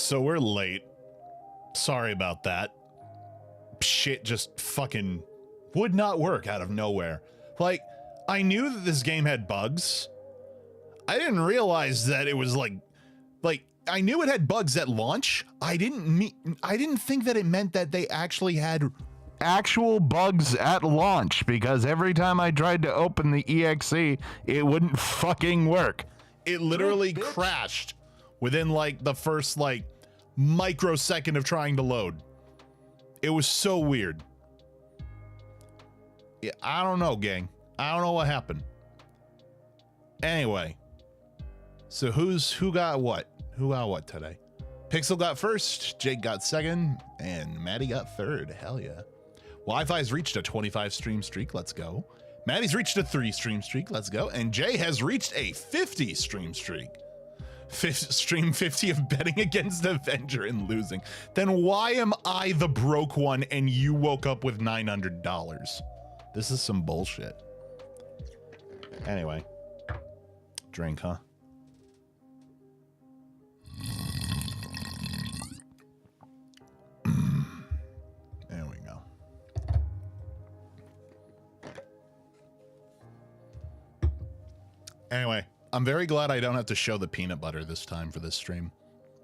So we're late. Sorry about that. Shit just fucking would not work out of nowhere. Like, I knew that this game had bugs. I didn't realize that it was like I knew it had bugs at launch. I didn't think that it meant that they actually had actual bugs at launch, because every time I tried to open the exe, it wouldn't fucking work. It literally crashed within like the first like microsecond of trying to load. It was so weird. Yeah, I don't know, gang. I don't know what happened. Anyway, so who got what? Who got what today? Pixel got first, Jake got second, and Maddie got third. Hell yeah. Wi-Fi's reached a 25 stream streak. Let's go. Maddie's reached a 3 stream streak. Let's go. And Jay has reached a 50 stream streak. Stream 50 of betting against Avenger and losing. Then why am I the broke one and you woke up with $900? This is some bullshit. Anyway. Drink, huh? There we go. Anyway, I'm very glad I don't have to show the peanut butter this time for this stream.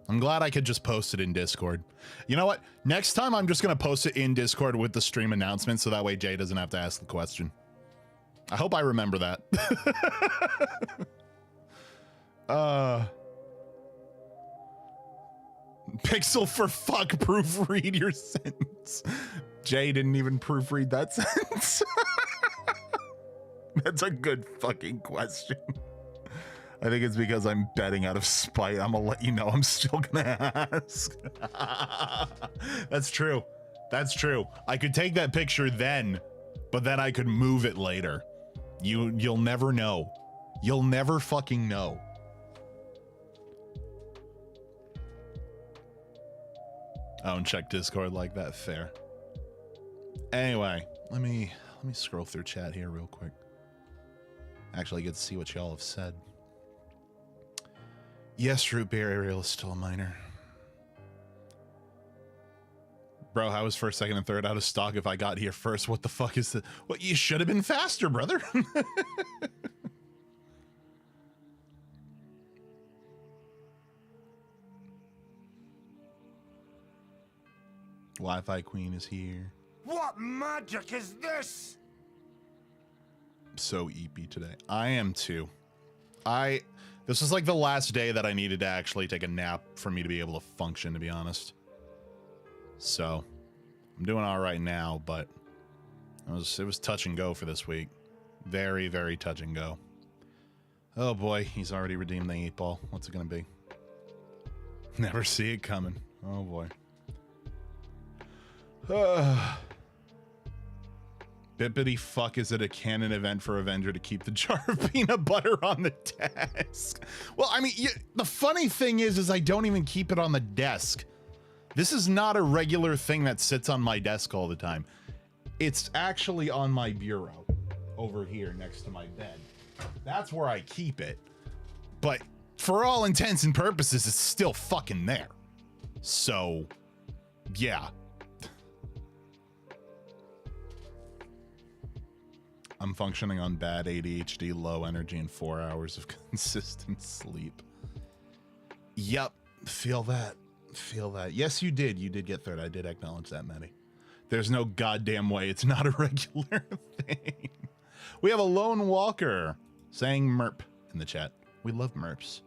I'm glad I could just post it in Discord. You know what? Next time I'm just going to post it in Discord with the stream announcement so that way Jay doesn't have to ask the question. I hope I remember that. Pixel for fuck, proofread your sentence. Jay didn't even proofread that sentence. That's a good fucking question. I think it's because I'm betting out of spite. I'm gonna let you know I'm still gonna ask. That's true. That's true. I could take that picture then, but then I could move it later. You'll never know. You'll never fucking know. I don't check Discord like that. Fair. Anyway, let me scroll through chat here real quick. Actually get to see what y'all have said. Yes, root beer Ariel is still a minor. Bro, how was first, second, and third out of stock if I got here first? What the fuck is the... What, you should have been faster, brother. Wi-Fi Queen is here. What magic is this? So eepy today. I am too. This is like the last day that I needed to actually take a nap for me to be able to function, to be honest. So I'm doing all right now, but it was touch and go for this week. Very, very touch and go. Oh boy, he's already redeemed the 8-ball. What's it gonna be? Never see it coming. Oh boy. Bippity fuck, is it a canon event for Avenger to keep the jar of peanut butter on the desk? Well, I mean, the funny thing is I don't even keep it on the desk. This is not a regular thing that sits on my desk all the time. It's actually on my bureau over here next to my bed. That's where I keep it. But for all intents and purposes, it's still fucking there. So, yeah. I'm functioning on bad ADHD, low energy, and 4 hours of consistent sleep. Yep, feel that. Feel that. Yes, you did. You did get third. I did acknowledge that, Maddie. There's no goddamn way it's not a regular thing. We have a Lone Walker saying merp in the chat. We love merps.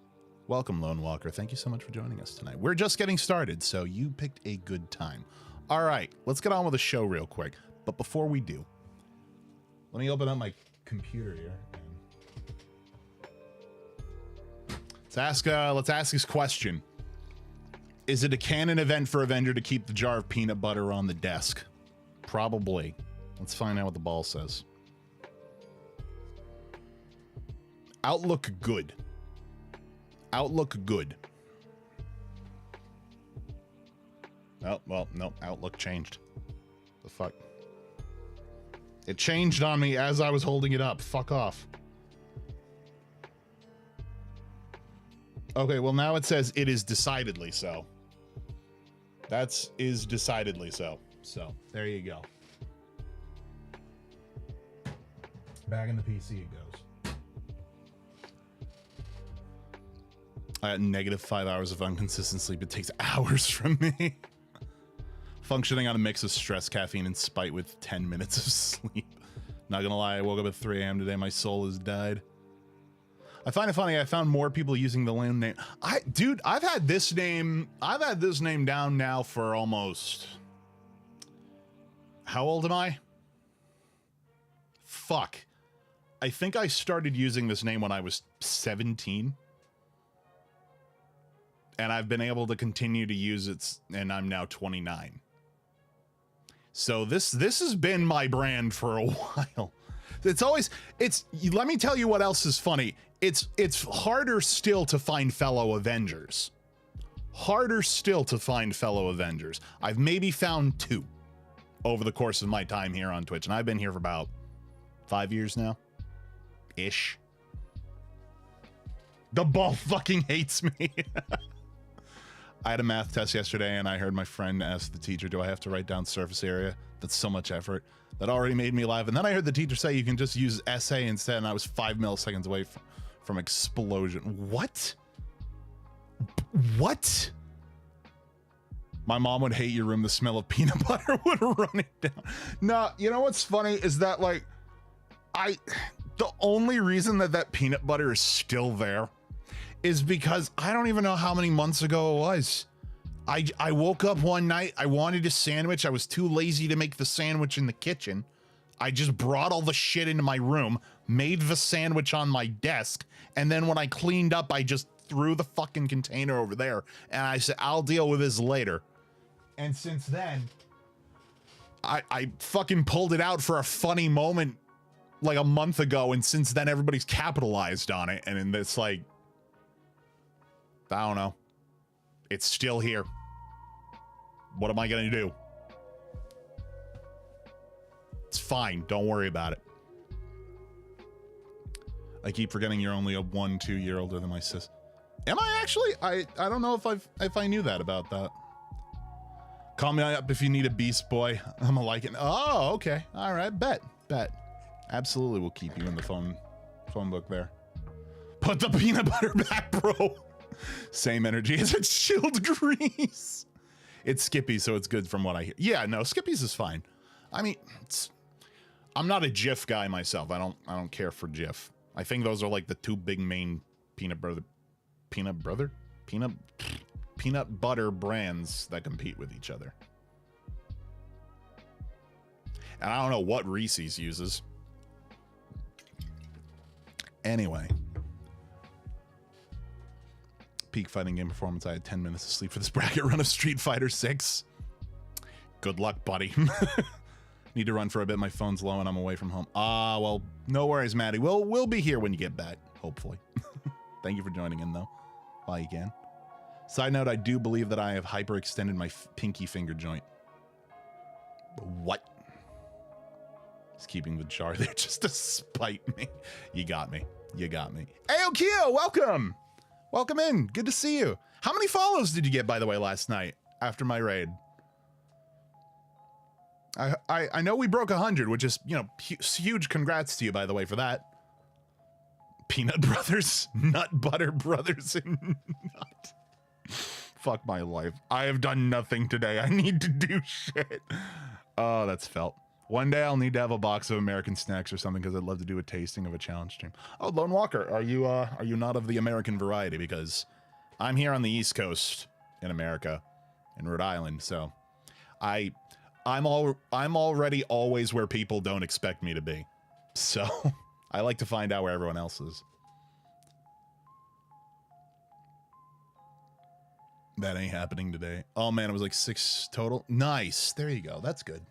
Welcome, Lone Walker. Thank you so much for joining us tonight. We're just getting started, so you picked a good time. All right, let's get on with the show real quick. But before we do, let me open up my computer here. Let's ask this question. Is it a canon event for Avenger to keep the jar of peanut butter on the desk? Probably. Let's find out what the ball says. Outlook good. Outlook good. Oh, well, no, Outlook changed. The fuck? It changed on me as I was holding it up. Fuck off. Okay, well now it says it is decidedly so. Is decidedly so. So there you go. Back in the PC it goes. I got negative 5 hours of inconsistent sleep. It takes hours from me. Functioning on a mix of stress, caffeine, and spite with 10 minutes of sleep. Not gonna lie, I woke up at 3 a.m. today. My soul has died. I find it funny. I found more people using the lame name. Dude, I've had this name down now for almost. How old am I? Fuck. I think I started using this name when I was 17. And I've been able to continue to use it, and I'm now 29. So this has been my brand for a while. Let me tell you what else is funny. It's harder still to find fellow Avengers. Harder still to find fellow Avengers. I've maybe found 2 over the course of my time here on Twitch, and I've been here for about 5 years now. Ish. The ball fucking hates me. I had a math test yesterday, and I heard my friend ask the teacher, do I have to write down surface area? That's so much effort. That already made me laugh. And then I heard the teacher say you can just use SA instead, and I was 5 milliseconds away from explosion. What? What? My mom would hate your room. The smell of peanut butter would run it down. No, you know what's funny is that, like, the only reason that peanut butter is still there is because I don't even know how many months ago it was. I woke up one night, I wanted a sandwich. I was too lazy to make the sandwich in the kitchen. I just brought all the shit into my room, made the sandwich on my desk, and then when I cleaned up, I just threw the fucking container over there, and I said, I'll deal with this later. And since then, I fucking pulled it out for a funny moment like a month ago, and since then everybody's capitalized on it, and it's like, I don't know. It's still here. What am I gonna do? It's fine. Don't worry about it. I keep forgetting you're only a 1-2 year older than my sis. Am I actually? I don't know if I knew that about that. Call me up if you need a beast boy. I'm a liking. Oh, okay. All right. Bet. Absolutely, we'll keep you in the phone book there. Put the peanut butter back, bro. Same energy as it's chilled grease. It's Skippy, so it's good from what I hear. Yeah, no, Skippy's is fine. I mean, I'm not a Jif guy myself. I don't care for Jif. I think those are like the 2 big main peanut butter brands that compete with each other. And I don't know what Reese's uses. Anyway. Peak fighting game performance. I had 10 minutes of sleep for this bracket run of Street Fighter 6. Good luck, buddy. Need to run for a bit. My phone's low and I'm away from home. Well, no worries, Maddie. We'll be here when you get back, hopefully. Thank you for joining in, though, while you can. Side note, I do believe that I have hyperextended my pinky finger joint. What? Just keeping the jar there just to spite me. You got me. Aokio, welcome! Welcome in. Good to see you. How many follows did you get, by the way, last night after my raid? I know we broke 100, which is, you know, huge congrats to you, by the way, for that. Peanut brothers, nut butter brothers, and nut. Fuck my life. I have done nothing today. I need to do shit. Oh, that's felt. One day I'll need to have a box of American snacks or something because I'd love to do a tasting of a challenge stream. Oh, Lone Walker, are you not of the American variety? Because I'm here on the East Coast in America, in Rhode Island, so I'm already always where people don't expect me to be. So I like to find out where everyone else is. That ain't happening today. Oh man, it was like 6 total. Nice. There you go. That's good.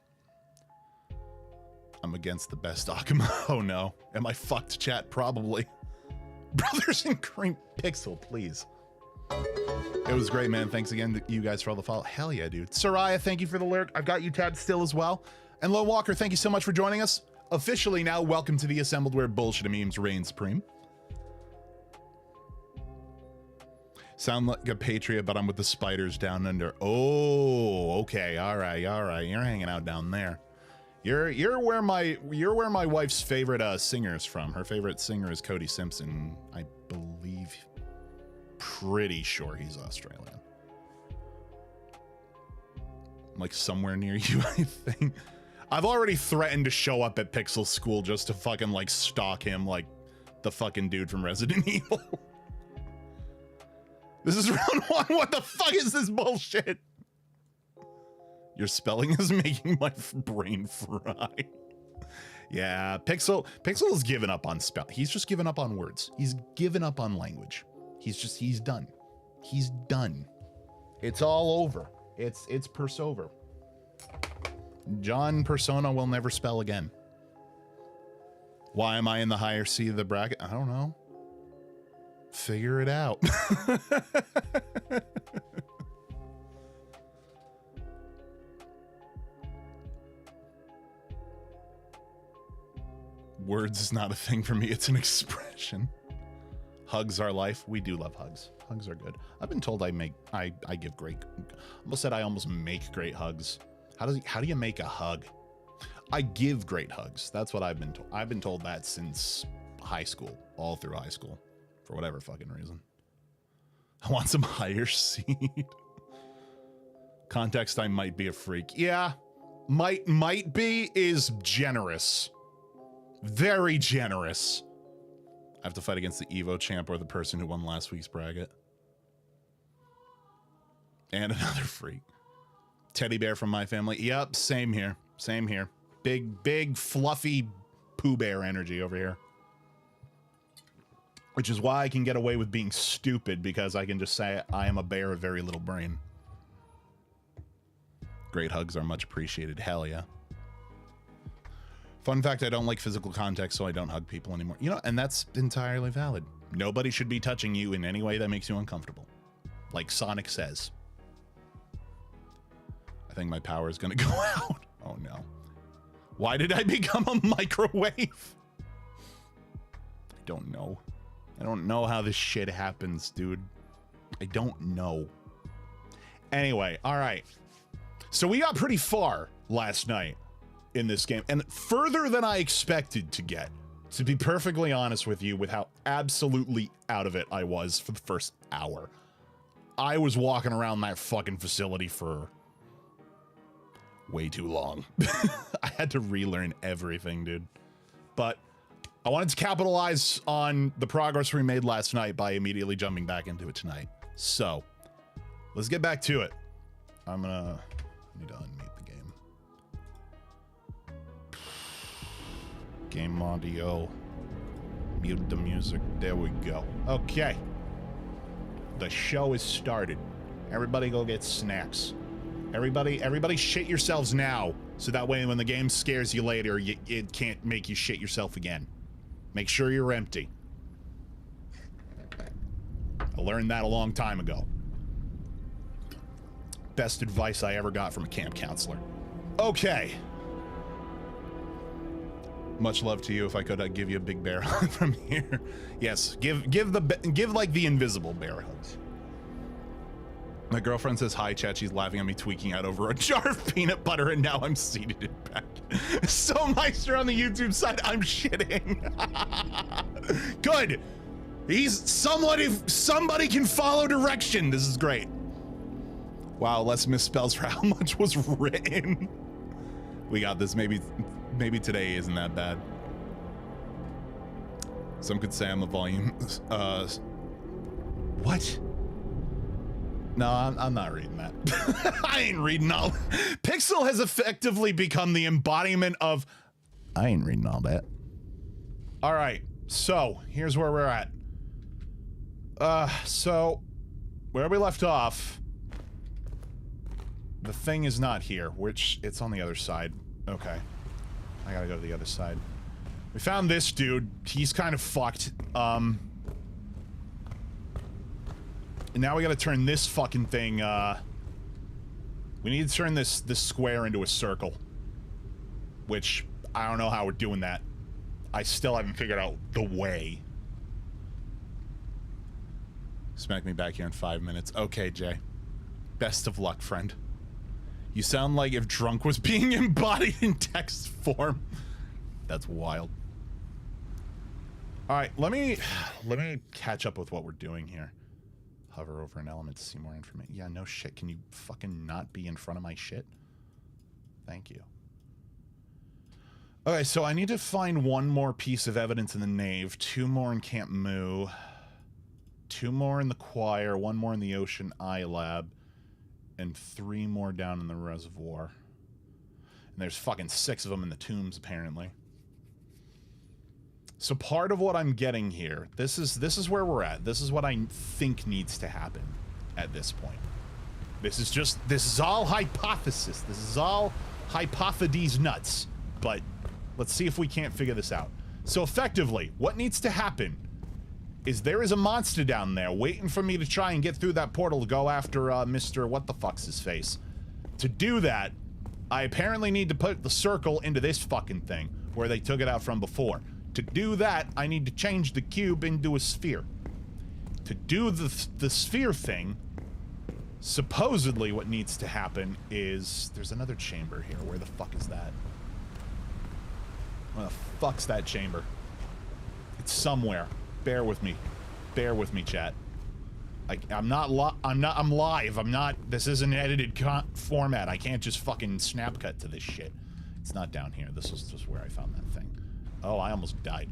I'm against the best Akuma. Oh no. Am I fucked, chat? Probably. Brothers in Cream Pixel, please. It was great, man. Thanks again to you guys for all the follow. Hell yeah, dude. Soraya, thank you for the lyric. I've got you tabbed still as well. And Lone Walker, thank you so much for joining us. Officially now, welcome to the assembled where bullshit and memes reign supreme. Sound like a patriot, but I'm with the spiders down under. Oh, okay. All right. All right. You're hanging out down there. You're where my wife's favorite singer is from. Her favorite singer is Cody Simpson. I believe, pretty sure he's Australian. Like somewhere near you, I think. I've already threatened to show up at Pixel School just to fucking like stalk him like the fucking dude from Resident Evil. This is round one. What the fuck is this bullshit? Your spelling is making my brain fry. Yeah, Pixel has given up on spell. He's just given up on words. He's given up on language. He's done. He's done. It's all over. It's Persover. John Persona will never spell again. Why am I in the higher C of the bracket? I don't know. Figure it out. Words is not a thing for me. It's an expression. Hugs are life. We do love hugs. Hugs are good. I've been told I give great. Almost said I almost make great hugs. How do you make a hug? I give great hugs. That's what I've been told. I've been told that since high school, all through high school, for whatever fucking reason. I want some higher seed. Context, I might be a freak. Yeah, might be is generous. Very generous. I have to fight against the Evo champ or the person who won last week's bracket. And another freak. Teddy bear from my family. Yep, same here. Same here. Big, fluffy Pooh Bear energy over here. Which is why I can get away with being stupid, because I can just say I am a bear of very little brain. Great hugs are much appreciated. Hell yeah. Fun fact, I don't like physical contact, so I don't hug people anymore. You know, and that's entirely valid. Nobody should be touching you in any way that makes you uncomfortable. Like Sonic says. I think my power is gonna go out. Oh no. Why did I become a microwave? I don't know. I don't know how this shit happens, dude. I don't know. Anyway, all right. So we got pretty far last night in this game, and further than I expected to get, to be perfectly honest with you, with how absolutely out of it I was for the first hour. I was walking around that fucking facility for way too long. I had to relearn everything, dude. But I wanted to capitalize on the progress we made last night by immediately jumping back into it tonight. So, let's get back to it. I need to unmute the game. Game audio. Mute the music. There we go. Okay. The show is started. Everybody go get snacks. Everybody shit yourselves now, so that way when the game scares you later, it can't make you shit yourself again. Make sure you're empty. I learned that a long time ago. Best advice I ever got from a camp counselor. Okay. Much love to you. If I could, I'd give you a big bear hug from here. Yes, give like the invisible bear hugs. My girlfriend says hi, chat. She's laughing at me tweaking out over a jar of peanut butter, and now I'm seated in back. So Meister on the YouTube side, I'm shitting. Good. Somebody can follow direction. This is great. Wow, less misspells for how much was written. We got this. Maybe today isn't that bad. Some could say I'm a volume. What? No, I'm not reading that. I ain't reading all. Pixel has effectively become the embodiment of. I ain't reading all that. All right, so here's where we're at. So where we left off, the thing is not here, which it's on the other side. Okay, I gotta go to the other side. We found this dude. He's kind of fucked. And now we gotta turn this fucking thing, we need to turn this square into a circle. Which, I don't know how we're doing that. I still haven't figured out the way. Smack me back here in 5 minutes. Okay, Jay. Best of luck, friend. You sound like if drunk was being embodied in text form. That's wild. All right, let me catch up with what we're doing here. Hover over an element to see more information. Yeah, no shit. Can you fucking not be in front of my shit? Thank you. Okay, so I need to find one more piece of evidence in the nave, 2 more in Camp Moo, 2 more in the choir, 1 more in the Ocean Eye Lab, and 3 more down in the reservoir. And there's fucking 6 of them in the tombs, apparently. So part of what I'm getting here, this is where we're at. This is what I think needs to happen at this point. This is all hypothesis. This is all hypotheses nuts. But let's see if we can't figure this out. So effectively, what needs to happen is there is a monster down there waiting for me to try and get through that portal to go after Mr. What the fuck's his face. To do that, I apparently need to put the circle into this fucking thing where they took it out from before. To do that, I need to change the cube into a sphere. To do the sphere thing, supposedly what needs to happen is... There's another chamber here. Where the fuck is that? Where the fuck's that chamber? It's somewhere. Bear with me. Bear with me, chat. I'm live. I'm not... This isn't edited format. I can't just fucking snap cut to this shit. It's not down here. This is just where I found that thing. Oh, I almost died.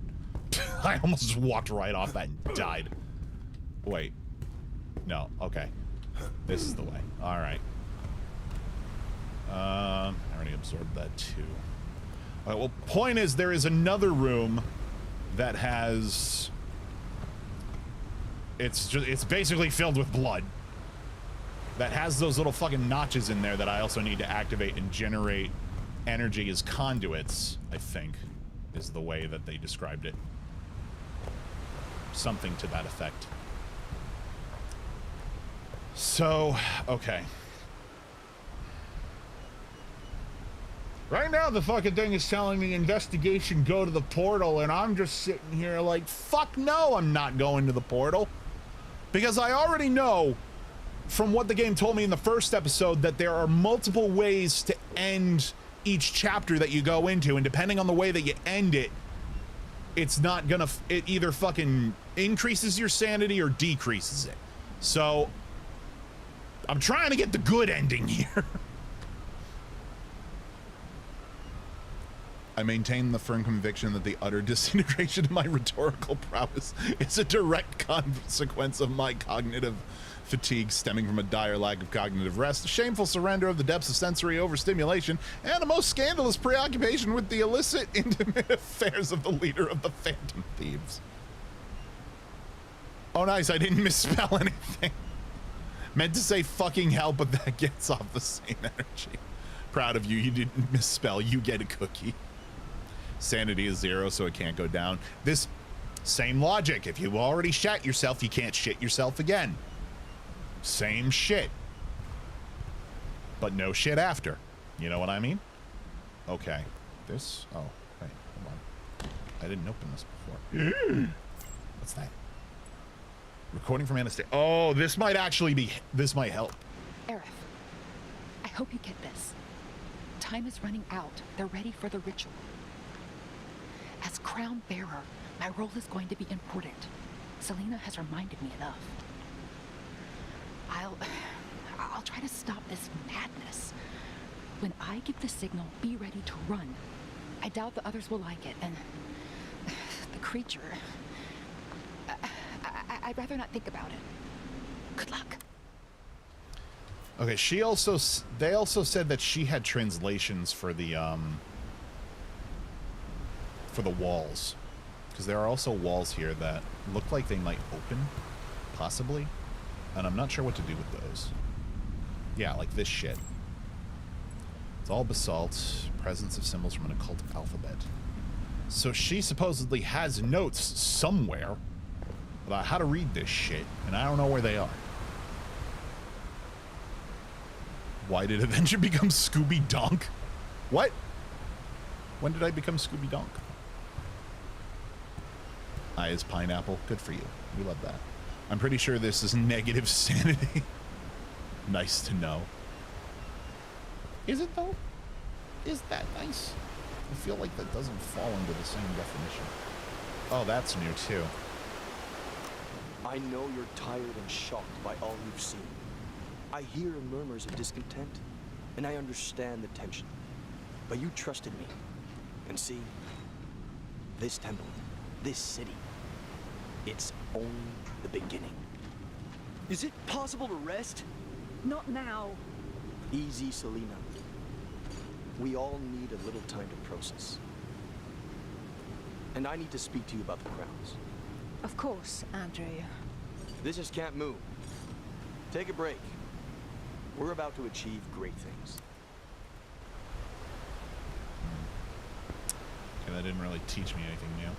I almost just walked right off that and died. Wait. No. Okay. This is the way. Alright. I already absorbed that too. Alright, well, point is there is another room that has... It's basically filled with blood. That has those little fucking notches in there that I also need to activate and generate energy as conduits, I think. Is the way that they described it. Something to that effect. So, okay. Right now the fucking thing is telling me investigation, go to the portal, and I'm just sitting here like, fuck no, I'm not going to the portal. Because I already know from what the game told me in the first episode that there are multiple ways to end each chapter that you go into, and depending on the way that you end it, it's not gonna, it either fucking increases your sanity or decreases it. So I'm trying to get the good ending here. I maintain the firm conviction that the utter disintegration of my rhetorical prowess is a direct consequence of my cognitive fatigue stemming from a dire lack of cognitive rest, a shameful surrender of the depths of sensory overstimulation, and a most scandalous preoccupation with the illicit, intimate affairs of the leader of the Phantom Thieves. Oh nice, I didn't misspell anything. Meant to say fucking hell, but that gets off the same energy. Proud of you, you didn't misspell, you get a cookie. Sanity is 0, so it can't go down. This same logic, if you already shat yourself, you can't shit yourself again. Same shit. But no shit after. You know what I mean? Okay. This... Oh, wait. Hold on. I didn't open this before. What's that? Recording from Anastasia. Oh, this might actually be... This might help. Aerith, I hope you get this. Time is running out. They're ready for the ritual. As crown bearer, my role is going to be important. Selena has reminded me enough. I'll try to stop this madness. When I give the signal, be ready to run. I doubt the others will like it, and the creature... I'd rather not think about it. Good luck. Okay, they also said that she had translations for the walls. Because there are also walls here that look like they might open, possibly. And I'm not sure what to do with those. Yeah, like this shit. It's all basalt, presence of symbols from an occult alphabet. So she supposedly has notes somewhere about how to read this shit, and I don't know where they are. Why did Avenger become Scooby Donk? What? When did I become Scooby Donk? I is pineapple. Good for you. We love that. I'm pretty sure this is negative sanity. Nice to know. Is it though? Is that nice? I feel like that doesn't fall under the same definition. Oh, that's new too. I know you're tired and shocked by all you've seen. I hear murmurs of discontent, and I understand the tension. But you trusted me. And see, this temple, this city, it's only the beginning. Is it possible to rest? Not now. Easy, Selena. We all need a little time to process. And I need to speak to you about the crowns. Of course, Andrew. Visitors can't move. Take a break. We're about to achieve great things. Okay, that didn't really teach me anything new.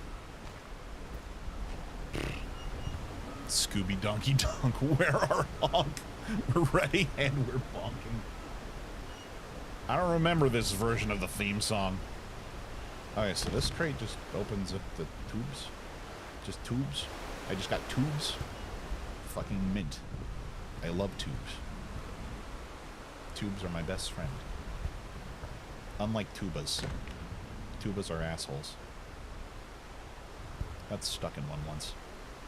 Scooby Donkey Donk, where are honk? We're ready and we're bonking. I don't remember this version of the theme song. Okay, so this crate just opens up the tubes. Just tubes. I just got tubes. Fucking mint. I love tubes. Tubes are my best friend. Unlike tubas. Tubas are assholes. Got stuck in one once.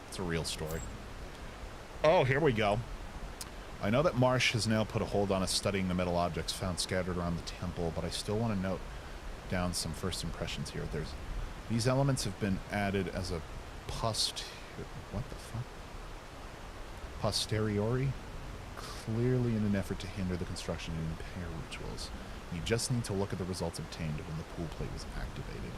It's a real story. Oh, here we go. I know that Marsh has now put a hold on us studying the metal objects found scattered around the temple, but I still want to note down some first impressions here. These elements have been added as a what the fuck? Posteriori? Clearly in an effort to hinder the construction and impair rituals. You just need to look at the results obtained when the pool plate was activated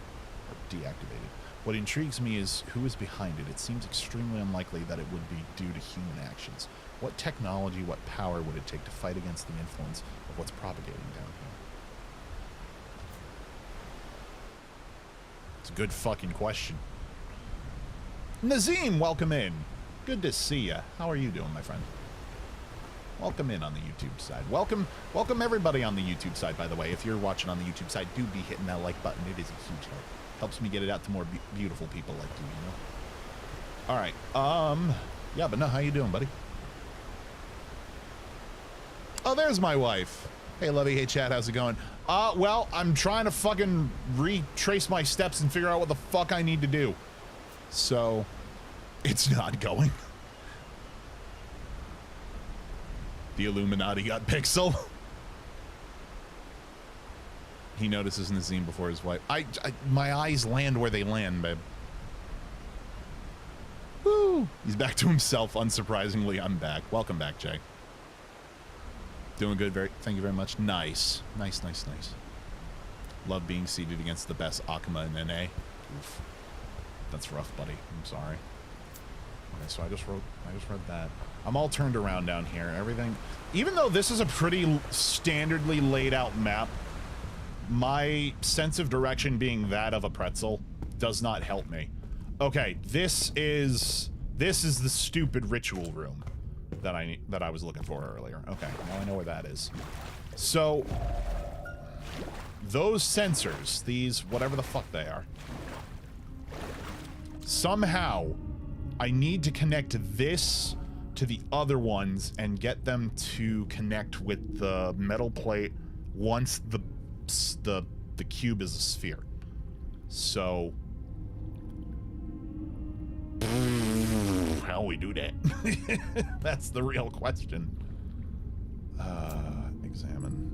or deactivated. What intrigues me is who is behind it. It seems extremely unlikely that it would be due to human actions. What technology, what power would it take to fight against the influence of what's propagating down here? It's a good fucking question. Nazim, welcome in. Good to see ya. How are you doing, my friend? Welcome in on the YouTube side. Welcome everybody on the YouTube side, by the way. If you're watching on the YouTube side, do be hitting that like button. It is a huge help. Helps me get it out to more beautiful people like you, you know? All right. Yeah, but no, how you doing, buddy? Oh, there's my wife. Hey, Lovey. Hey, chat. How's it going? Well, I'm trying to fucking retrace my steps and figure out what the fuck I need to do. So, it's not going. The Illuminati got Pixel. He notices Nazim before his wife. My eyes land where they land, babe. Woo! He's back to himself, unsurprisingly. I'm back. Welcome back, Jay. Doing good. Thank you very much. Nice. Nice. Love being seated against the best Akuma in NA. Oof. That's rough, buddy. I'm sorry. Okay, so I just read that. I'm all turned around down here. Everything, even though this is a pretty standardly laid out map, my sense of direction being that of a pretzel does not help me. Okay, this is the stupid ritual room that I was looking for earlier. Okay, now I know where that is. So those sensors, these whatever the fuck they are, somehow I need to connect this to the other ones and get them to connect with the metal plate once the cube is a sphere. So how we do that? That's the real question. Examine.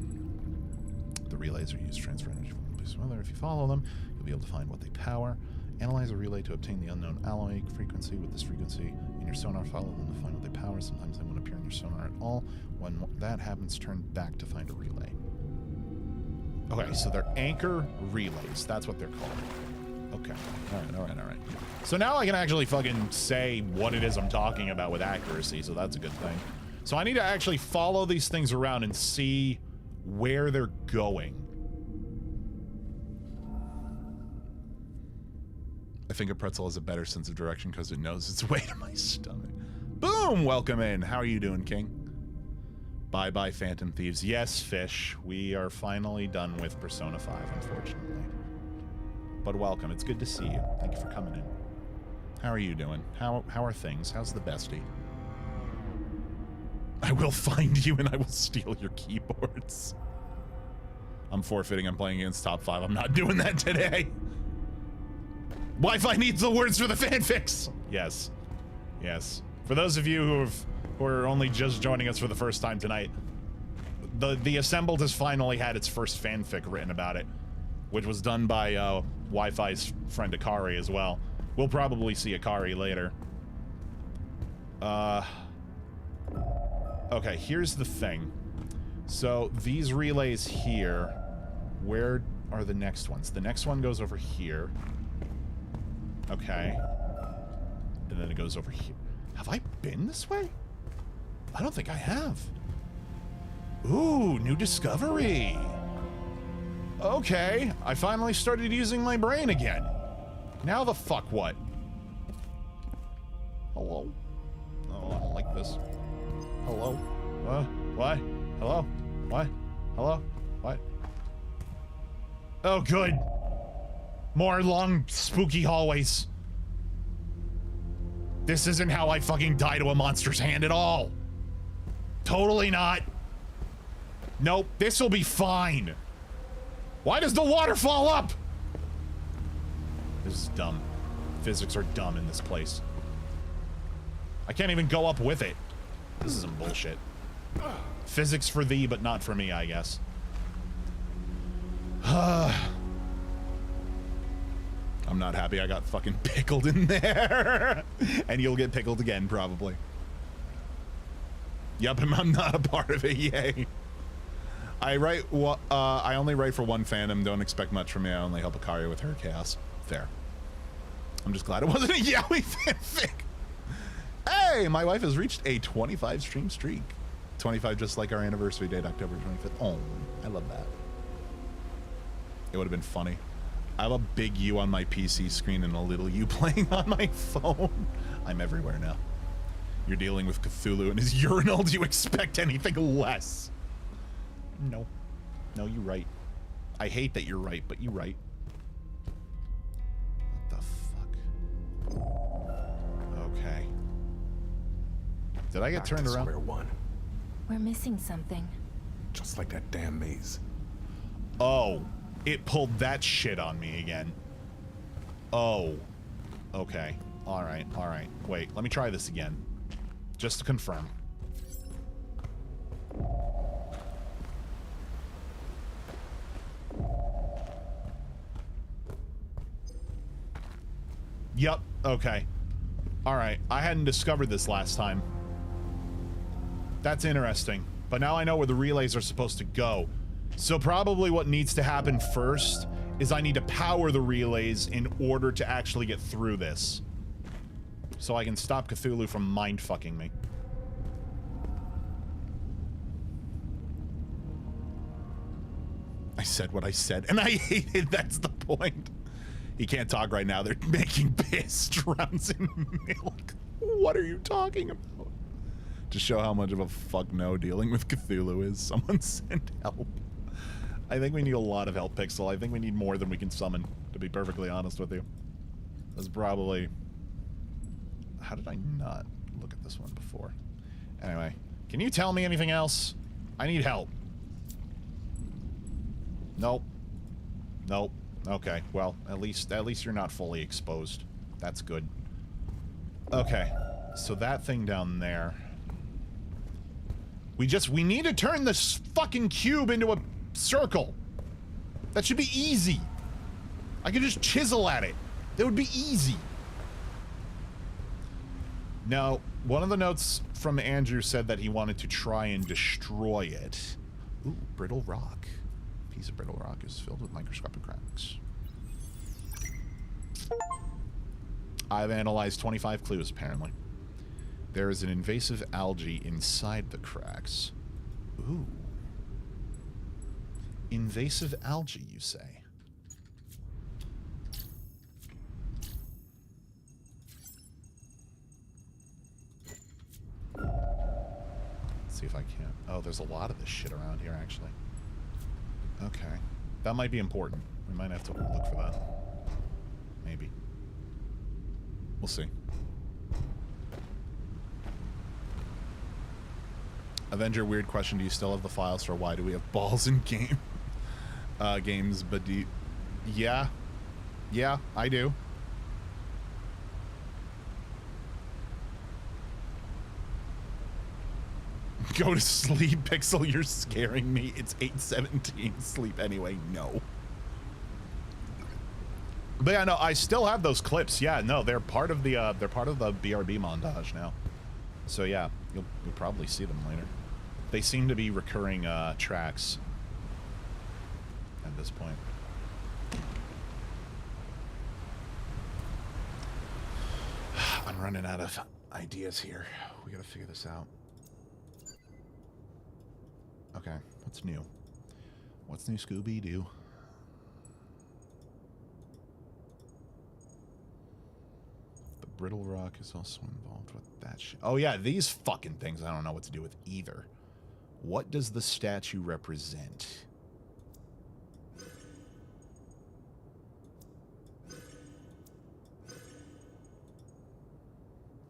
The relays are used to transfer energy from one place to another. If you follow them, you'll be able to find what they power. Analyze a relay to obtain the unknown alloy frequency. With this frequency in your sonar, follow them to find what they power. Sometimes they won't appear in your sonar at all. When that happens, turn back to find a relay. Okay, so they're anchor relays. That's what they're called. Okay. All right. So now I can actually fucking say what it is I'm talking about with accuracy, so that's a good thing. So I need to actually follow these things around and see where they're going. I think a pretzel has a better sense of direction because it knows its way to my stomach. Boom! Welcome in. How are you doing, King? Bye-bye, Phantom Thieves. Yes, Fish. We are finally done with Persona 5, unfortunately. But welcome. It's good to see you. Thank you for coming in. How are you doing? How are things? How's the bestie? I will find you and I will steal your keyboards. I'm forfeiting. I'm playing against top 5. I'm not doing that today. Wi-Fi needs the words for the fanfics. Yes. Yes. For those of you who are only just joining us for the first time tonight, the Assembled has finally had its first fanfic written about it, which was done by Wi-Fi's friend Akari as well. We'll probably see Akari later. Okay, here's the thing. So these relays here, where are the next ones? The next one goes over here. Okay. And then it goes over here. Have I been this way? I don't think I have. Ooh, new discovery. Okay, I finally started using my brain again. Now the fuck what? Hello? Oh, I don't like this. Hello? What? Hello? What? Hello? What? Oh, good. More long, spooky hallways. This isn't how I fucking die to a monster's hand at all. Totally not. Nope, this'll be fine. Why does the water fall up? This is dumb. Physics are dumb in this place. I can't even go up with it. This is some bullshit. Physics for thee, but not for me, I guess. I'm not happy I got fucking pickled in there. And you'll get pickled again, probably. Yep, I'm not a part of it, yay. I only write for one fandom, don't expect much from me. I only help Akari with her chaos. Fair. I'm just glad it wasn't a yaoi fanfic. Hey, my wife has reached a 25 stream streak. 25 just like our anniversary date, October 25th. Oh, I love that. It would have been funny. I have a big U on my PC screen and a little U playing on my phone. I'm everywhere now. You're dealing with Cthulhu and his urinal. Do you expect anything less? No. No, you're right. I hate that you're right, but you're right. What the fuck? Okay. Did I get turned around? Square one. We're missing something. Just like that damn maze. Oh. It pulled that shit on me again. Oh. Okay. Alright, alright. Wait, let me try this again. Just to confirm. Yep, okay. Alright, I hadn't discovered this last time. That's interesting. But now I know where the relays are supposed to go. So probably what needs to happen first is I need to power the relays in order to actually get through this. So I can stop Cthulhu from mind-fucking me. I said what I said, and I hate it, that's the point. He can't talk right now, they're making piss drowns in milk. What are you talking about? To show how much of a fuck no dealing with Cthulhu is, someone send help. I think we need a lot of help, Pixel. I think we need more than we can summon, to be perfectly honest with you. That's probably... How did I not look at this one before? Anyway, can you tell me anything else? I need help. Nope. Nope. Okay, well, at least you're not fully exposed. That's good. Okay, so that thing down there... We need to turn this fucking cube into a circle. That should be easy. I could just chisel at it. That would be easy. Now, one of the notes from Andrew said that he wanted to try and destroy it. Ooh, brittle rock. A piece of brittle rock is filled with microscopic cracks. I've analyzed 25 clues, apparently. There is an invasive algae inside the cracks. Ooh. Invasive algae, you say? Let's see if I can. Oh, there's a lot of this shit around here, actually. Okay. That might be important. We might have to look for that. Maybe. We'll see. Avenger, weird question. Do you still have the files for why do we have balls in games? But do you... Yeah. Yeah, I do. Go to sleep, Pixel. You're scaring me. It's 8:17. Sleep anyway. No. But yeah, no, I still have those clips. Yeah, no, they're part of the BRB montage now. So yeah, you'll probably see them later. They seem to be recurring tracks at this point. I'm running out of ideas here. We gotta figure this out. Okay, what's new? What's new, Scooby-Doo? The brittle rock is also involved with that shit. Oh yeah, these fucking things I don't know what to do with either. What does the statue represent?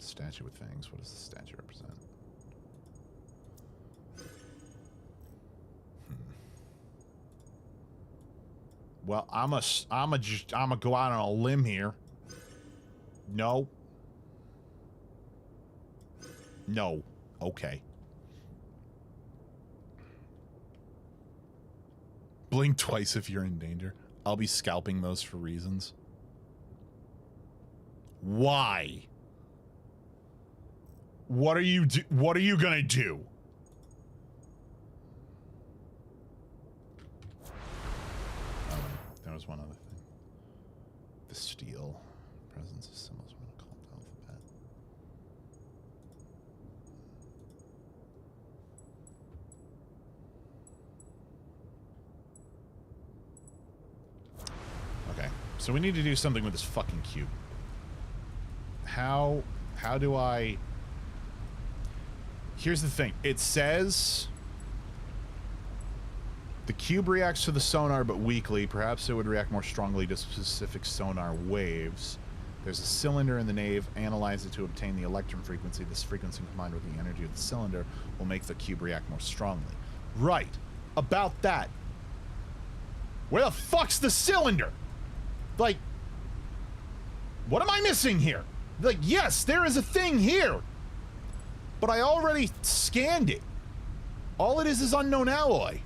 Statue with fangs. What does the statue represent? Well, I'm gonna go out on a limb here. No. No. Okay. Blink twice if you're in danger. I'll be scalping those for reasons. Why? What are you gonna do? There was one other thing. The steel presence of symbols from an occult alphabet. Okay, so we need to do something with this fucking cube. How do I... Here's the thing. It says... The cube reacts to the sonar, but weakly. Perhaps it would react more strongly to specific sonar waves. There's a cylinder in the nave. Analyze it to obtain the electron frequency. This frequency combined with the energy of the cylinder will make the cube react more strongly. Right. About that. Where the fuck's the cylinder? Like, what am I missing here? Like, yes, there is a thing here. But I already scanned it. All it is unknown alloy.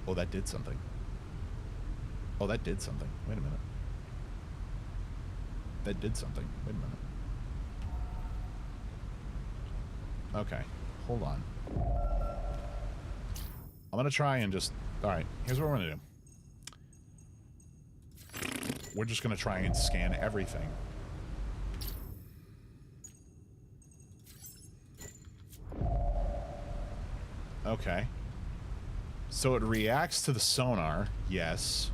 Oh, that did something. Oh, that did something. Wait a minute. That did something. Wait a minute. Okay. Hold on. I'm gonna try and just... Alright, here's what we're gonna do. We're just gonna try and scan everything. Okay. So it reacts to the sonar, yes.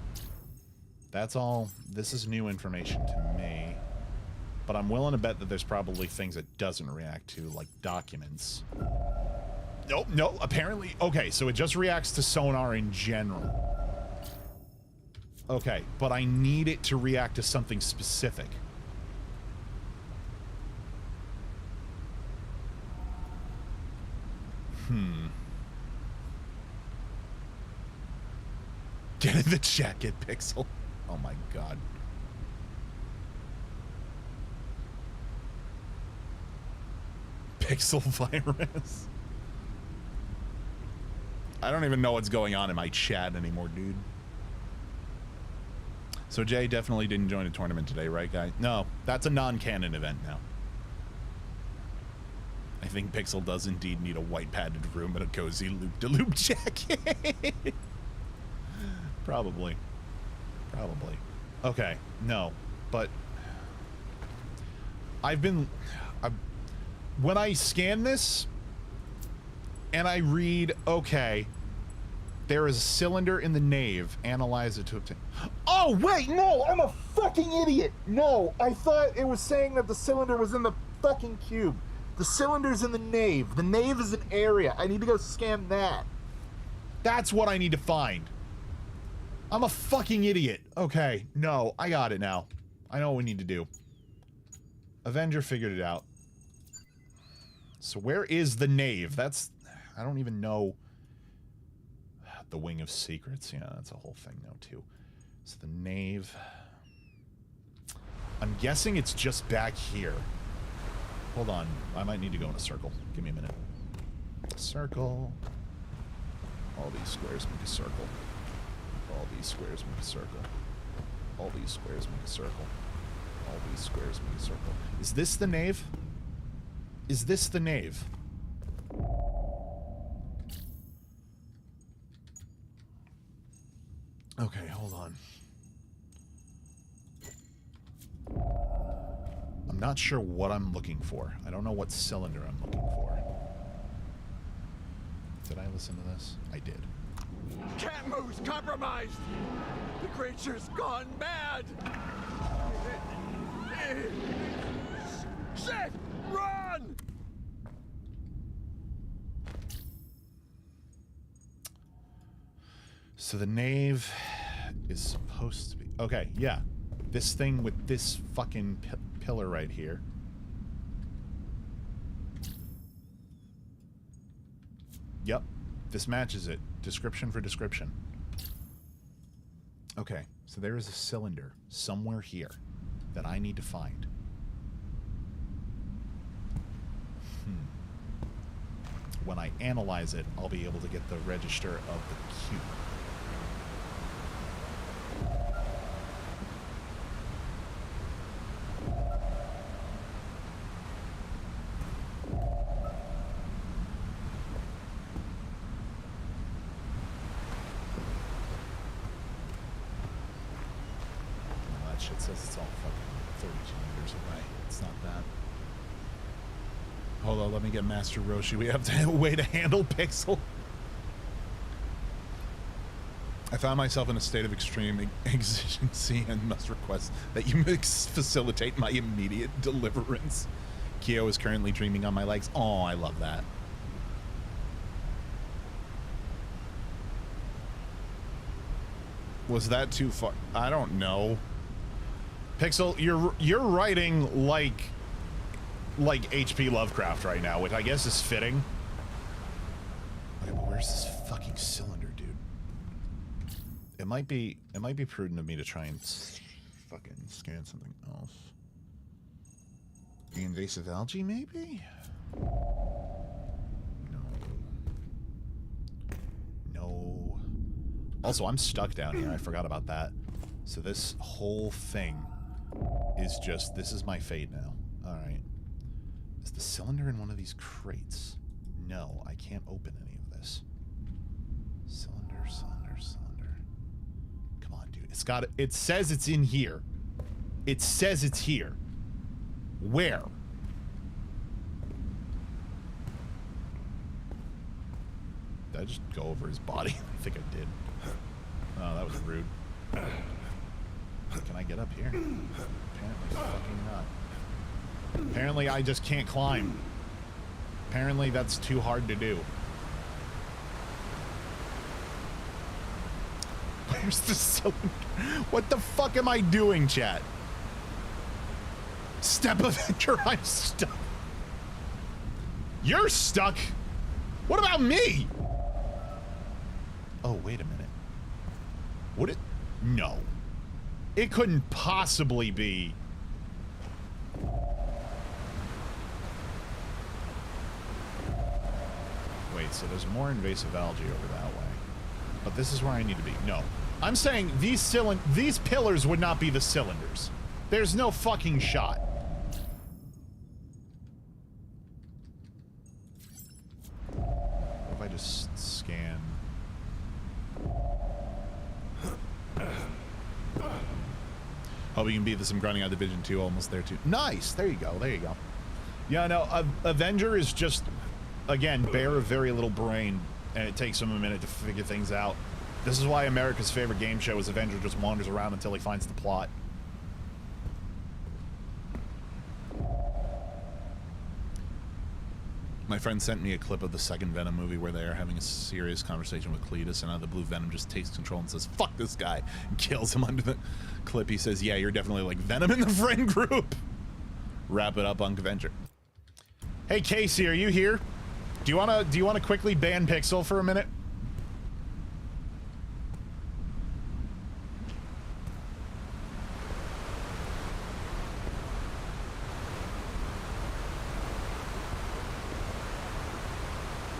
That's all. This is new information to me. But I'm willing to bet that there's probably things it doesn't react to, like documents. Nope, no, apparently. Okay, so it just reacts to sonar in general. Okay, but I need it to react to something specific. Get in the jacket, Pixel. Oh my god. Pixel virus. I don't even know what's going on in my chat anymore, dude. So Jay definitely didn't join a tournament today, right, guy? No, that's a non-canon event now. I think Pixel does indeed need a white padded room and a cozy loop-de-loop jacket. Probably. Probably. Okay, no, but when I scan this and I read, okay, there is a cylinder in the nave, analyze it to obtain... Oh, wait, no, I'm a fucking idiot. No, I thought it was saying that the cylinder was in the fucking cube. The cylinder's in the nave. The nave is an area. I need to go scan that. That's what I need to find. I'm a fucking idiot. Okay, no, I got it now. I know what we need to do. Avenger figured it out. So where is the nave? That's... I don't even know. The Wing of Secrets. Yeah, that's a whole thing now, too. So the nave... I'm guessing it's just back here. Hold on. I might need to go in a circle. Give me a minute. Circle. All these squares make a circle. All these squares make a circle. All these squares make a circle. All these squares make a circle. Is this the nave? Is this the nave? Okay, hold on. I'm not sure what I'm looking for. I don't know what cylinder I'm looking for. Did I listen to this? I did. Can't move's compromised! The creature's gone mad! Shit! Run! So the nave is supposed to be... Okay, yeah. This thing with this fucking pillar right here. Yep. This matches it. Description for description. Okay, so there is a cylinder somewhere here that I need to find. When I analyze it, I'll be able to get the register of the cube. It says it's all fucking 32 meters away. It's not that. Hold on, let me get Master Roshi. We have to have a way to handle Pixel. I found myself in a state of extreme exigency and must request that you facilitate my immediate deliverance. Kyo is currently dreaming on my legs. Oh, I love that. Was that too far? I don't know. Pixel, you're writing like H.P. Lovecraft right now, which I guess is fitting. Okay, but where's this fucking cylinder, dude? It might be prudent of me to try and fucking scan something else. The invasive algae, maybe? No. Also, I'm stuck down here. I forgot about that. So this whole thing is just, this is my fate now. Alright. Is the cylinder in one of these crates? No, I can't open any of this. Cylinder. Come on, dude. It's got, it says it's in here. It says it's here. Where? Did I just go over his body? I think I did. Oh, that was rude. Can I get up here? Apparently fucking not. Apparently I just can't climb. Apparently that's too hard to do. Where's the cylinder? What the fuck am I doing, chat? Step Avenger, I'm stuck. You're stuck? What about me? Oh, wait a minute. Would it? No. It couldn't possibly be. Wait, so there's more invasive algae over that way. But this is where I need to be. No. I'm saying these pillars would not be the cylinders. There's no fucking shot. What if I just scan? Oh, we can beat this. I'm grinding out Division 2, almost there too. Nice! There you go, there you go. Yeah, no, Avenger is just, again, bear of very little brain, and it takes him a minute to figure things out. This is why America's favorite game show is Avenger just wanders around until he finds the plot. My friend sent me a clip of the second Venom movie where they are having a serious conversation with Cletus, and out of the blue, Venom just takes control and says, "Fuck this guy," and kills him. Under the clip, he says, "Yeah, you're definitely like Venom in the friend group." Wrap it up on Avenger. Hey Casey, are you here? Do you wanna quickly ban Pixel for a minute?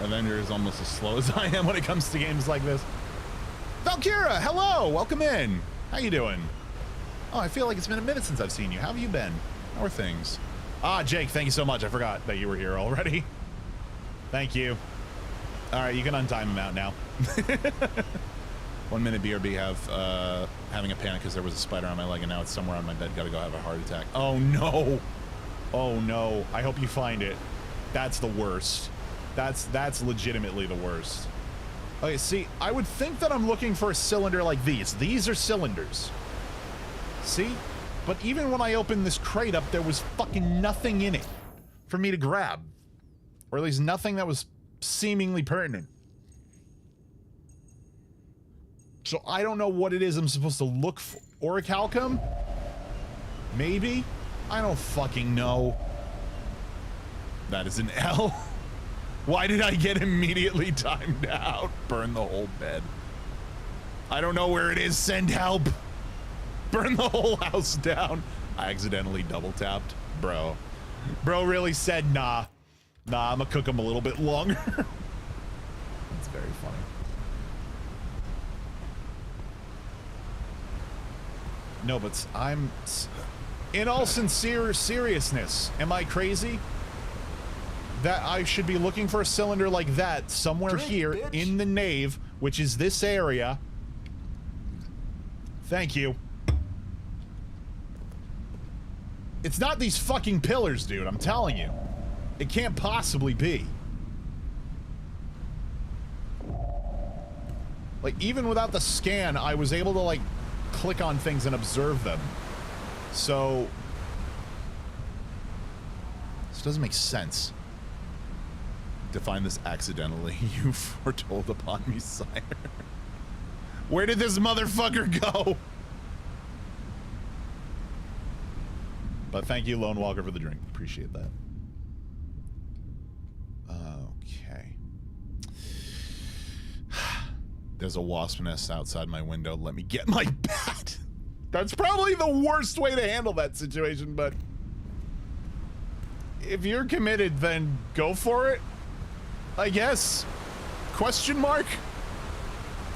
Avenger is almost as slow as I am when it comes to games like this. Valkyra, hello, welcome in. How you doing? Oh, I feel like it's been a minute since I've seen you. How have you been? How are things? Ah, Jake, thank you so much. I forgot that you were here already. Thank you. All right, you can untime him out now. 1 minute BRB having a panic because there was a spider on my leg and now it's somewhere on my bed. Gotta go have a heart attack. Oh no. Oh no. I hope you find it. That's the worst. That's legitimately the worst. Okay, see, I would think that I'm looking for a cylinder like these. These are cylinders. See? But even when I opened this crate up, there was fucking nothing in it for me to grab. Or at least nothing that was seemingly pertinent. So I don't know what it is I'm supposed to look for. Orichalcum? Maybe? I don't fucking know. That is an L. Why did I get immediately timed out? Burn the whole bed. I don't know where it is. Send help. Burn the whole house down. I accidentally double tapped. Bro. Bro really said, nah. Nah, I'm gonna cook him a little bit longer. That's very funny. No, but I'm... In all sincere seriousness, am I crazy? That I should be looking for a cylinder like that somewhere here in the nave, which is this area. Thank you. It's not these fucking pillars, dude, I'm telling you. It can't possibly be. Like, even without the scan, I was able to, like, click on things and observe them. So... this doesn't make sense. Define this accidentally. You foretold upon me, sire. Where did this motherfucker go? But thank you, Lone Walker, for the drink. Appreciate that. Okay. There's a wasp nest outside my window. Let me get my bat. That's probably the worst way to handle that situation, but if you're committed, then go for it. I guess. Question mark?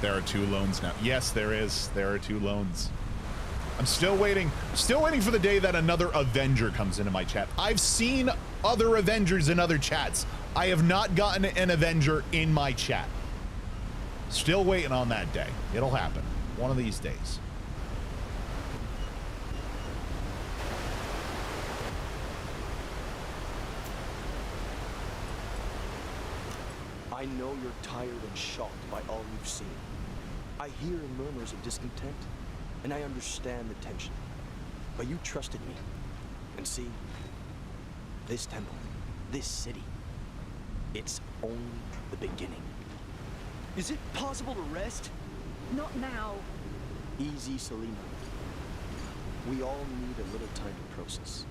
There are 2 loans now. Yes, there is. There are 2 loans. I'm still waiting for the day that another Avenger comes into my chat. I've seen other Avengers in other chats. I have not gotten an Avenger in my chat. Still waiting on that day. It'll happen. One of these days. I know you're tired and shocked by all you've seen. I hear murmurs of discontent, and I understand the tension. But you trusted me. And see, this temple, this city, it's only the beginning. Is it possible to rest? Not now. Easy, Selena. We all need a little time to process.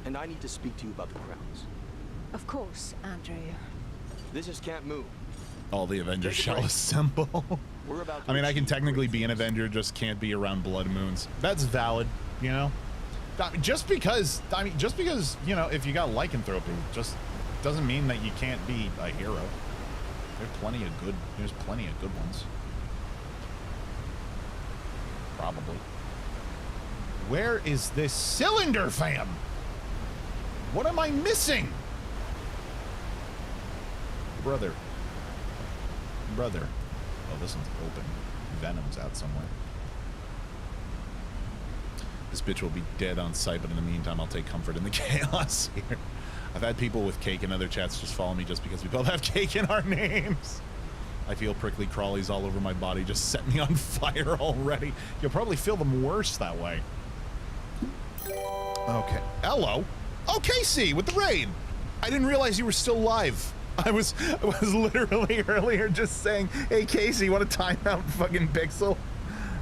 And I need to speak to you about the crowns. Of course, Andrew. This is Camp Moo. All the Avengers Take a shall break. assemble. We're about to I mean, I can achieve technically great be an things. Avenger, just can't be around blood moons. That's valid, you know? Just because, you know, if you got lycanthropy, just doesn't mean that you can't be a hero. There's plenty of good ones. Probably. Where is this cylinder, fam? What am I missing? Brother. Oh, this one's open. Venom's out somewhere. This bitch will be dead on sight, but in the meantime, I'll take comfort in the chaos here. I've had people with cake in other chats just follow me just because we both have cake in our names. I feel prickly crawlies all over my body. Just set me on fire already. You'll probably feel them worse that way. Okay. Hello. Oh, Casey with the raid. I didn't realize you were still live. I was literally earlier just saying, hey, Casey, want to time out fucking Pixel?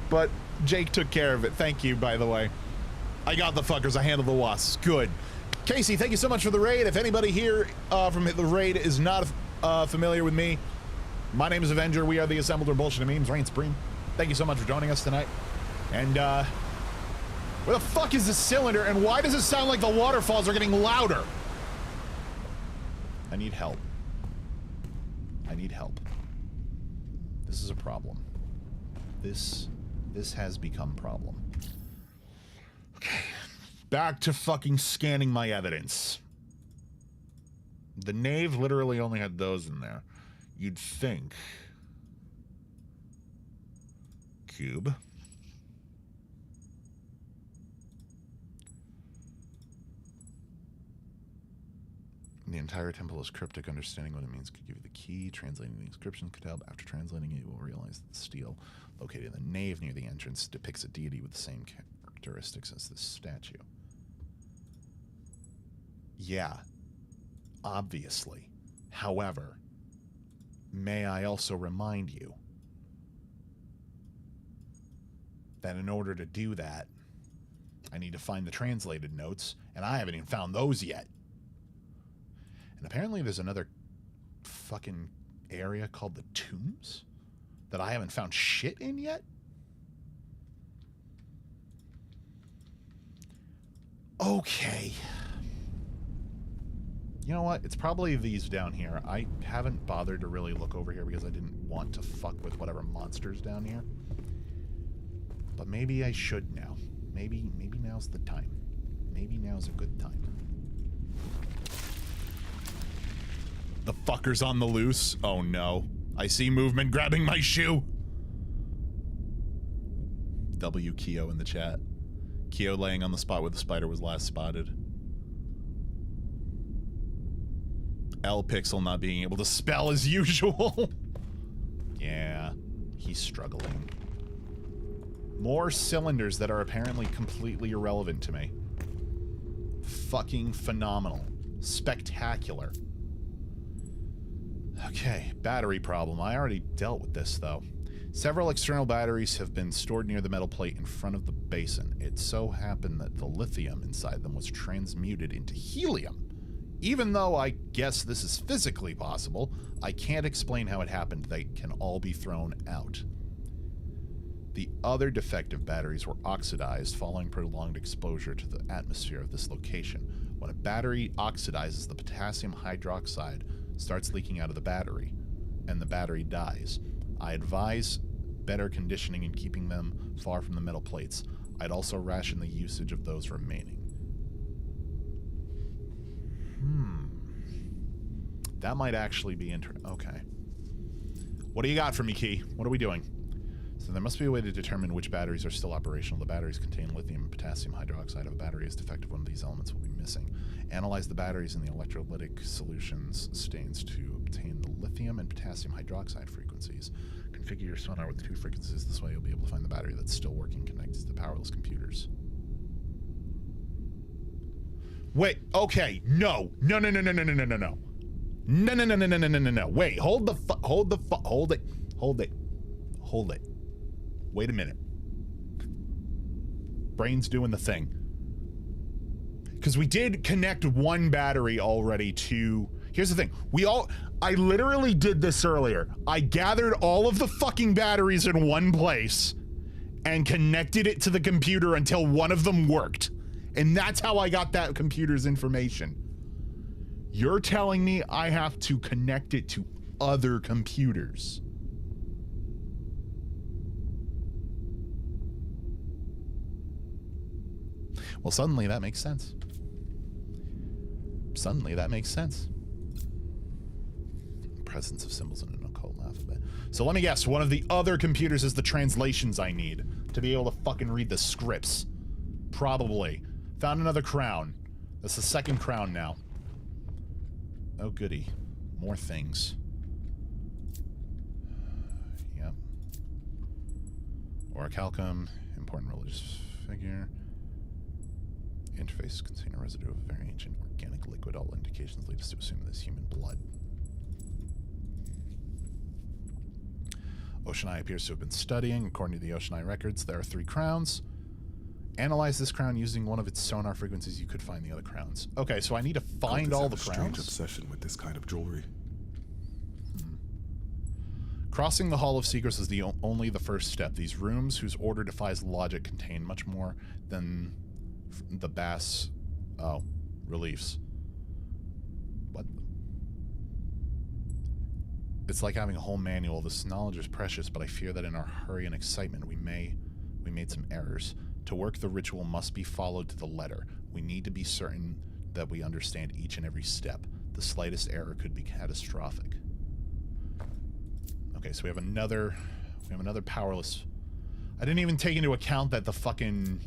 But Jake took care of it. Thank you, by the way. I got the fuckers. I handled the wasps. Good. Casey, thank you so much for the raid. If anybody here from the raid is not familiar with me, my name is Avenger. We are the Assembled or Bullshit Memes. Reign Supreme. Thank you so much for joining us tonight. And, where the fuck is this cylinder, and why does it sound like the waterfalls are getting louder? I need help. I need help. This is a problem. This has become a problem. Okay. Back to fucking scanning my evidence. The nave literally only had those in there. You'd think. Cube. The entire temple is cryptic. Understanding what it means could give you the key. Translating the inscription could help. After translating it, you will realize that the stele located in the nave near the entrance depicts a deity with the same characteristics as this statue. Yeah, obviously. However, may I also remind you that in order to do that, I need to find the translated notes, and I haven't even found those yet. And apparently there's another fucking area called the Tombs that I haven't found shit in yet. Okay. You know what? It's probably these down here. I haven't bothered to really look over here because I didn't want to fuck with whatever monsters down here. But maybe I should now. Maybe now's the time. Maybe now's a good time. The fucker's on the loose. Oh no. I see movement grabbing my shoe. W Keo in the chat. Keo laying on the spot where the spider was last spotted. L Pixel not being able to spell as usual. Yeah, he's struggling. More cylinders that are apparently completely irrelevant to me. Fucking phenomenal. Spectacular. Okay, battery problem. I already dealt with this, though. Several external batteries have been stored near the metal plate in front of the basin. It so happened that the lithium inside them was transmuted into helium. Even though I guess this is physically possible, I can't explain how it happened. They can all be thrown out. The other defective batteries were oxidized following prolonged exposure to the atmosphere of this location. When a battery oxidizes, the potassium hydroxide starts leaking out of the battery, and the battery dies. I advise better conditioning and keeping them far from the metal plates. I'd also ration the usage of those remaining. That might actually be okay. What do you got for me, Key? What are we doing? So there must be a way to determine which batteries are still operational. The batteries contain lithium and potassium hydroxide. If a battery is defective, one of these elements will be missing. Analyze the batteries in the electrolytic solutions stains to obtain the lithium and potassium hydroxide frequencies. Configure your sonar with the 2 frequencies. This way you'll be able to find the battery that's still working connected to the powerless computers. Wait, okay, no. No. No. Wait, hold it. Wait a minute. Brain's doing the thing. Because we did connect one battery already to... Here's the thing. I literally did this earlier. I gathered all of the fucking batteries in one place and connected it to the computer until one of them worked. And that's how I got that computer's information. You're telling me I have to connect it to other computers. Well, suddenly that makes sense. Presence of symbols in an occult alphabet. So let me guess, one of the other computers is the translations I need to be able to fucking read the scripts. Probably. Found another crown. That's the second crown now. Oh goody. More things. Yep. Orichalcum. Important religious figure. Interface contain a residue of a very ancient organic liquid. All indications lead us to assume this is human blood. Ocean Eye appears to have been studying. According to the Ocean Eye records, there are 3 crowns. Analyze this crown using one of its sonar frequencies. You could find the other crowns. Okay, so I need to find all the crowns. Strange obsession with this kind of jewelry. Crossing the Hall of Secrets is only the first step. These rooms, whose order defies logic, contain much more than the bass reliefs. What? It's like having a whole manual. This knowledge is precious, but I fear that in our hurry and excitement we made some errors. To work, the ritual must be followed to the letter. We need to be certain that we understand each and every step. The slightest error could be catastrophic. Okay, so we have another powerless. I didn't even take into account that the fucking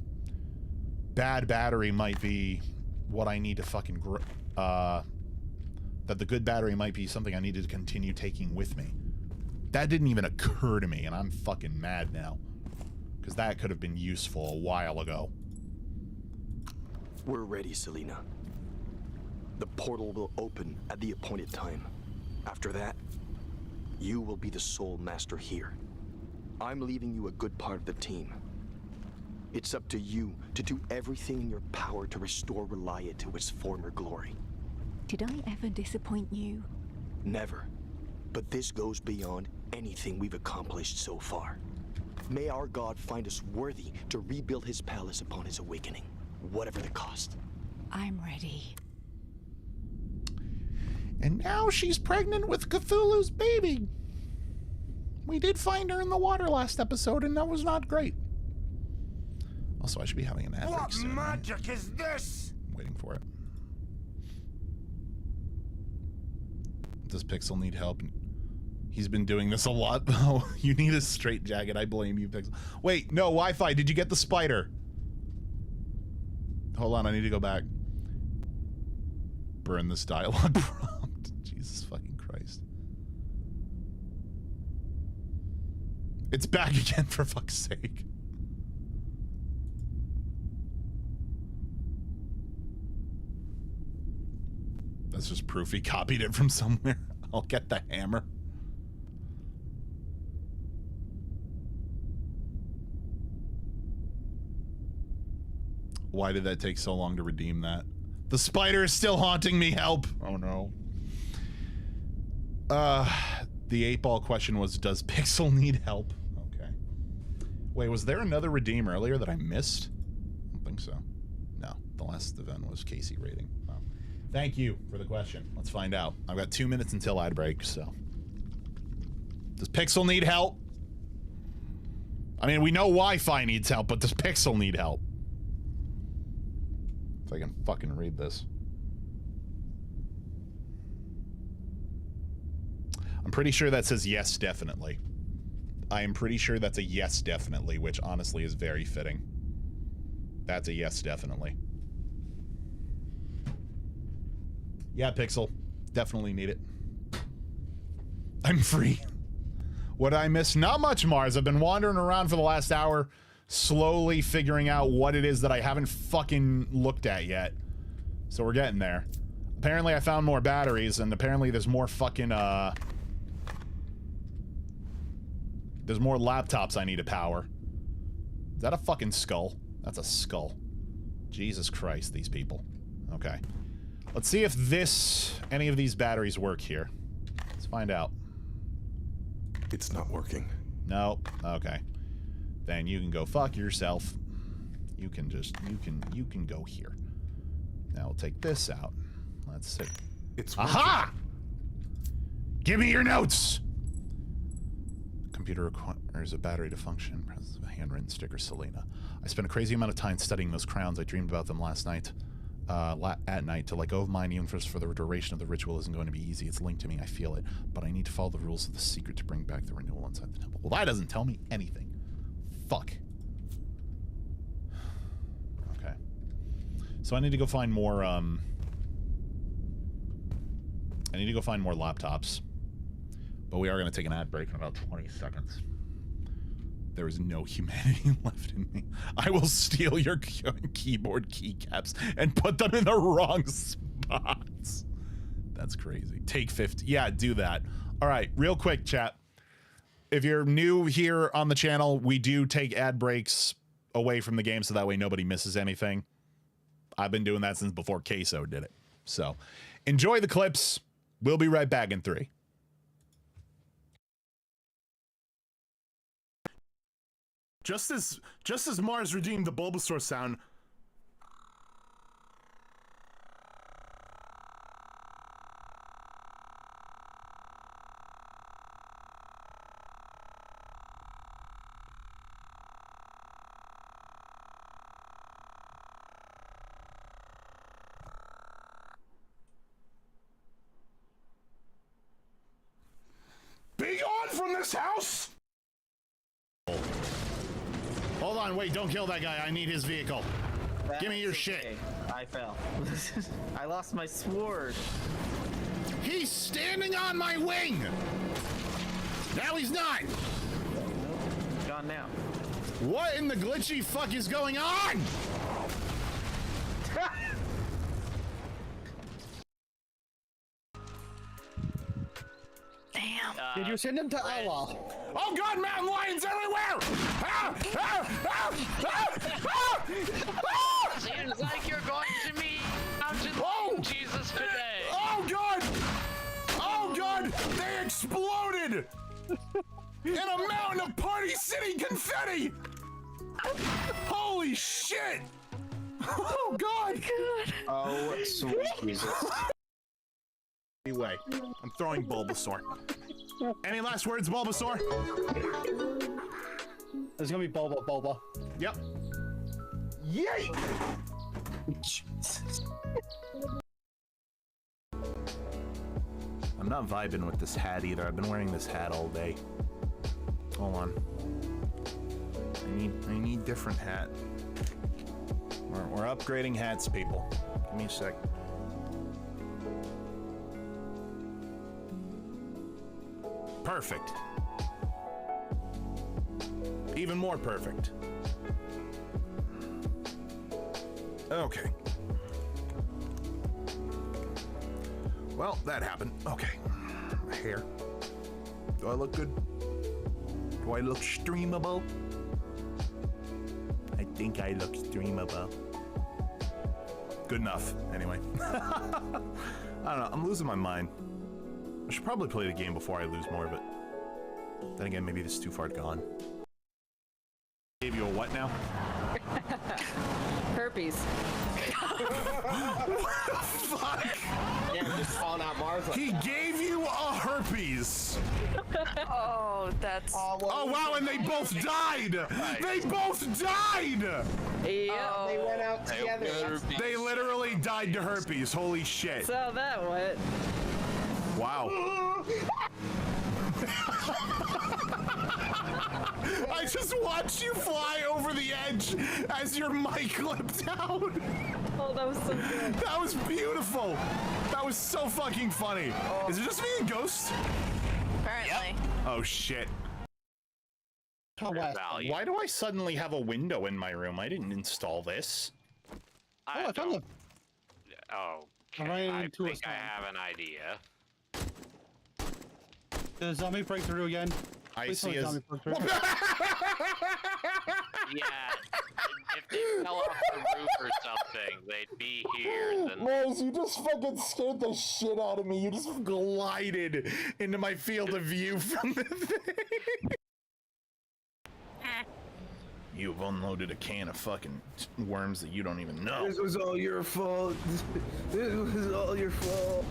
bad battery might be what I need to fucking that the good battery might be something I needed to continue taking with me. That didn't even occur to me, and I'm fucking mad now. Because that could have been useful a while ago. We're ready, Selena. The portal will open at the appointed time. After that, you will be the sole master here. I'm leaving you a good part of the team. It's up to you to do everything in your power to restore Relia to its former glory. Did I ever disappoint you? Never. But this goes beyond anything we've accomplished so far. May our God find us worthy to rebuild his palace upon his awakening, whatever the cost. I'm ready. And now she's pregnant with Cthulhu's baby. We did find her in the water last episode, and that was not great. Also, I should be having an ad break soon. What magic is this? I'm waiting for it. Does Pixel need help? He's been doing this a lot, though. You need a straight jacket. I blame you, Pixel. Wait, no, Wi-Fi. Did you get the spider? Hold on, I need to go back. Burn this dialogue prompt. Jesus fucking Christ. It's back again, for fuck's sake. That's just proof he copied it from somewhere. I'll get the hammer. Why did that take so long to redeem that? The spider is still haunting me. Help. Oh no. The 8-ball question was, does Pixel need help? Okay. Wait, was there another redeem earlier that I missed? I don't think so. No, the last event was Casey rating. Oh. Thank you for the question. Let's find out. I've got 2 minutes until ad break, so. Does Pixel need help? I mean, we know Wi-Fi needs help, but does Pixel need help? If I can fucking read this. I'm pretty sure that says yes, definitely. I am pretty sure that's a yes, definitely, which honestly is very fitting. That's a yes, definitely. Yeah, Pixel. Definitely need it. I'm free. What did I miss? Not much, Mars. I've been wandering around for the last hour, slowly figuring out what it is that I haven't fucking looked at yet. So we're getting there. Apparently I found more batteries, and apparently there's more fucking, there's more laptops I need to power. Is that a fucking skull? That's a skull. Jesus Christ, these people. Okay. Let's see if any of these batteries work here. Let's find out. It's not working. No. Okay. Then you can go fuck yourself. You can go here. Now we'll take this out. Let's see. It's working. Aha! Give me your notes! Computer requires a battery to function. Presence of a handwritten sticker, Selena. I spent a crazy amount of time studying those crowns. I dreamed about them last night. At night. To let go of mine, even for the duration of the ritual, isn't going to be easy. It's linked to me. I feel it. But I need to follow the rules of the secret to bring back the renewal inside the temple. Well, that doesn't tell me anything. Fuck. Okay. So I need to go find more, I need to go find more laptops. But we are going to take an ad break in about 20 seconds. There is no humanity left in me. I will steal your keyboard keycaps and put them in the wrong spots. That's crazy. Take 50. Yeah, do that. All right, real quick, chat. If you're new here on the channel, we do take ad breaks away from the game so that way nobody misses anything. I've been doing that since before Queso did it. So enjoy the clips. We'll be right back in 3. Just as Mars redeemed the Bulbasaur sound. Be gone from this house! Hold on, wait, don't kill that guy. I need his vehicle. Give me your shit. I fell. I lost my sword. He's standing on my wing! Now he's not! Gone now. What in the glitchy fuck is going on? Damn. Did you send him to Allah? Oh god, mountain lions everywhere! Ah! Ah! Ah! Ah! Ah! Ah! Seems like you're going to meet Mountain Oh! Jesus today. Oh god! Oh god! They exploded! In a mountain of Party City confetti! Holy shit! Oh god! Oh, sweet Jesus. Anyway, I'm throwing Bulbasaur. Any last words, Bulbasaur? There's gonna be Bulba. Yep. Yay! I'm not vibing with this hat either. I've been wearing this hat all day. Hold on. I need different hat. We're upgrading hats, people. Give me a sec. Perfect. Even more perfect. Okay. Well, that happened. Okay. Hair. Do I look good? Do I look streamable? I think I look streamable. Good enough, anyway. I don't know, I'm losing my mind. I should probably play the game before I lose more of it. Then again, maybe this is too far gone. Gave you a what now? Herpes. Fuck! Yeah, just calling out Mars. He gave you a herpes! Oh, that's. Oh wow, and they both died! They both died! Yeah. They went out together. They literally died to herpes, holy shit. So that went. Wow. I just watched you fly over the edge as your mic clipped out. Oh, that was so good. That was beautiful. That was so fucking funny. Is it just me and Ghost? Apparently. Oh shit. Value. Why do I suddenly have a window in my room? I didn't install this. I I found don't. the. Okay, ran I into a think I storm. have an idea. The zombie breakthrough again. I Please tell see me as... zombie breakthrough. Yeah, if they fell off the roof or something, they'd be here. Then Rose, you just fucking scared the shit out of me. You just glided into my field of view from the thing. You've unloaded a can of fucking worms that you don't even know. This was all your fault. This was all your fault.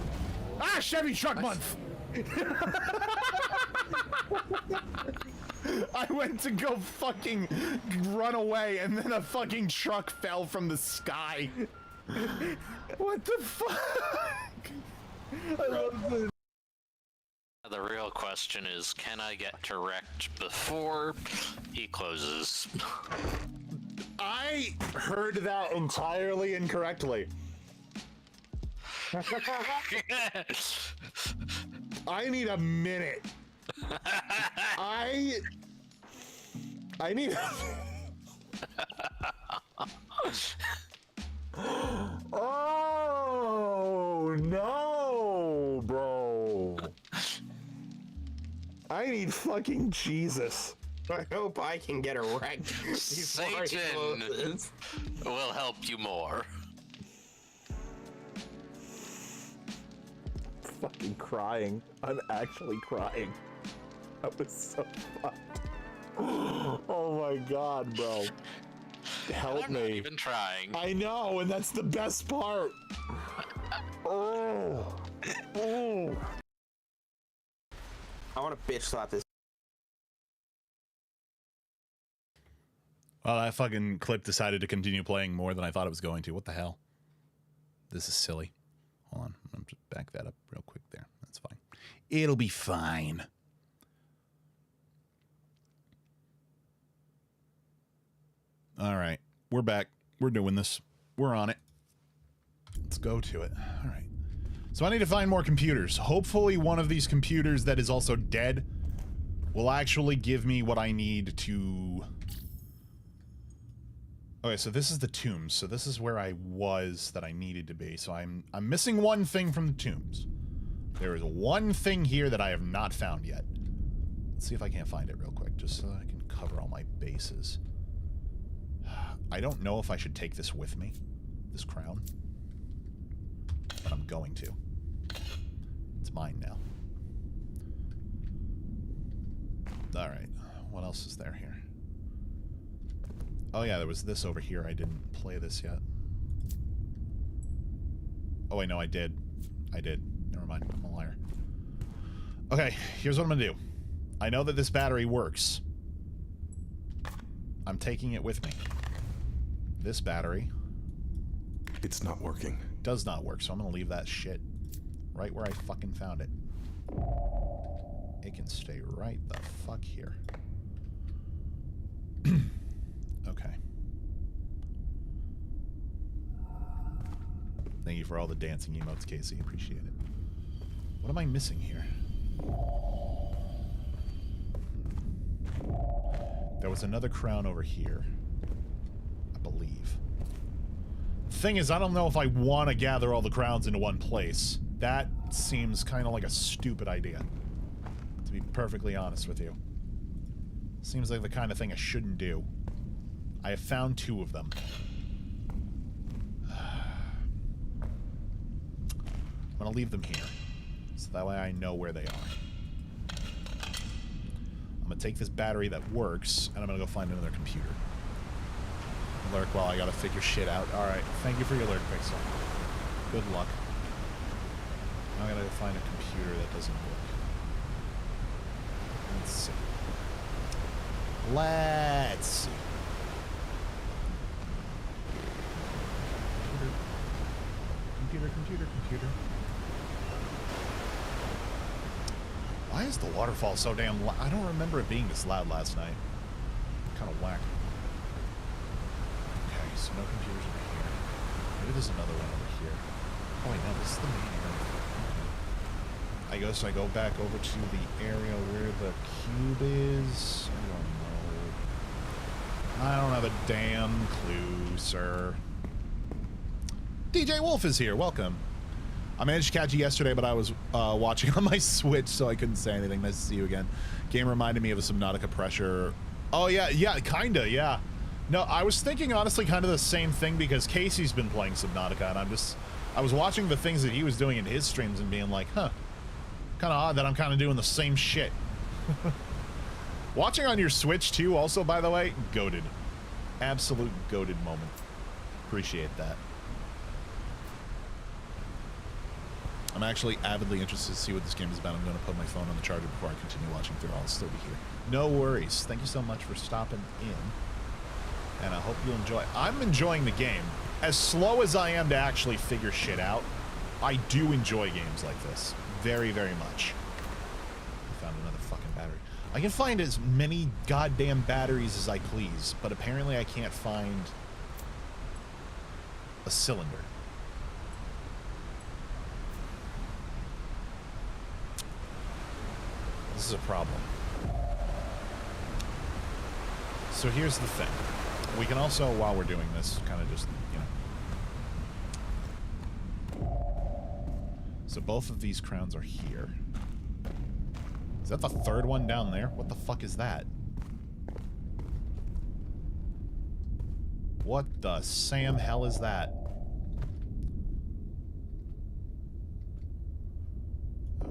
Ah, Chevy Truck Month! I went to go fucking run away and then a fucking truck fell from the sky. What the fuck? I love this. the real question is, can I get to Rect before he closes? I heard that entirely incorrectly. I need a minute. I need. Oh no, bro! I need fucking Jesus. I hope I can get erect. Satan will help you more. Fucking crying. I'm actually crying. That was so fucked. Oh my god, bro. Help I'm me. not even trying. I know, and that's the best part. Oh. Oh. I want to bitch slap this. Well, that fucking clip decided to continue playing more than I thought it was going to. What the hell? This is silly. Hold on. I'm just back that up real quick there. That's fine. It'll be fine. All right. We're back. We're doing this. We're on it. Let's go to it. All right. So I need to find more computers. Hopefully one of these computers that is also dead will actually give me what I need to... Okay, so this is the tombs. So this is where I was that I needed to be. So I'm missing one thing from the tombs. There is one thing here that I have not found yet. Let's see if I can't find it real quick, just so I can cover all my bases. I don't know if I should take this with me, this crown, but I'm going to. It's mine now. All right, what else is there here? Oh yeah, there was this over here. I didn't play this yet. Oh wait, no, I did. I did. Never mind, I'm a liar. Okay, here's what I'm gonna do. I know that this battery works. I'm taking it with me. This battery... It's not working. Does not work, so I'm gonna leave that shit right where I fucking found it. It can stay right the fuck here. Okay. Thank you for all the dancing emotes, Casey. Appreciate it. What am I missing here? There was another crown over here, I believe. Thing is, I don't know if I want to gather all the crowns into one place. That seems kind of like a stupid idea, to be perfectly honest with you. Seems like the kind of thing I shouldn't do. I have found 2 of them. I'm gonna leave them here, so that way I know where they are. I'm gonna take this battery that works, and I'm gonna go find another computer. Lurk while I gotta figure shit out. Alright, thank you for your lurk, Pixel. Good luck. Now I gotta go find a computer that doesn't work. Let's see. Let's see. Computer. Why is the waterfall so damn loud? I don't remember it being this loud last night. Kind of whack. Okay, so no computers over here. Maybe there's another one over here. Oh wait, no, this is the main area. Okay. I guess I go back over to the area where the cube is. I don't have a damn clue, sir. DJ Wolf is here. Welcome. I managed to catch you yesterday, but I was watching on my Switch, so I couldn't say anything. Nice to see you again. Game reminded me of a Subnautica pressure. Oh, yeah, kinda, yeah. No, I was thinking, honestly, kind of the same thing, because Casey's been playing Subnautica, and I was watching the things that he was doing in his streams and being like, huh, kind of odd that I'm kind of doing the same shit. Watching on your Switch, too, also, by the way, goated. Absolute goated moment. Appreciate that. I'm actually avidly interested to see what this game is about. I'm going to put my phone on the charger before I continue watching through. I'll still be here. No worries. Thank you so much for stopping in. And I hope you enjoy. I'm enjoying the game. As slow as I am to actually figure shit out, I do enjoy games like this. Very, very much. I found another fucking battery. I can find as many goddamn batteries as I please, but apparently I can't find a cylinder. This is a problem. So here's the thing. We can also, while we're doing this, kind of just, you know. So both of these crowns are here. Is that the third one down there? What the fuck is that? What the Sam hell is that?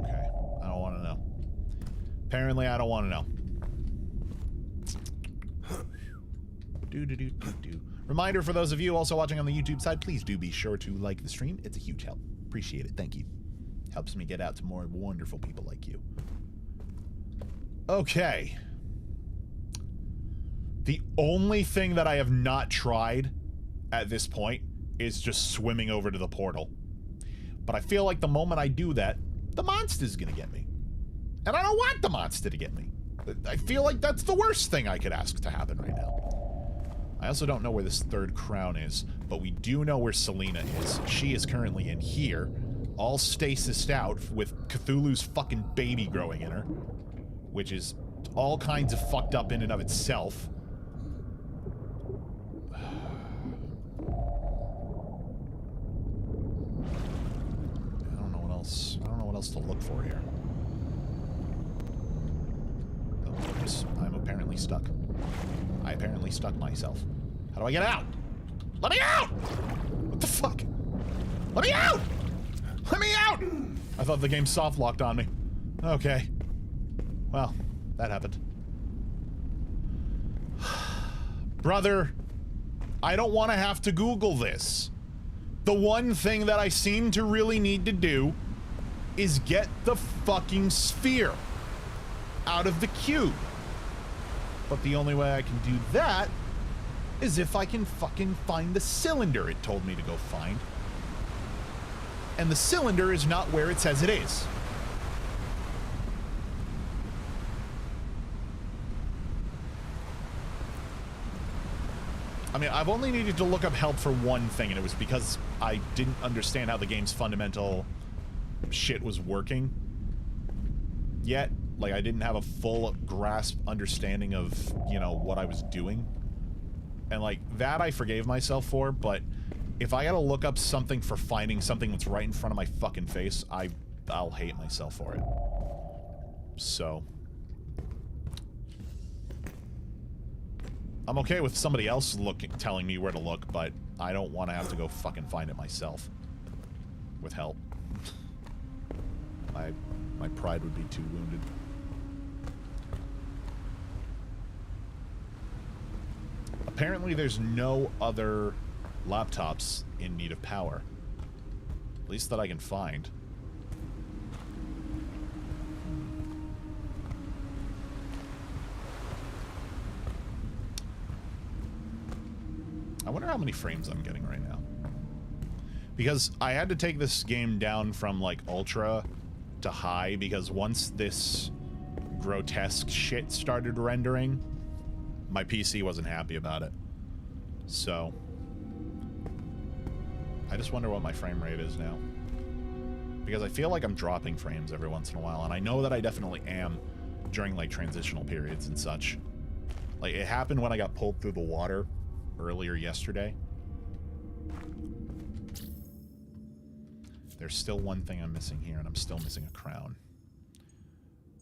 Okay, I don't want to know. Apparently, I don't want to know. Reminder for those of you also watching on the YouTube side, please do be sure to like the stream. It's a huge help. Appreciate it. Thank you. Helps me get out to more wonderful people like you. Okay. The only thing that I have not tried at this point is just swimming over to the portal. But I feel like the moment I do that, the monster's gonna get me. And I don't want the monster to get me. I feel like that's the worst thing I could ask to happen right now. I also don't know where this third crown is, but we do know where Selena is. She is currently in here, all stasised out with Cthulhu's fucking baby growing in her, which is all kinds of fucked up in and of itself. I don't know what else. I don't know what else to look for here. Oh, I'm apparently stuck. I apparently stuck myself. How do I get out? Let me out! What the fuck? Let me out! Let me out! I thought the game soft locked on me. Okay. Well, that happened. Brother, I don't want to have to Google this. The one thing that I seem to really need to do is get the fucking sphere out of the cube. But the only way I can do that is if I can fucking find the cylinder it told me to go find. And the cylinder is not where it says it is. I mean, I've only needed to look up help for one thing, and it was because I didn't understand how the game's fundamental shit was working yet. Like, I didn't have a full grasp understanding of, you know, what I was doing. And, like, that I forgave myself for, but if I gotta look up something for finding something that's right in front of my fucking face, I'll hate myself for it. So. I'm okay with somebody else telling me where to look, but I don't want to have to go fucking find it myself. With help. My pride would be too wounded. Apparently there's no other laptops in need of power. At least that I can find. I wonder how many frames I'm getting right now. Because I had to take this game down from, like, ultra to high, because once this grotesque shit started rendering, my PC wasn't happy about it. So I just wonder what my frame rate is now. Because I feel like I'm dropping frames every once in a while, and I know that I definitely am during, like, transitional periods and such. Like, it happened when I got pulled through the water earlier yesterday. There's still one thing I'm missing here, and I'm still missing a crown.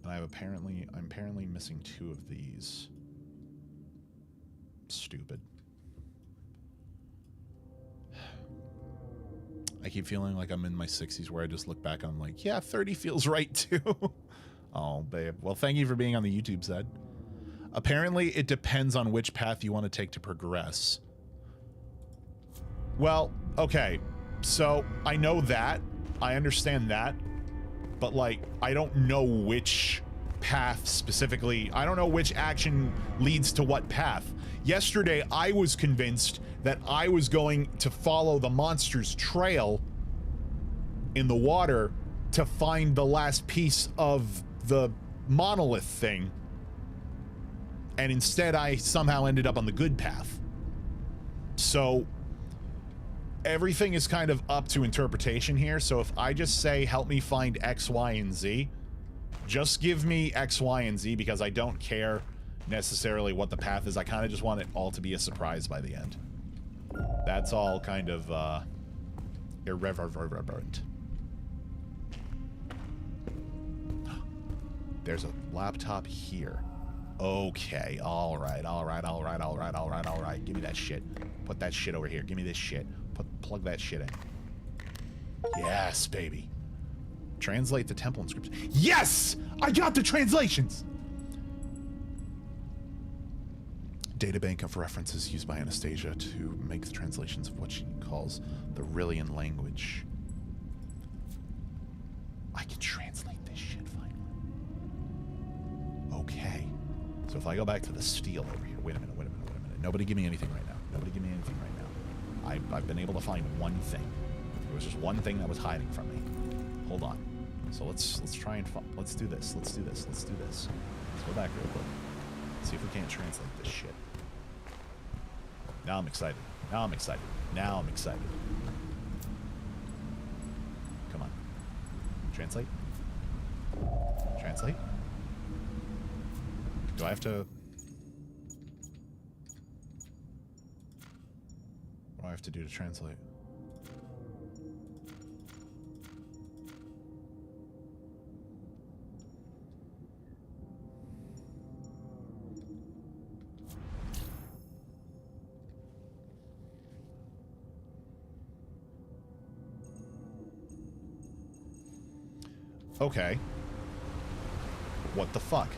And I'm apparently missing 2 of these. Stupid. I keep feeling like I'm in my 60s where I just look back and I'm like, yeah, 30 feels right too. Oh, babe. Well, thank you for being on the YouTube side. Apparently, it depends on which path you want to take to progress. Well, okay. So, I know that. I understand that. But, like, I don't know which path specifically. I don't know which action leads to what path. Yesterday, I was convinced that I was going to follow the monster's trail in the water to find the last piece of the monolith thing. And instead, I somehow ended up on the good path. So, everything is kind of up to interpretation here. So if I just say, help me find X, Y, and Z, just give me X, Y, and Z, because I don't care necessarily what the path is. I kind of just want it all to be a surprise by the end. That's all kind of irreverent. There's a laptop here. Okay, all right. Give me that shit. Put that shit over here. Give me this shit. Plug that shit in. Yes, baby. Translate the temple inscription. Yes! I got the translations! Databank of references used by Anastasia to make the translations of what she calls the Rillian language. I can translate this shit finally. Okay. So if I go back to the steel over here. Wait a minute. Nobody give me anything right now. I've been able to find one thing. There was just one thing that was hiding from me. Hold on. So let's try and let's do this. Let's go back real quick. See if we can't translate this shit. Now I'm excited. Come on. Translate. Do I have to... What do I have to do to translate? Okay. What the fuck?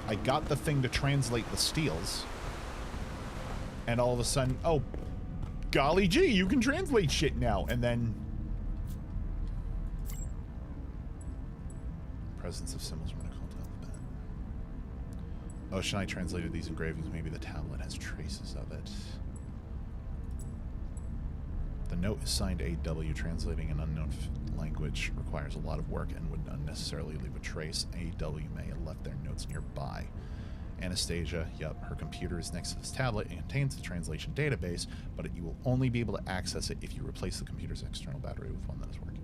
I got the thing to translate the steels. And all of a sudden, oh, golly gee, you can translate shit now. And then... Presence of symbols from an occult alphabet. Oh, Shani translated these engravings. Maybe the tablet has traces of it. The note is signed A.W. Translating an unknown language requires a lot of work and would unnecessarily leave a trace. A.W. may have left their notes nearby. Anastasia, yep, her computer is next to this tablet and contains the translation database, but you will only be able to access it if you replace the computer's external battery with one that is working.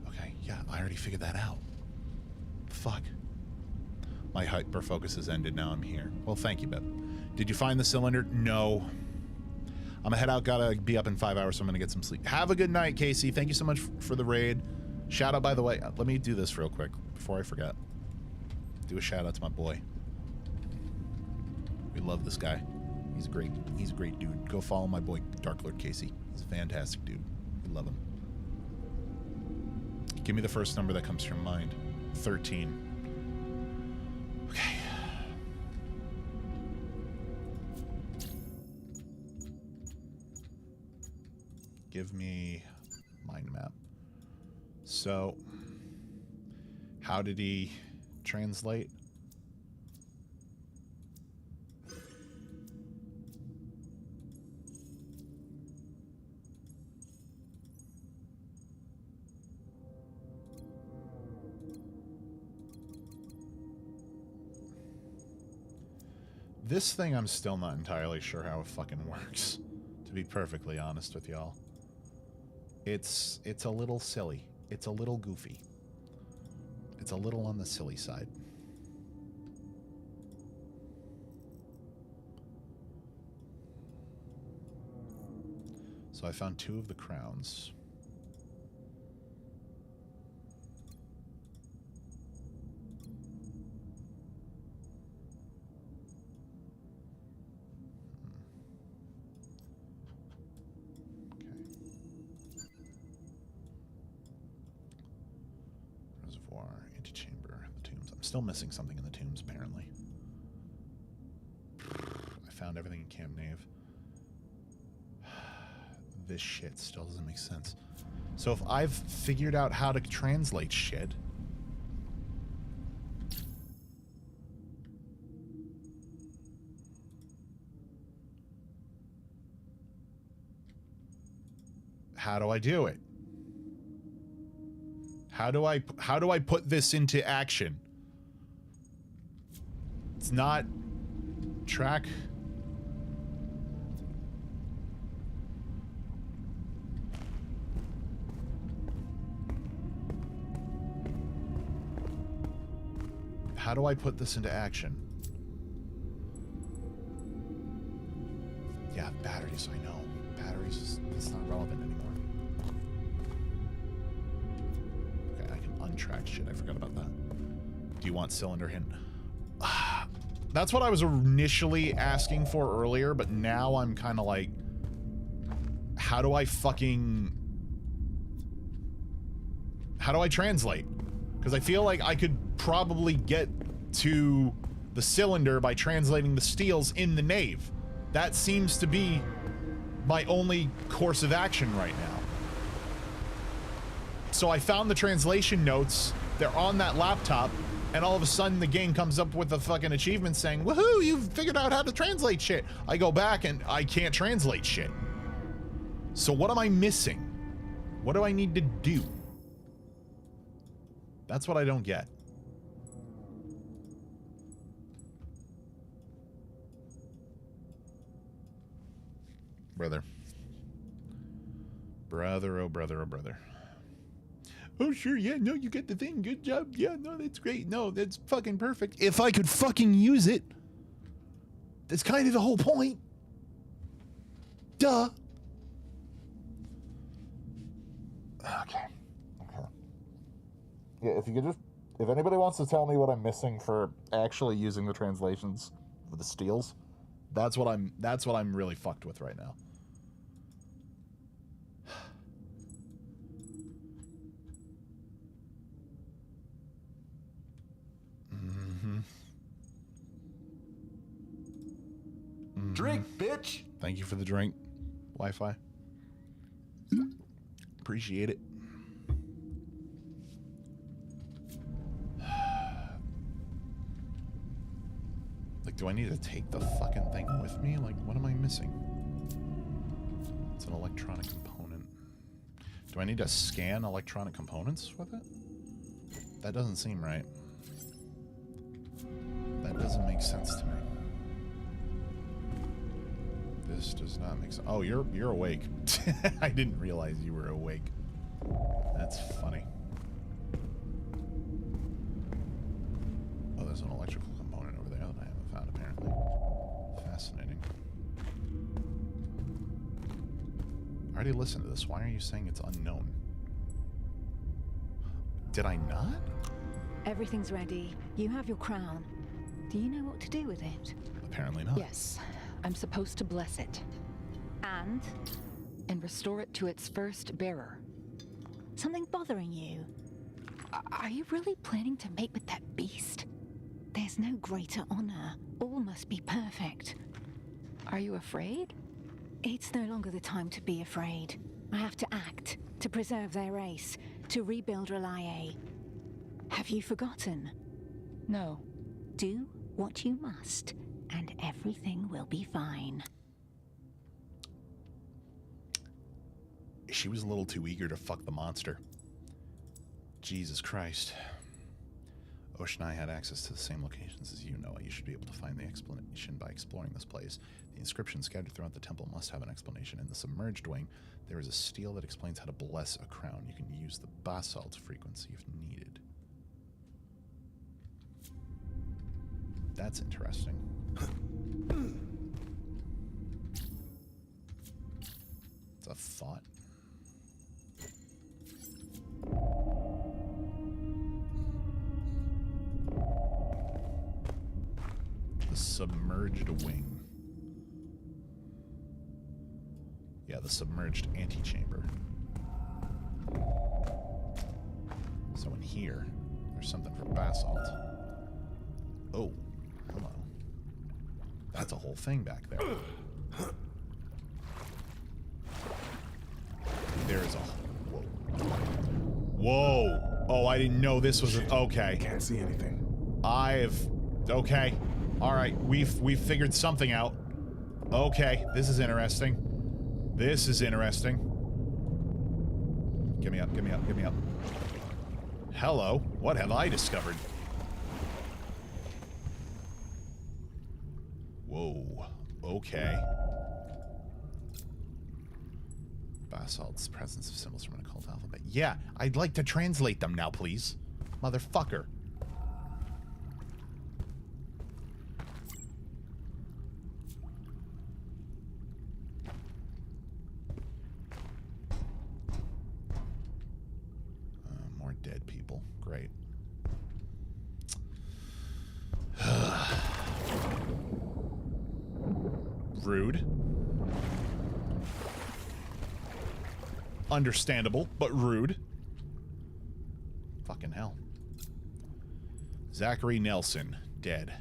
Okay, yeah, I already figured that out. Fuck. My hyper focus has ended, now I'm here. Well, thank you, Beb. Did you find the cylinder? No. I'm gonna head out, gotta be up in 5 hours, so I'm gonna get some sleep. Have a good night, Casey. Thank you so much for the raid. Shout out, by the way, let me do this real quick before I forget. Do a shout out to my boy. We love this guy. He's great. He's a great dude. Go follow my boy, Dark Lord Casey. He's a fantastic dude. We love him. Give me the first number that comes to your mind. 13. Okay. Give me mind map. So, how did he translate? This thing I'm still not entirely sure how it fucking works, to be perfectly honest with y'all. It's a little silly. It's a little goofy. It's a little on the silly side. So I found 2 of the crowns. Still missing something in the tombs, apparently. I found everything in Camp Nave. This shit still doesn't make sense. So if I've figured out how to translate shit... How do I do it? How do I put this into action? It's not track. How do I put this into action? Yeah, batteries, I know. Batteries, that's not relevant anymore. Okay, I can untrack shit. I forgot about that. Do you want cylinder hint? That's what I was initially asking for earlier, but now I'm kind of like, how do I translate? Because I feel like I could probably get to the cylinder by translating the steels in the nave. That seems to be my only course of action right now. So I found the translation notes. They're on that laptop, and all of a sudden the game comes up with a fucking achievement saying, woohoo, you've figured out how to translate shit. I go back and I can't translate shit. So what am I missing? What do I need to do? That's what I don't get. Brother. Brother, oh brother, oh brother. Oh sure, yeah, no, you get the thing, good job, yeah, no, that's great, no, that's fucking perfect. If I could fucking use it. That's kind of the whole point. Duh. Okay. Yeah, if you could just, if anybody wants to tell me what I'm missing for actually using the translations for the steels, that's what I'm really fucked with right now. Drink, bitch! Thank you for the drink, Wi-Fi. Appreciate it. Like, do I need to take the fucking thing with me? Like, what am I missing? It's an electronic component. Do I need to scan electronic components with it? That doesn't seem right. That doesn't make sense to me. This does not make sense. Oh, you're awake. I didn't realize you were awake. That's funny. Oh, there's an electrical component over there that I haven't found, apparently. Fascinating. I already listened to this. Why are you saying it's unknown? Did I not? Everything's ready. You have your crown. Do you know what to do with it? Apparently not. Yes, I'm supposed to bless it. And? And restore it to its first bearer. Something bothering you? Are you really planning to mate with that beast? There's no greater honor. All must be perfect. Are you afraid? It's no longer the time to be afraid. I have to act, to preserve their race, to rebuild Relier. Have you forgotten? No. Do what you must, and everything will be fine. She was a little too eager to fuck the monster. Jesus Christ. Ocean and I had access to the same locations as you, Noah. You should be able to find the explanation by exploring this place. The inscriptions scattered throughout the temple must have an explanation. In the submerged wing, there is a stele that explains how to bless a crown. You can use the basalt frequency if needed. That's interesting. It's a thought. The submerged wing. Yeah, the submerged antechamber. So in here, there's something for basalt. Oh, hello. That's a whole thing back there. There is a... Whoa. Whoa! Oh, I didn't know this was... Okay. Can't see anything. Okay. Alright, we've figured something out. Okay, this is interesting. This is interesting. Get me up, get me up, get me up. Hello, what have I discovered? Whoa, okay. Basalt's presence of symbols from an occult alphabet. Yeah, I'd like to translate them now, please. Motherfucker. dead people. Great. Rude. Understandable, but rude. Fucking hell. Zachary Nelson, dead.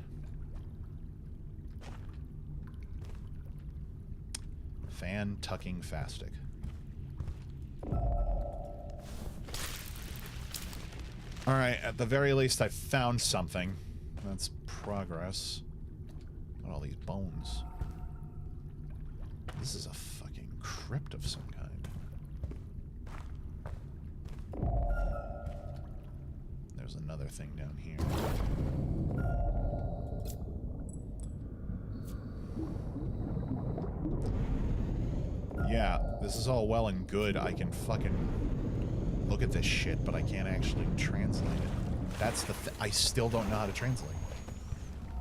Fan tucking fastic. Alright, at the very least I found something. That's progress. Got all these bones. This is a fucking crypt of some kind. There's another thing down here. Yeah, this is all well and good. I can fucking look at this shit, but I can't actually translate it. That's the I still don't know how to translate.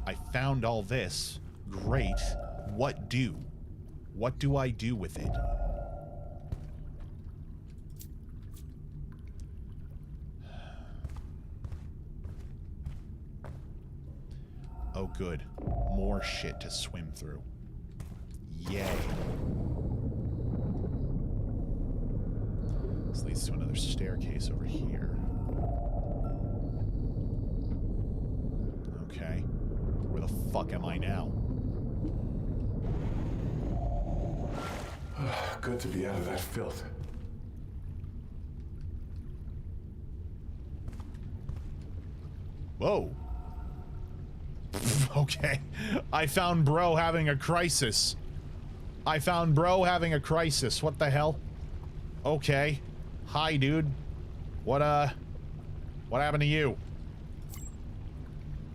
I found all this. Great. What do? What do I do with it? Oh, good. More shit to swim through. Yay. This leads to another staircase over here. Okay. Where the fuck am I now? Good to be out of that filth. Whoa. Okay. I found bro having a crisis. I found bro having a crisis. What the hell? Okay. Hi, dude. What happened to you?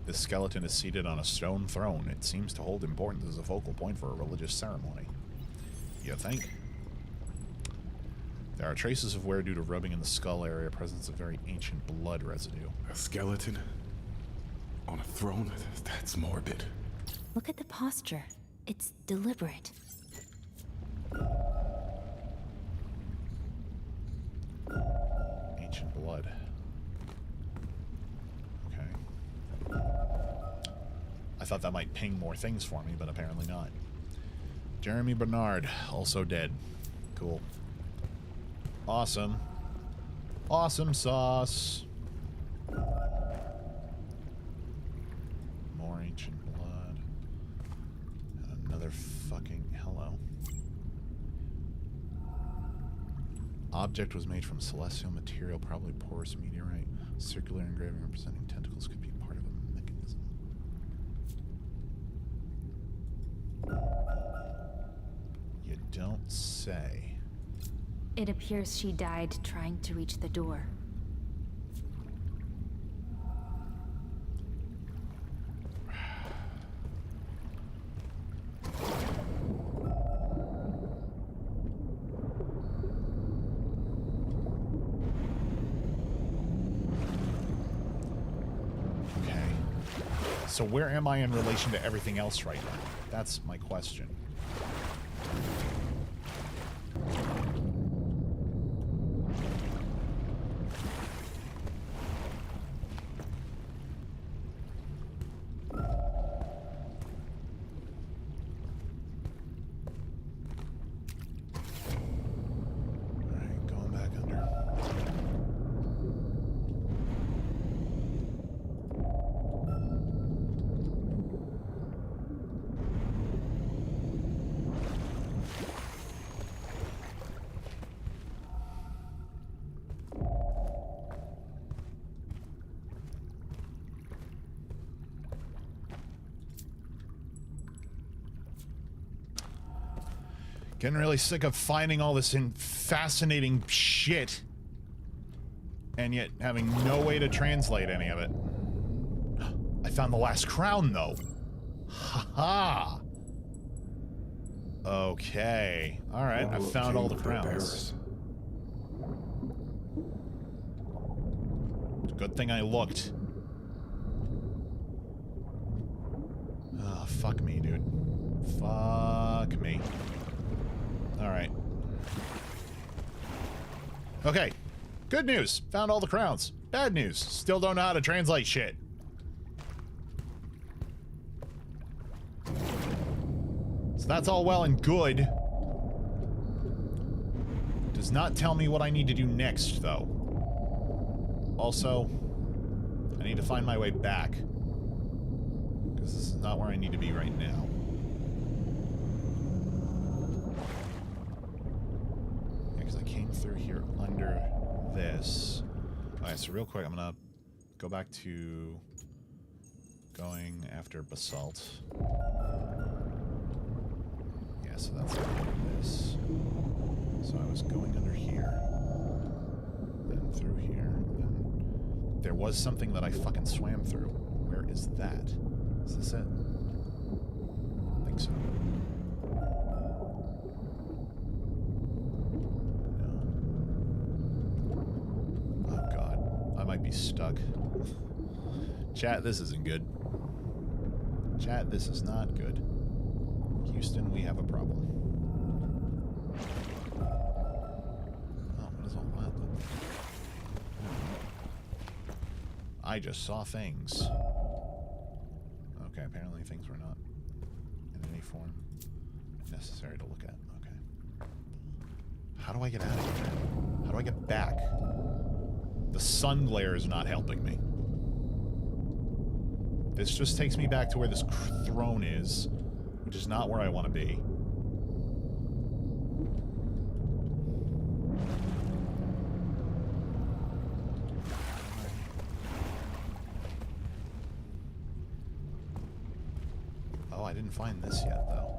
This skeleton is seated on a stone throne. It seems to hold importance as a focal point for a religious ceremony. You think? There are traces of wear due to rubbing in the skull area, presence of very ancient blood residue. A skeleton? On a throne? That's morbid. Look at the posture. It's deliberate. Ancient blood. Okay. I thought that might ping more things for me, but apparently not. Jeremy Bernard, also dead. Cool. Awesome. Awesome sauce. More ancient blood. And another fucking hello. Object was made from celestial material, probably porous meteorite. Circular engraving representing tentacles could be part of a mechanism. You don't say. It appears she died trying to reach the door. So where am I in relation to everything else right now? That's my question. Alright, going back under. Getting really sick of finding all this fascinating shit and yet having no way to translate any of it. I found the last crown, though. Ha-ha! Okay. Alright, I found all the crowns. Good thing I looked. Oh, fuck me, dude. Fuck me. Alright. Okay. Good news. Found all the crowns. Bad news. Still don't know how to translate shit. So that's all well and good. Does not tell me what I need to do next, though. Also, I need to find my way back. Because this is not where I need to be right now. Yeah, because I came through here under this. Alright, so real quick, I'm gonna go back to going after basalt. Yeah, so that's this. So I was going under here, then through here, then there was something that I fucking swam through. Where is that? Is this it? I think so. No. Oh god, I might be stuck. Chat, this isn't good. Chat, this is not good. Houston, we have a problem. I just saw things. Okay, apparently things were not in any form necessary to look at. Okay. How do I get out of here? How do I get back? The sun glare is not helping me. This just takes me back to where this throne is, which is not where I want to be. I didn't find this yet, though.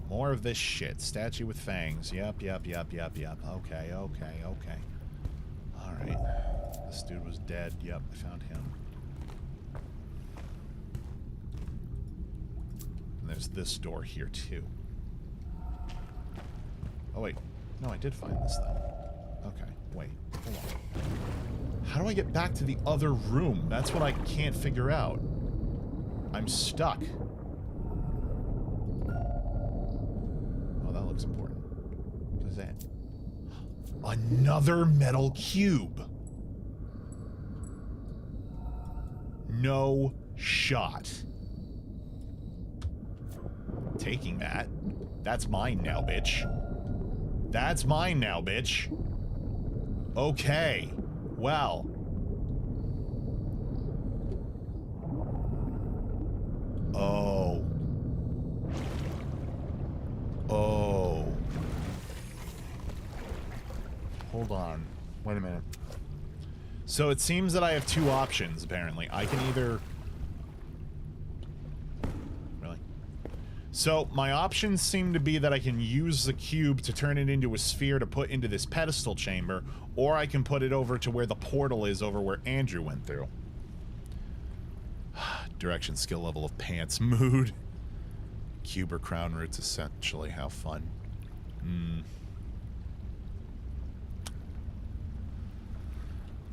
More of this shit. Statue with fangs. Yep. Okay. Alright. This dude was dead. Yep, I found him. And there's this door here, too. Oh, wait. No, I did find this, then. Okay, wait. Hold on. How do I get back to the other room? That's what I can't figure out. I'm stuck. Important. What is that? Another metal cube. No shot. Taking that. That's mine now, bitch. That's mine now, bitch. Okay. Well. Oh. Oh. Hold on. Wait a minute. So it seems that I have two options, apparently. I can either... Really? So my options seem to be that I can use the cube to turn it into a sphere to put into this pedestal chamber, or I can put it over to where the portal is over where Andrew went through. Direction, skill level of pants, mood. Cube or crown roots, essentially. How fun.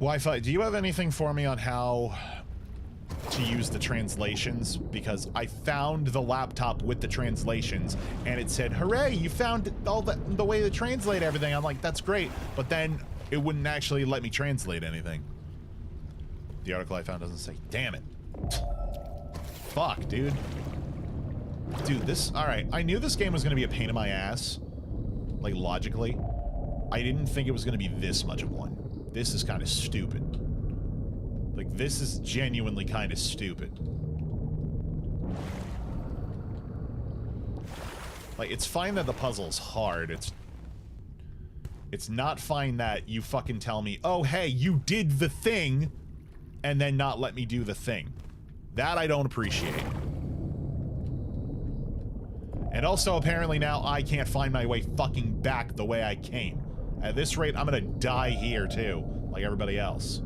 Wi-Fi, do you have anything for me on how to use the translations? Because I found the laptop with the translations, and it said, hooray, you found all the way to translate everything. I'm like, that's great. But then it wouldn't actually let me translate anything. The article I found doesn't say. Damn it. Fuck, dude. Dude, this... Alright, I knew this game was going to be a pain in my ass. Like, logically. I didn't think it was going to be this much of one. This is kind of stupid. Like, this is genuinely kind of stupid. Like, it's fine that the puzzle's hard. It's not fine that you fucking tell me, oh, hey, you did the thing, and then not let me do the thing. That I don't appreciate. And also, apparently now, I can't find my way fucking back the way I came. At this rate, I'm gonna die here, too. Like everybody else.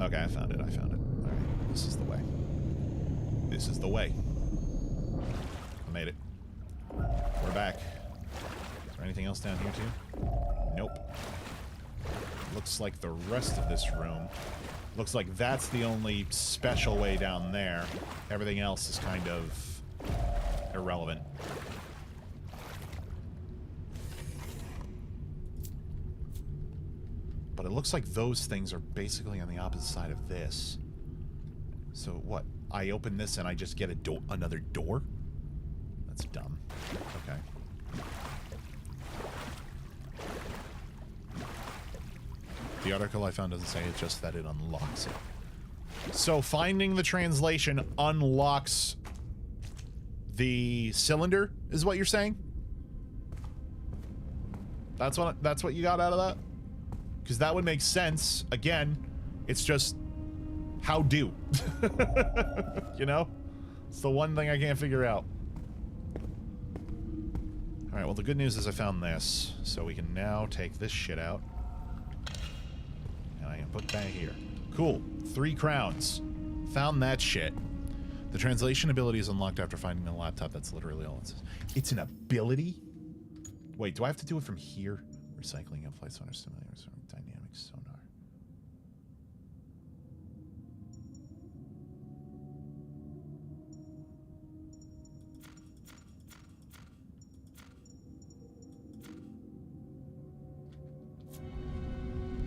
Okay, I found it. Alright, this is the way. This is the way. I made it. We're back. Is there anything else down here, too? Nope. Looks like the rest of this room... Looks like that's the only special way down there. Everything else is kind of irrelevant. But it looks like those things are basically on the opposite side of this. So what? I open this and I just get another door? That's dumb. Okay. The article I found doesn't say it, just that it unlocks it. So finding the translation unlocks the cylinder, is what you're saying? That's what you got out of that? Because that would make sense. Again, it's just how do. You know? It's the one thing I can't figure out. Alright, well the good news is I found this. So we can now take this shit out. And I can put that here. Cool. 3 crowns. Found that shit. The translation ability is unlocked after finding a laptop. That's literally all it says. It's an ability? Wait, do I have to do it from here? Recycling in flight sonar simulators, dynamic sonar.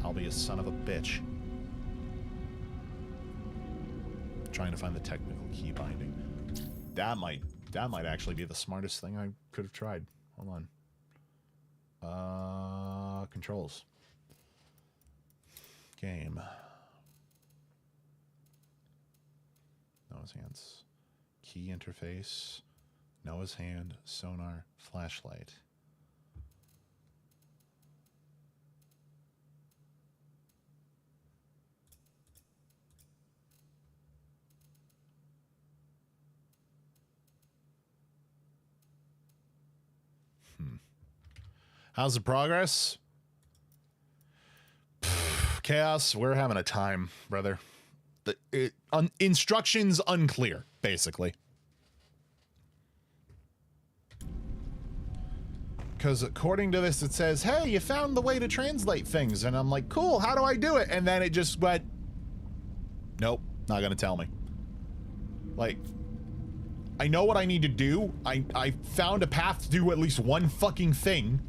I'll be a son of a bitch. Trying to find the technical key binding. That might actually be the smartest thing I could have tried. Hold on. Controls. Game. Noah's hands. Key interface. Noah's hand. Sonar. Flashlight. How's the progress? Chaos, we're having a time, brother. Instructions unclear, basically. Because according to this, it says, hey, you found the way to translate things. And I'm like, cool, how do I do it? And then it just went, nope, not gonna tell me. Like, I know what I need to do. I found a path to do at least one fucking thing.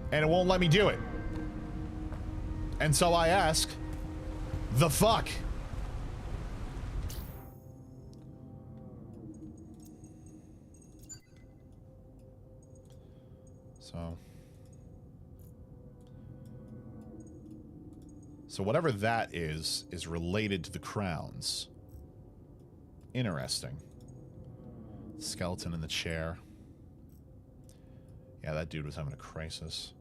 And it won't let me do it. And so I ask, the fuck? So whatever that is related to the crowns. Interesting. Skeleton in the chair. Yeah, that dude was having a crisis.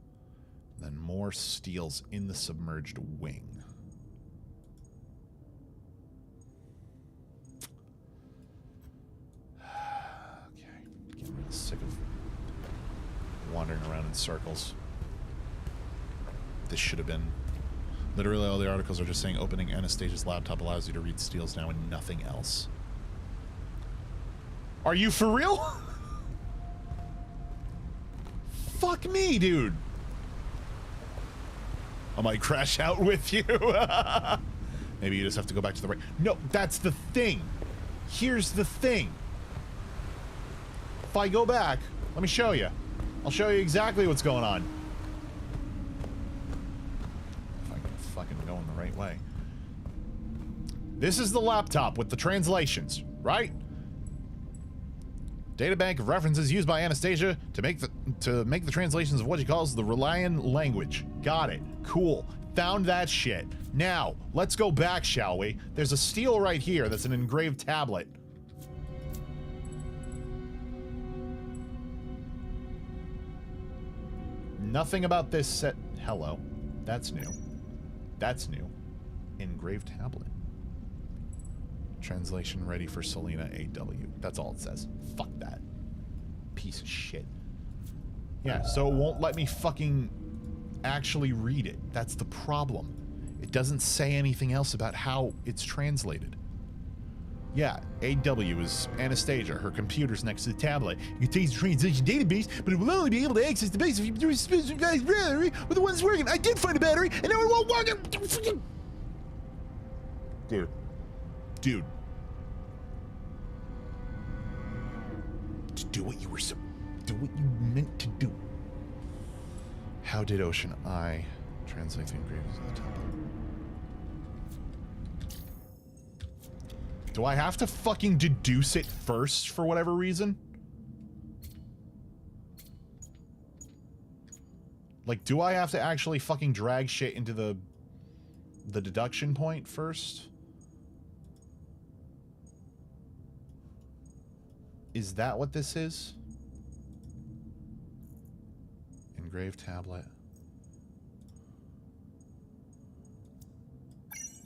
Then more steels in the submerged wing. Okay, getting real sick of wandering around in circles. This should have been... Literally all the articles are just saying opening Anastasia's laptop allows you to read steels now and nothing else. Are you for real? Fuck me, dude. I might crash out with you. Maybe you just have to go back to the right. No, that's the thing. Here's the thing. If I go back, let me show you. I'll show you exactly what's going on. If I can fucking go in the right way. This is the laptop with the translations, right? Databank of references used by Anastasia to make the translations of what she calls the Relian language. Got it. Cool. Found that shit. Now, let's go back, shall we? There's a steel right here that's an engraved tablet. Nothing about this set. Hello. That's new. That's new. Engraved tablet. Translation ready for Selena AW. That's all it says. Fuck that. Piece of shit. Yeah, so it won't let me fucking actually read it. That's the problem. It doesn't say anything else about how it's translated. Yeah, AW is Anastasia. Her computer's next to the tablet. You can take the translation database, but it will only be able to access the base if you do a specific battery with the one that's working. I did find a battery, and now it won't work. Dude. Dude. Just do what you were do what you meant to do. How did Ocean Eye Translate the engravings of the temple. Do I have to fucking deduce it first for whatever reason? Like, do I have to actually fucking drag shit into the deduction point first? Is that what this is? Engraved tablet.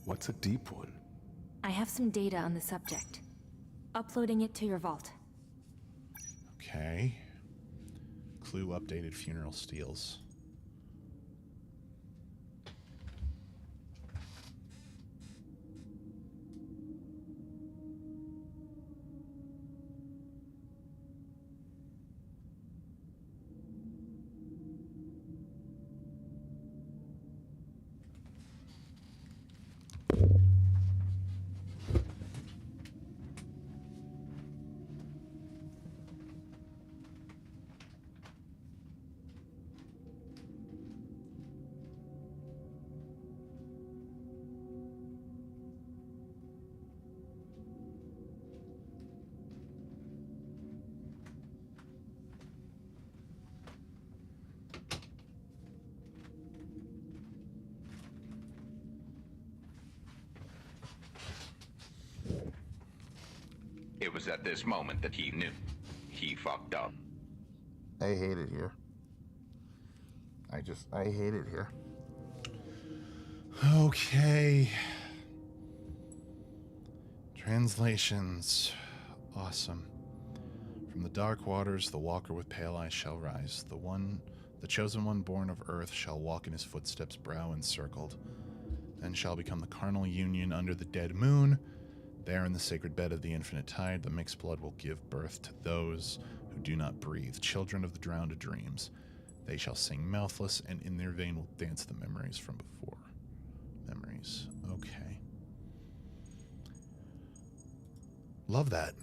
What's a deep one? I have some data on the subject. Uploading it to your vault. Okay. Clue updated funeral steels. It was at this moment that he knew. He fucked up. I hate it here. I hate it here. Okay. Translations. Awesome. From the dark waters, the walker with pale eyes shall rise. The chosen one born of earth shall walk in his footsteps, brow encircled. Then shall become the carnal union under the dead moon. There in the sacred bed of the infinite tide, the mixed blood will give birth to those who do not breathe, children of the drowned dreams. They shall sing mouthless, and in their vein will dance the memories from before. Memories. Okay. Love that.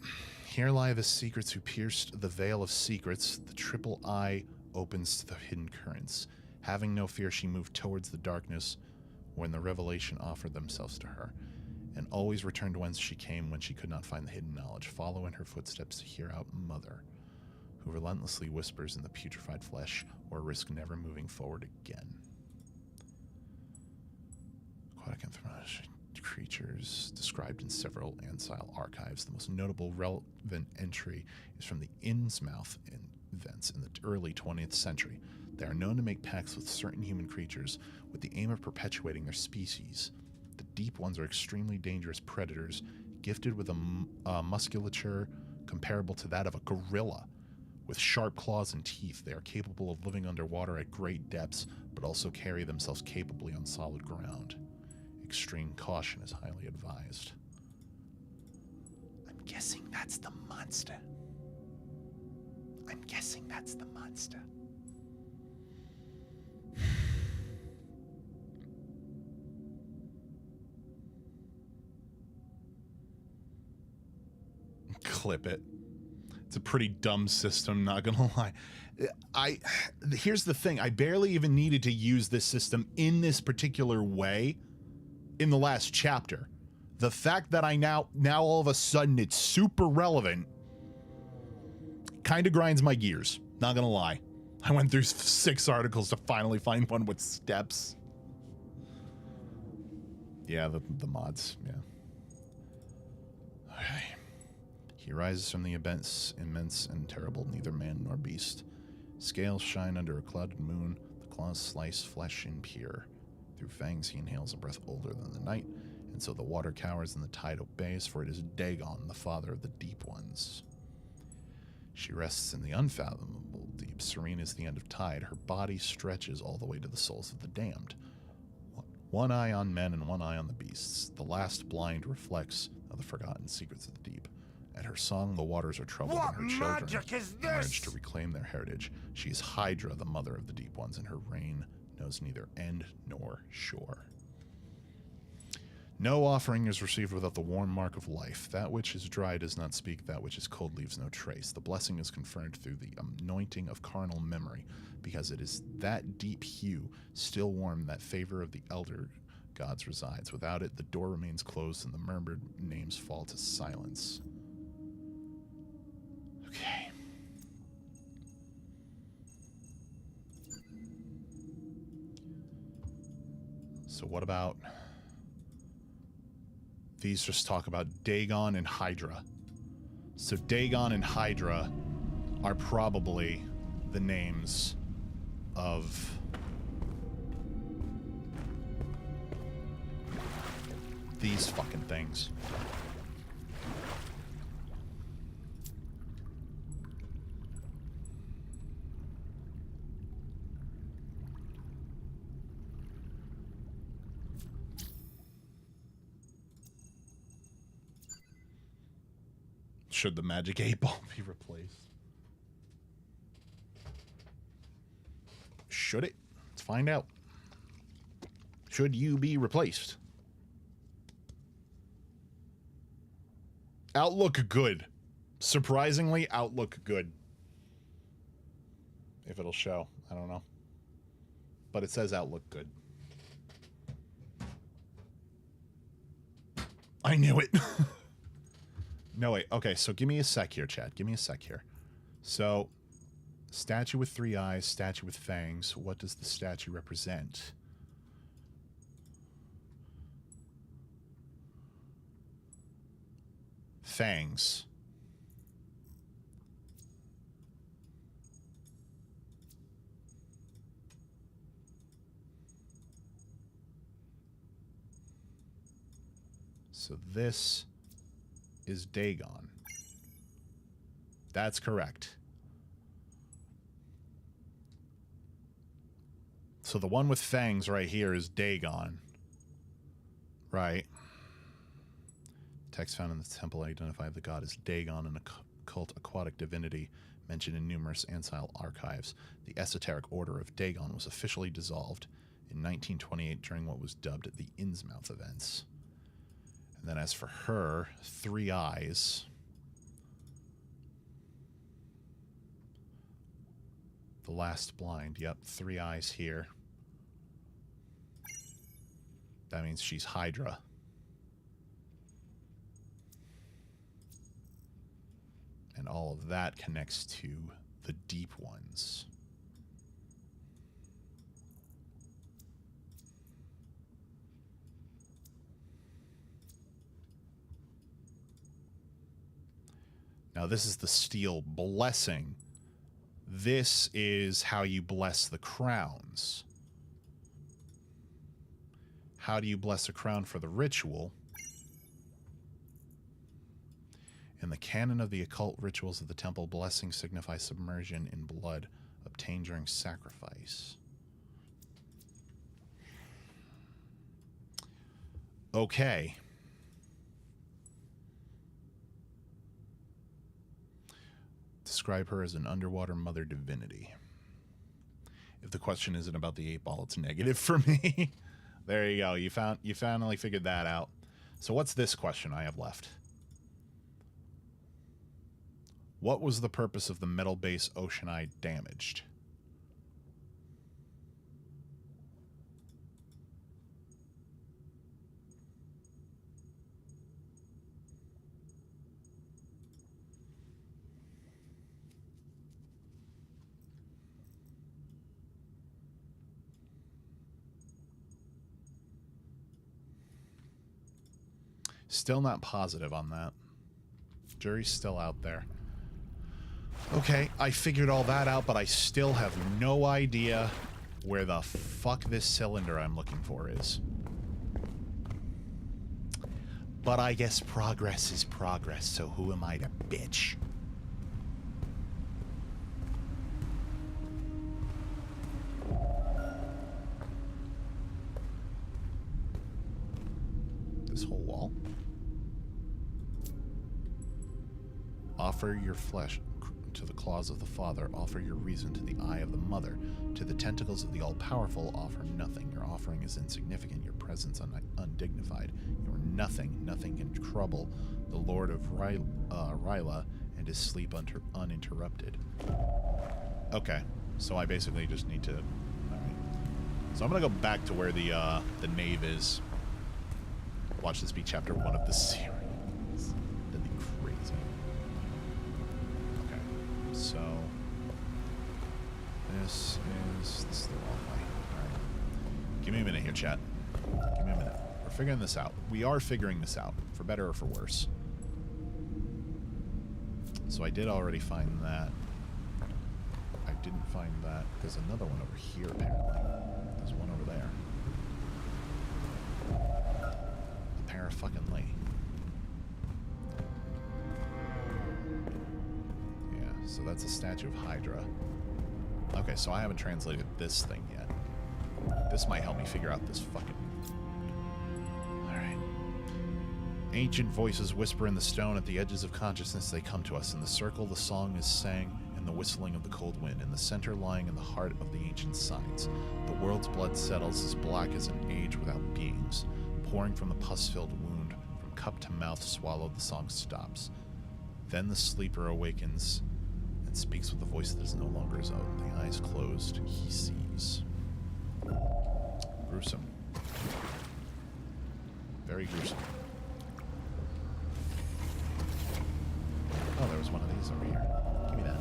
Here lie the secrets who pierced the veil of secrets. The triple eye opens to the hidden currents. Having no fear, she moved towards the darkness when the revelation offered themselves to her, and always returned whence she came when she could not find the hidden knowledge. Follow in her footsteps to hear out Mother, who relentlessly whispers in the putrefied flesh, or risk never moving forward again. Aquatic anthropology creatures described in several Ansile archives. The most notable relevant entry is from the Innsmouth events in the early 20th century. They are known to make pacts with certain human creatures with the aim of perpetuating their species. The deep ones are extremely dangerous predators, gifted with a musculature comparable to that of a gorilla. With sharp claws and teeth, they are capable of living underwater at great depths, but also carry themselves capably on solid ground. Extreme caution is highly advised. I'm guessing that's the monster. I'm guessing that's the monster. Clip it. It's a pretty dumb system, not gonna lie. Here's the thing, I barely even needed to use this system in this particular way in the last chapter. The fact that I now all of a sudden it's super relevant kind of grinds my gears, not gonna lie. I went through 6 articles to finally find one with steps. Yeah, the mods, yeah. Okay. He rises from the immense and terrible, neither man nor beast. Scales shine under a clouded moon, the claws slice flesh impure. Through fangs he inhales a breath older than the night, and so the water cowers and the tide obeys, for it is Dagon, the father of the deep ones. She rests in the unfathomable deep, serene as the end of tide. Her body stretches all the way to the souls of the damned. One eye on men and one eye on the beasts. The last blind reflects of the forgotten secrets of the deep. At her song, the waters are troubled, and her children emerge to reclaim their heritage. She is Hydra, the mother of the deep ones, and her reign knows neither end nor shore. No offering is received without the warm mark of life. That which is dry does not speak, that which is cold leaves no trace. The blessing is conferred through the anointing of carnal memory, because it is that deep hue, still warm, that favor of the elder gods resides. Without it, the door remains closed and the murmured names fall to silence. Okay. So what about... These just talk about Dagon and Hydra. So Dagon and Hydra are probably the names of these fucking things. Should the magic 8-ball be replaced? Should it? Let's find out. Should you be replaced? Outlook good. Surprisingly, outlook good. If it'll show. I don't know. But it says outlook good. I knew it. No, wait. Okay, so give me a sec here, chat. Give me a sec here. So, statue with 3 eyes, statue with fangs. What does the statue represent? Fangs. So this is Dagon. That's correct. So the one with fangs right here is Dagon. Right. Text found in the temple identified the god as Dagon, an occult aquatic divinity mentioned in numerous ancient archives. The esoteric order of Dagon was officially dissolved in 1928 during what was dubbed the Innsmouth events. And then as for her, 3 eyes. The last blind. Yep, 3 eyes here. That means she's Hydra. And all of that connects to the deep ones. Now, this is the steel blessing. This is how you bless the crowns. How do you bless a crown for the ritual? In the canon of the occult rituals of the temple, blessing signifies submersion in blood obtained during sacrifice. Okay. Describe her as an underwater mother divinity. If the question isn't about the 8-ball, it's negative for me. There you go. You finally figured that out. So what's this question I have left? What was the purpose of the metal base Ocean Eye damaged? Still not positive on that. Jury's still out there. Okay, I figured all that out, but I still have no idea where the fuck this cylinder I'm looking for is. But I guess progress is progress, so who am I to bitch? This whole wall? Offer your flesh to the claws of the Father, offer your reason to the eye of the Mother. To the tentacles of the All-Powerful, offer nothing. Your offering is insignificant, your presence undignified. You are nothing. Nothing can trouble the Lord of Ryla and his sleep uninterrupted. Okay, so I basically just need to... Alright. So I'm gonna go back to where the nave is. Watch this be chapter 1 of the series. That'd be crazy. Okay, so... This is the wrong way. Alright. Give me a minute here, chat. Give me a minute. We're figuring this out. We are figuring this out, for better or for worse. So I did already find that. I didn't find that. There's another one over here, apparently. There's one over there. Para-fucking-ly. Yeah, so that's a statue of Hydra. Okay, so I haven't translated this thing yet. This might help me figure out this fucking... Alright. Ancient voices whisper in the stone. At the edges of consciousness they come to us. In the circle the song is sang, and the whistling of the cold wind. In the center lying in the heart of the ancient signs. The world's blood settles as black as an age without beings. Pouring from the pus-filled wound, from cup to mouth swallowed, the song stops. Then the sleeper awakens and speaks with a voice that is no longer his own. The eyes closed, he sees. Gruesome. Very gruesome. Oh, there was one of these over here. Give me that.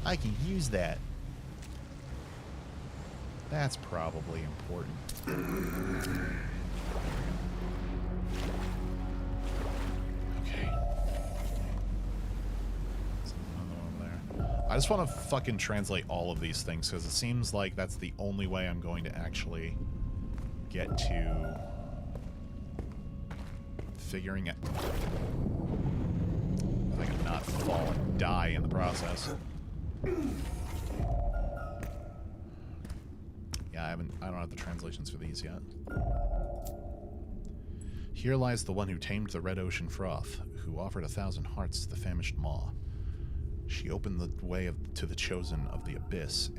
I can use that. That's probably important. Okay. I just want to fucking translate all of these things because it seems like that's the only way I'm going to actually get to figuring it. If I can not fall and die in the process. Yeah, I don't have the translations for these yet. Here lies the one who tamed the red ocean froth, who offered 1,000 hearts to the famished maw. She opened the way to the chosen of the abyss,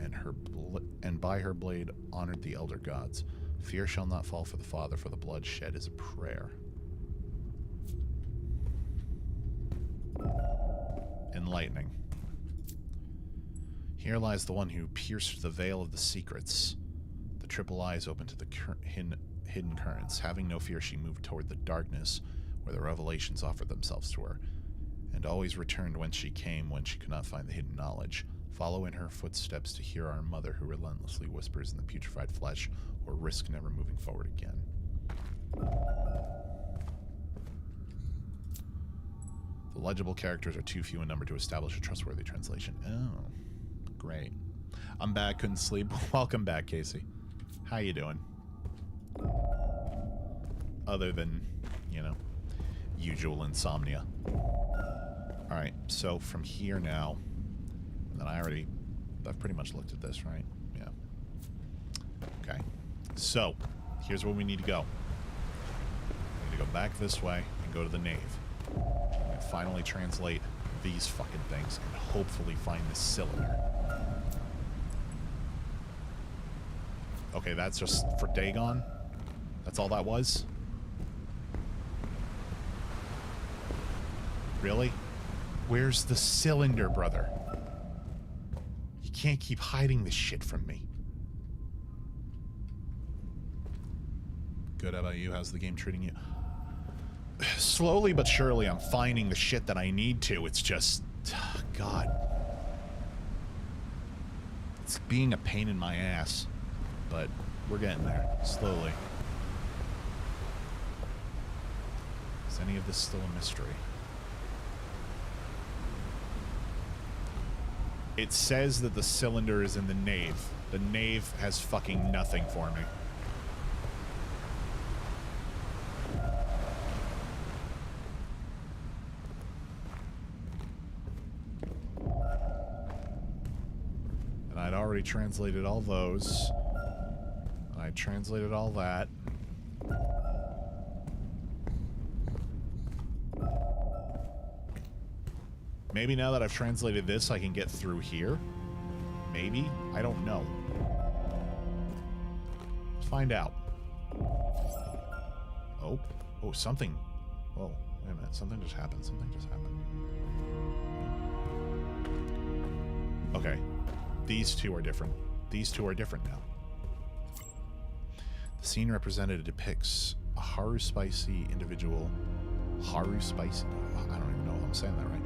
and by her blade honored the elder gods. Fear shall not fall for the Father, for the blood shed is a prayer. Enlightening. Here lies the one who pierced the veil of the secrets. The triple eyes open to the hidden currents. Having no fear, she moved toward the darkness, where the revelations offered themselves to her, and always returned whence she came when she could not find the hidden knowledge. Follow in her footsteps to hear our mother, who relentlessly whispers in the putrefied flesh, or risk never moving forward again. The legible characters are too few in number to establish a trustworthy translation. Oh, great. I'm back, couldn't sleep. Welcome back, Casey. How you doing? Other than, you know, usual insomnia. Alright, so from here now, and then I've pretty much looked at this, right? Yeah. Okay. So, here's where we need to go. We need to go back this way and go to the nave. And finally translate these fucking things and hopefully find this cylinder. Okay, that's just for Dagon? That's all that was? Really? Where's the cylinder, brother? You can't keep hiding this shit from me. Good, how about you? How's the game treating you? Slowly but surely, I'm finding the shit that I need to. It's just... God. It's being a pain in my ass. But we're getting there. Slowly. Is any of this still a mystery? It says that the cylinder is in the nave. The nave has fucking nothing for me. And I'd already translated all those. I translated all that. Maybe now that I've translated this, I can get through here. Maybe? I don't know. Let's find out. Oh. Oh, something. Whoa. Wait a minute. Something just happened. Something just happened. Okay. These two are different. These two are different now. The scene represented depicts a haru-spicy individual. Haru-spicy? I don't even know if I'm saying that right.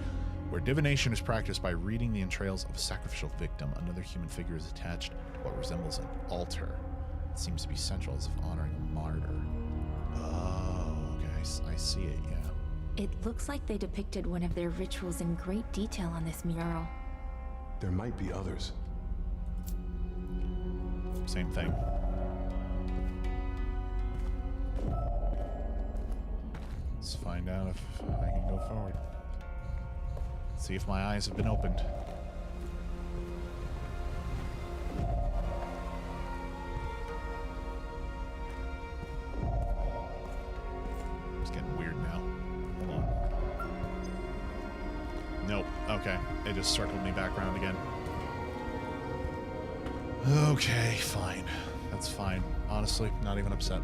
Where divination is practiced by reading the entrails of a sacrificial victim. Another human figure is attached to what resembles an altar. It seems to be central as if honoring a martyr. Oh, okay. I see it, yeah. It looks like they depicted one of their rituals in great detail on this mural. There might be others. Same thing. Let's find out if I can go forward. See if my eyes have been opened. It's getting weird now. Hold on. Nope. Okay. It just circled me back around again. Okay, fine. That's fine. Honestly, not even upset.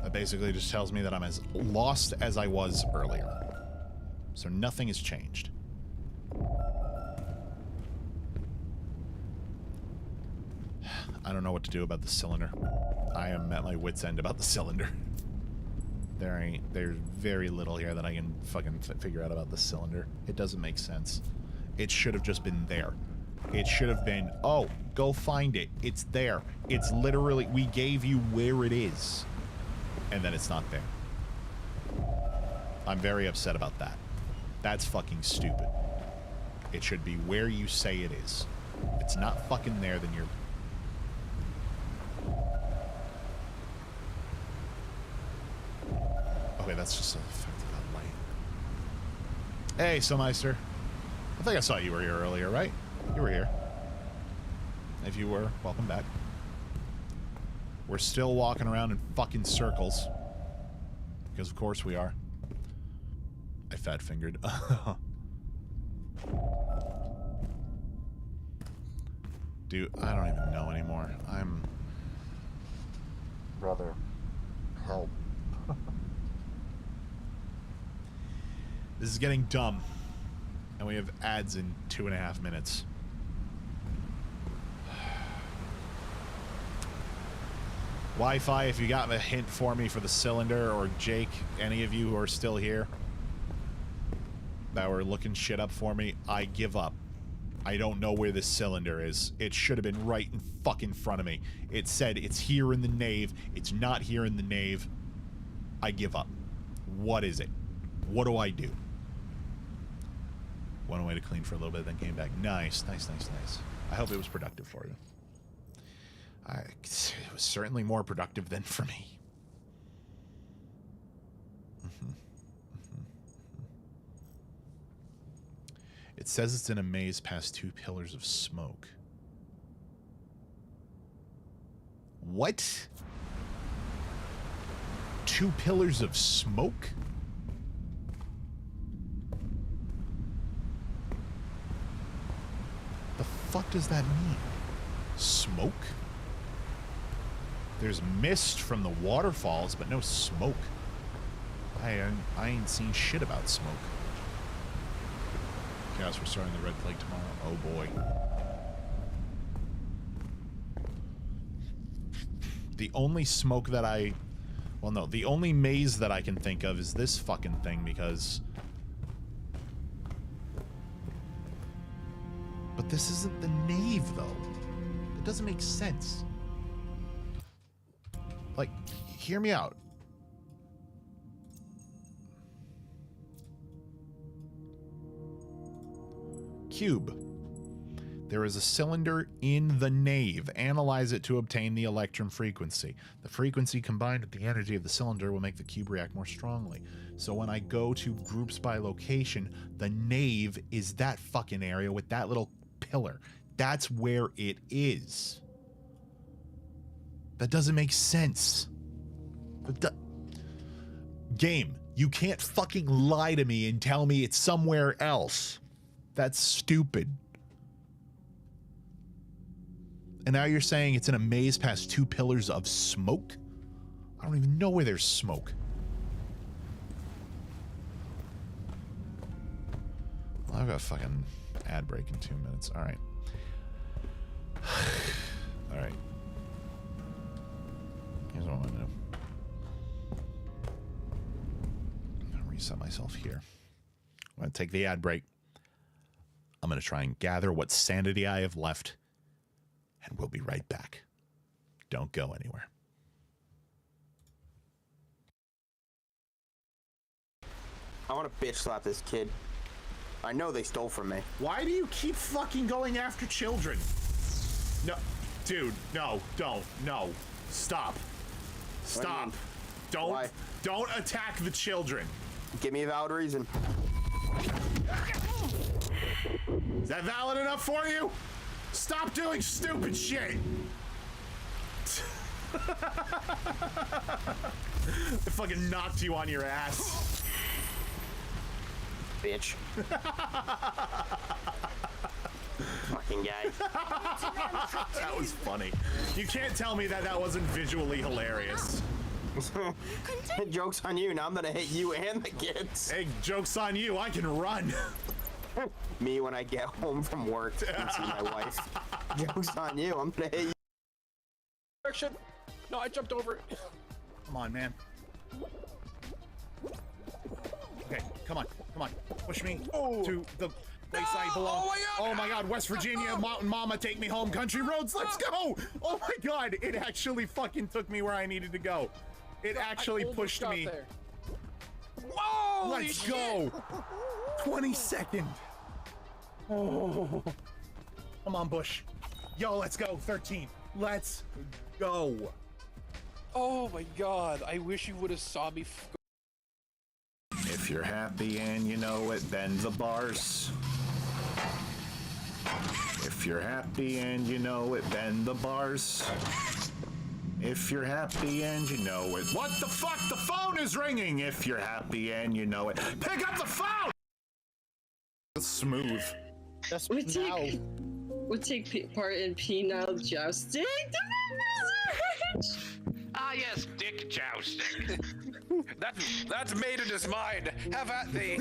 That basically just tells me that I'm as lost as I was earlier. So nothing has changed. I don't know what to do about the cylinder. I am at my wit's end about the cylinder. There's very little here that I can fucking figure out about the cylinder. It doesn't make sense. It should have just been there. It should have been, oh, go find it. It's there. It's literally, we gave you where it is. And then it's not there. I'm very upset about that. That's fucking stupid. It should be where you say it is. If it's not fucking there, then you're... Okay, that's just an effect of that light. Hey, Sumeister. I think I saw you were here earlier, right? You were here. If you were, welcome back. We're still walking around in fucking circles. Because of course we are. I fat-fingered. Dude, I don't even know anymore. Brother, help. This is getting dumb. And we have ads in 2.5 minutes. Wi-Fi, if you got a hint for me for the cylinder, or Jake, any of you who are still here that were looking shit up for me, I give up. I don't know where this cylinder is. It should have been right in fucking front of me. It said it's here in the nave. It's not here in the nave. I give up. What is it? What do I do? Went away to clean for a little bit, then came back. Nice, nice, nice, nice. I hope it was productive for you. It was certainly more productive than for me. It says it's in a maze past 2 pillars of smoke. What? 2 pillars of smoke? The fuck does that mean? Smoke? There's mist from the waterfalls, but no smoke. I ain't seen shit about smoke. Chaos, we're starting the Red Plague tomorrow. Oh boy. The only smoke that well, no, the only maze that I can think of is this fucking thing, because... But this isn't the nave, though. It doesn't make sense. Like, hear me out. Cube. There is a cylinder in the nave. Analyze it to obtain the electrum frequency. The frequency combined with the energy of the cylinder will make the cube react more strongly. So when I go to groups by location, the nave is that fucking area with that little pillar. That's where it is. That doesn't make sense. Game, you can't fucking lie to me and tell me it's somewhere else. That's stupid. And now you're saying it's in a maze past 2 pillars of smoke? I don't even know where there's smoke. Well, I've got a fucking ad break in 2 minutes. All right. All right. Here's what I'm gonna do. I'm gonna reset myself here. I'm gonna take the ad break. I'm gonna try and gather what sanity I have left, and we'll be right back. Don't go anywhere. I want to bitch slap this kid. I know they stole from me. Why do you keep fucking going after children? No, dude, no, don't, no. Stop. Stop. Don't attack the children. Give me a valid reason. Is that valid enough for you? Stop doing stupid shit. I fucking knocked you on your ass. Bitch. Fucking guy. That was funny. You can't tell me that that wasn't visually hilarious. Joke's on you. Now I'm gonna hit you and the kids. Hey, joke's on you. I can run. Me when I get home from work and see my wife. Joke's on you. I'm gonna hit you. Direction. No, I jumped over it. Come on, man. Okay, come on, come on. Push me to the place I belong. Oh my god, West Virginia, Mountain Mama, take me home, country roads, let's go! Oh my god, it actually fucking took me where I needed to go. It actually pushed me. Whoa! Let's go! 22nd. Oh. Come on, Bush. Yo, let's go, 13. Let's go. Oh my god, I wish you would have saw me. If you're happy and you know it, bend the bars. If you're happy and you know it, bend the bars. If you're happy and you know it. What the fuck? The phone is ringing! If you're happy and you know it, pick up the phone! Smooth. Just We now. take part in penile jousting. Ah, yes, dick jousting. That's maiden is mine. Have at thee.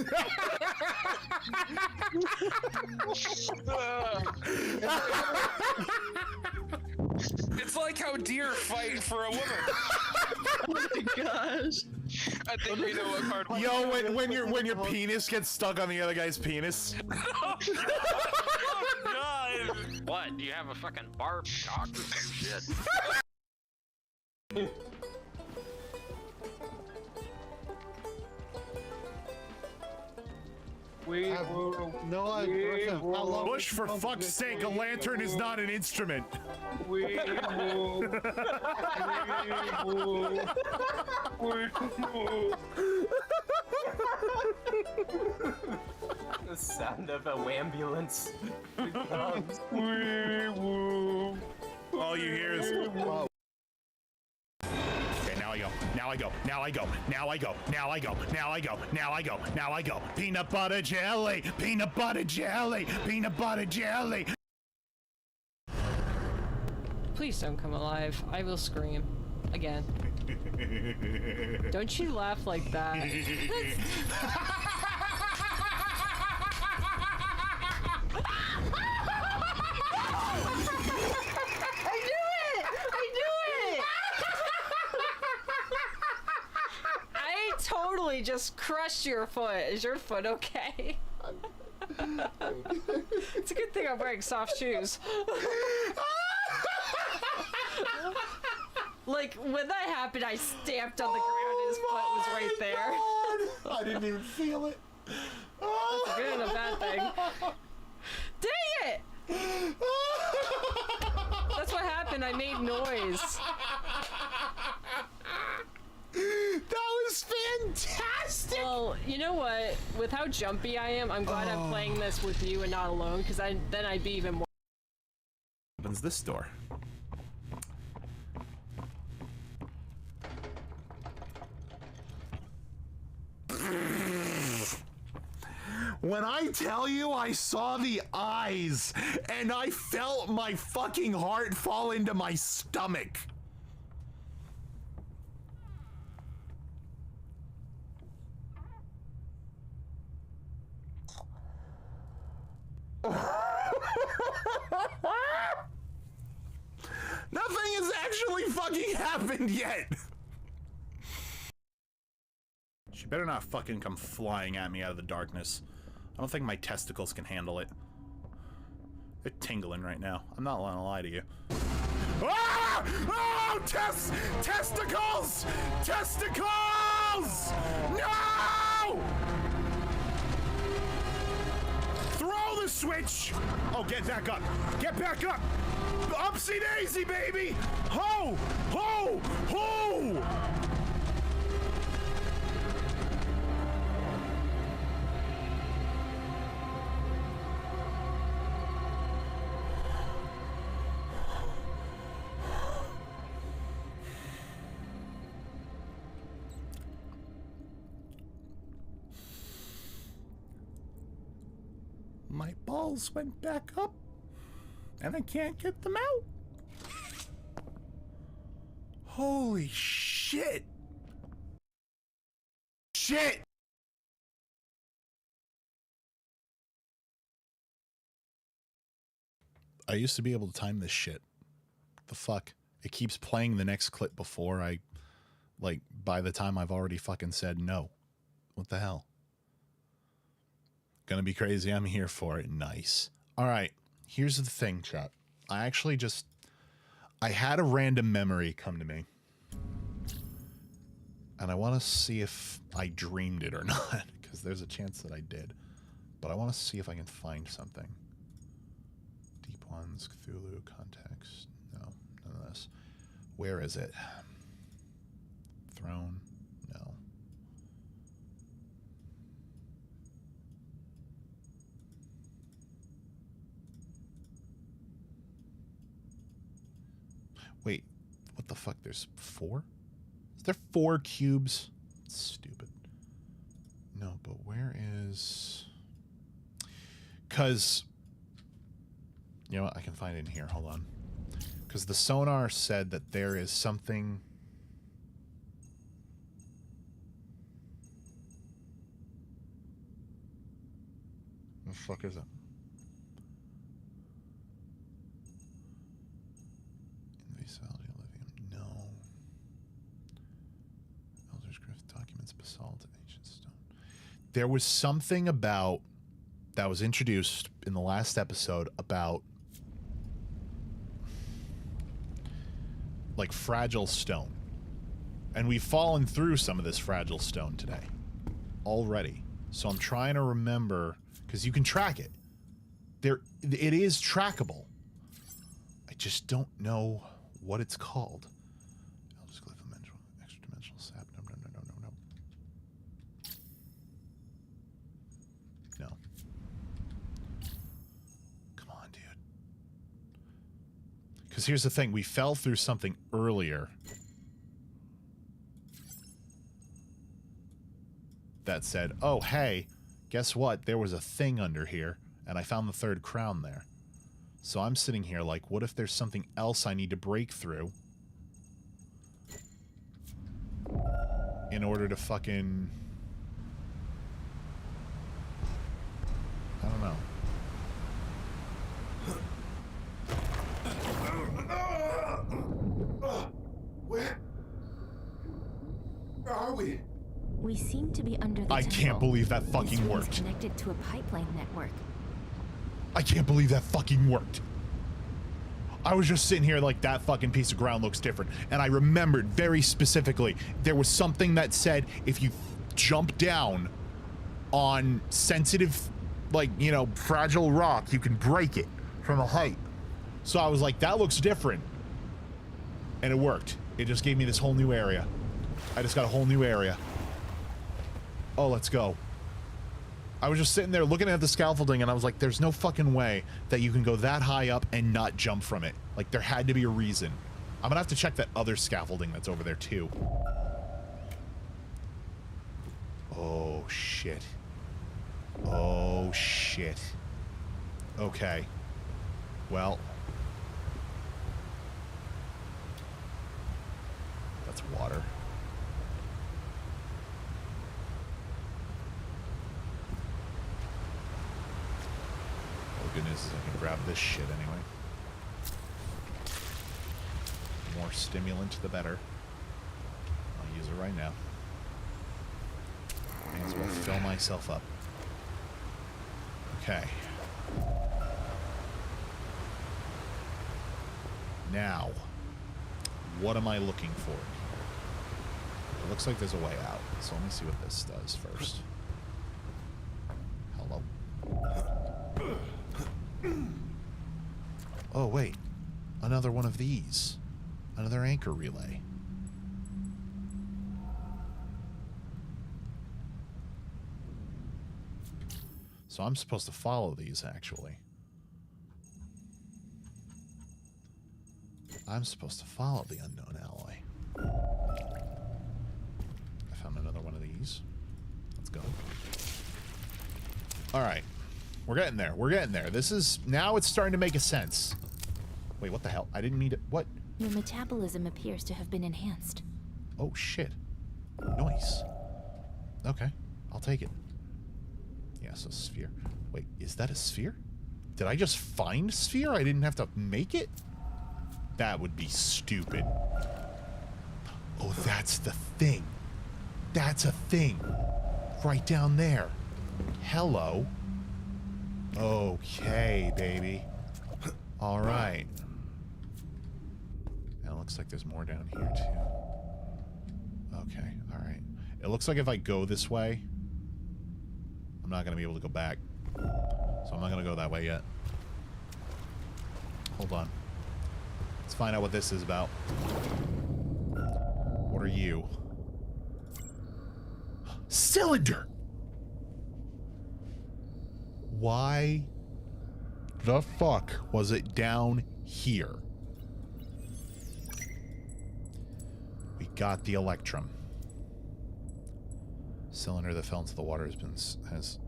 It's like how deer fight for a woman. Oh my gosh. I think we know what card. Yo, when your penis gets stuck on the other guy's penis. Oh, God. What? Do you have a fucking barbed cock or some shit? Bush, for fuck's sake, a lantern is not an instrument. We move. The sound of a ambulance. All you hear is. Okay, now I go. Now I go. Now I go. Now I go. Now I go. Now I go. Now I go. Now I go. Peanut butter jelly. Peanut butter jelly. Peanut butter jelly. Please don't come alive. I will scream. Again. Don't you laugh like that. Totally just crushed your foot. Is your foot okay? It's a good thing I'm wearing soft shoes. Like, when that happened, I stamped on the ground and his foot was right there. I didn't even feel it. That's a good and a bad thing. Dang it! That's what happened. I made noise. That was fantastic! Well, you know what? With how jumpy I am, I'm glad I'm playing this with you and not alone, because then I'd be even more. Opens this door. When I tell you I saw the eyes and I felt my fucking heart fall into my stomach. Nothing has actually fucking happened yet. She better not fucking come flying at me out of the darkness. I don't think my testicles can handle it. They're tingling right now. I'm not gonna lie to you. Ah! Oh! Testicles! Testicles! No! Throw the switch! Oh, get back up! Get back up! Upsy daisy, baby! Ho! Ho! Ho! My balls went back up, and I can't get them out. Holy shit. Shit! I used to be able to time this shit. The fuck? It keeps playing the next clip before I, like, by the time I've already fucking said no. What the hell? Gonna be crazy. I'm here for it. Nice. All right. Here's the thing, chat. I had a random memory come to me. And I want to see if I dreamed it or not. Because there's a chance that I did. But I want to see if I can find something. Deep ones, Cthulhu, context. No, none of this. Where is it? Throne. No. Wait, what the fuck? There's 4? Is there 4 cubes? That's stupid. No, but where is... Because... You know what? I can find it in here. Hold on. Because the sonar said that there is something... What the fuck is it? No. Elder's Grift documents, basalt, ancient stone. There was something about that was introduced in the last episode about like fragile stone. And we've fallen through some of this fragile stone today already. So I'm trying to remember, because you can track it. It is trackable. I just don't know what it's called. Elder's Glyph, extra dimensional sap. No. No. Come on, dude. Because here's the thing. We fell through something earlier that said, oh, hey, guess what? There was a thing under here, and I found the 3rd crown there. So I'm sitting here like, what if there's something else I need to break through in order to fucking... I don't know. Where are we? We seem to be under the I can't believe that fucking worked. Connected to a pipeline network. I can't believe that fucking worked. I was just sitting here like, that fucking piece of ground looks different. And I remembered very specifically, there was something that said if you jump down on sensitive, like, you know, fragile rock, you can break it from a height. So I was like, that looks different. And it worked. It just gave me this whole new area. I just got a whole new area. Oh, let's go. I was just sitting there looking at the scaffolding and I was like, there's no fucking way that you can go that high up and not jump from it. Like, there had to be a reason. I'm gonna have to check that other scaffolding that's over there too. Oh, shit. Oh, shit. Okay. Well. That's water. Well, the good news is I can grab this shit anyway. The more stimulant, the better. I'll use it right now. May as well fill myself up. Okay. Now, what am I looking for? It looks like there's a way out, so let me see what this does first. Hello. Oh, wait. Another one of these. Another anchor relay. So I'm supposed to follow these, actually. I'm supposed to follow the unknown alloy. I found another one of these. Let's go. Alright. We're getting there. We're getting there. This is... Now it's starting to make a sense. Wait, what the hell? I didn't mean to... What? Your metabolism appears to have been enhanced. Oh, shit. Nice. Okay. I'll take it. Yes, a sphere. Wait, is that a sphere? Did I just find sphere? I didn't have to make it? That would be stupid. Oh, that's the thing. That's a thing. Right down there. Hello. Okay, baby. All right. Now it looks like there's more down here, too. Okay, all right. It looks like if I go this way, I'm not going to be able to go back. So I'm not going to go that way yet. Hold on. Let's find out what this is about. What are you? Cylinder! Why the fuck was it down here? We got the Electrum. Cylinder that fell into the water has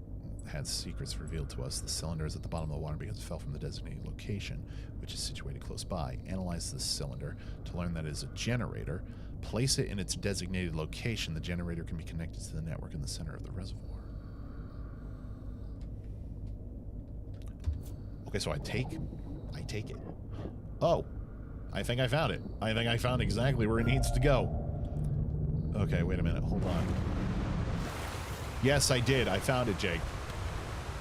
had secrets revealed to us. The cylinder is at the bottom of the water because it fell from the designated location, which is situated close by. Analyze this cylinder to learn that it is a generator. Place it in its designated location. The generator can be connected to the network in the center of the reservoir. Okay, so I take it. Oh, I think I found it. I think I found exactly where it needs to go. Okay, wait a minute. Hold on. Yes, I did. I found it, Jake.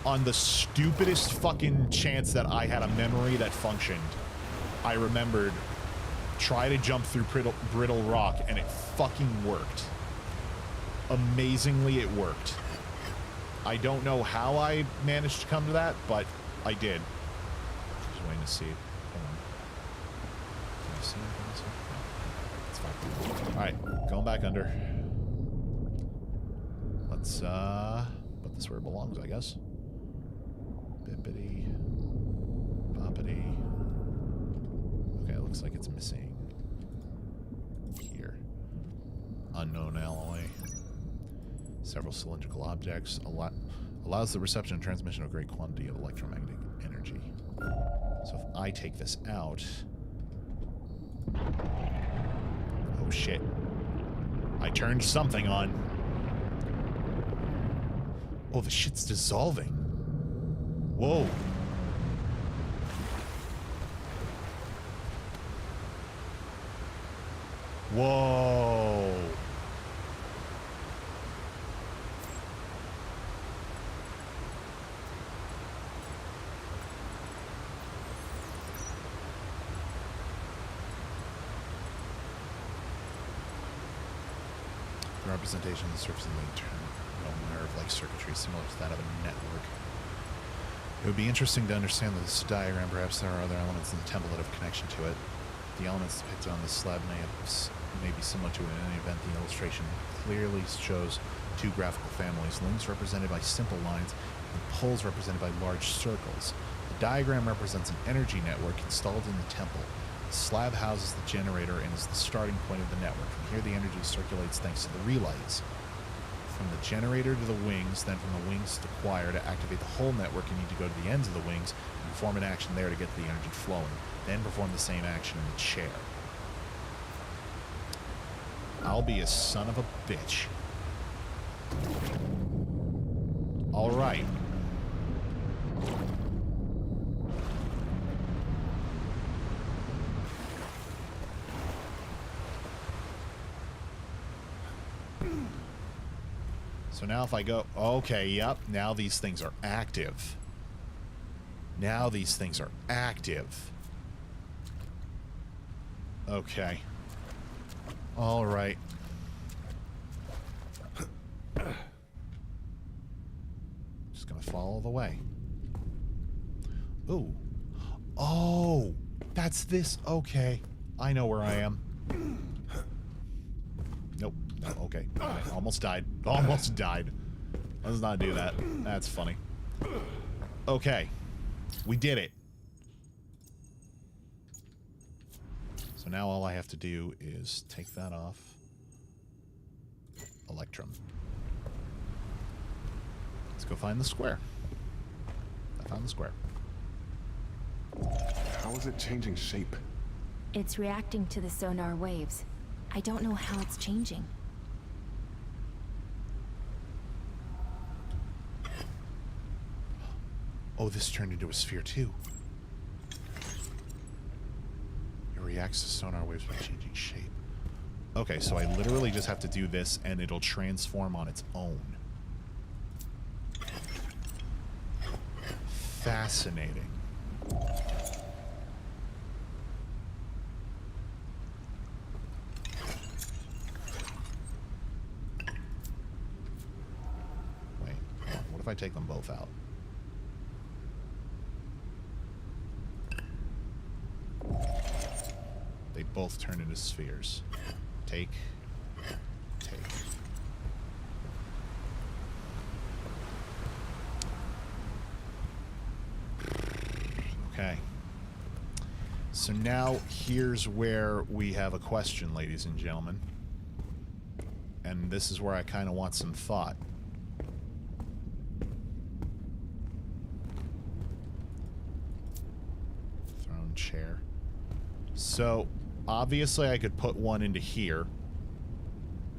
On the stupidest fucking chance that I had a memory that functioned, I remembered, try to jump through brittle rock, and it fucking worked. Amazingly, it worked. I don't know how I managed to come to that, but I did. Just waiting to see. Hold on. Can I see anything? No, it's fine. Alright, going back under. Let's, put this where it belongs, I guess. Bippity. Boppity. Okay, it looks like it's missing. Here. Unknown alloy. Several cylindrical objects. Allows the reception and transmission of a great quantity of electromagnetic energy. So if I take this out... Oh shit. I turned something on. Oh, the shit's dissolving. Whoa. Whoa. The representation of the surface of the internal nerve-like circuitry similar to that of a network. It would be interesting to understand this diagram. Perhaps there are other elements in the temple that have connection to it. The elements depicted on this slab may be similar to it. In any event, the illustration clearly shows two graphical families, links represented by simple lines and poles represented by large circles. The diagram represents an energy network installed in the temple. The slab houses the generator and is the starting point of the network. From here, the energy circulates thanks to the relays. From the generator to the wings, then from the wings to the choir. To activate the whole network, you need to go to the ends of the wings and perform an action there to get the energy flowing. Then perform the same action in the chair. I'll be a son of a bitch. All right. So now if I go, okay, yep, now these things are active. Now these things are active. Okay. All right. Just gonna follow the way. Ooh. Oh, that's this. Okay. I know where I am. Nope. No, okay. Okay. Almost died. Almost died. Let's not do that. That's funny. Okay. We did it. So now all I have to do is take that off. Electrum. Let's go find the square. I found the square. How is it changing shape? It's reacting to the sonar waves. I don't know how it's changing. Oh, this turned into a sphere too. It reacts to sonar waves by changing shape. Okay, so I literally just have to do this and it'll transform on its own. Fascinating. Wait, what if I take them both out? They both turn into spheres. Take. Take. Okay. So now here's where we have a question, ladies and gentlemen. And this is where I kind of want some thought. Throne, chair. So, obviously I could put one into here,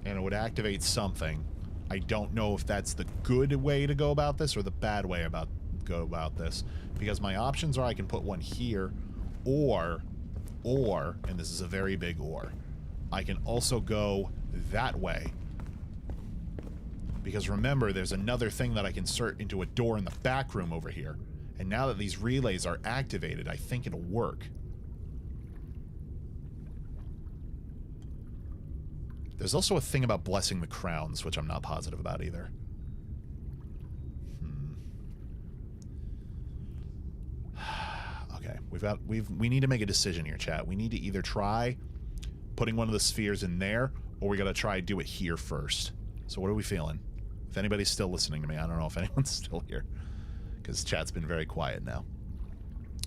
and it would activate something. I don't know if that's the good way to go about this or the bad way go about this, because my options are I can put one here, or, and this is a very big or, I can also go that way. Because remember, there's another thing that I can insert into a door in the back room over here. And now that these relays are activated, I think it'll work. There's also a thing about blessing the crowns, which I'm not positive about either. Okay, we need to make a decision here, chat. We need to either try putting one of the spheres in there, or we gotta try do it here first. So what are we feeling? If anybody's still listening to me, I don't know if anyone's still here, because chat's been very quiet now.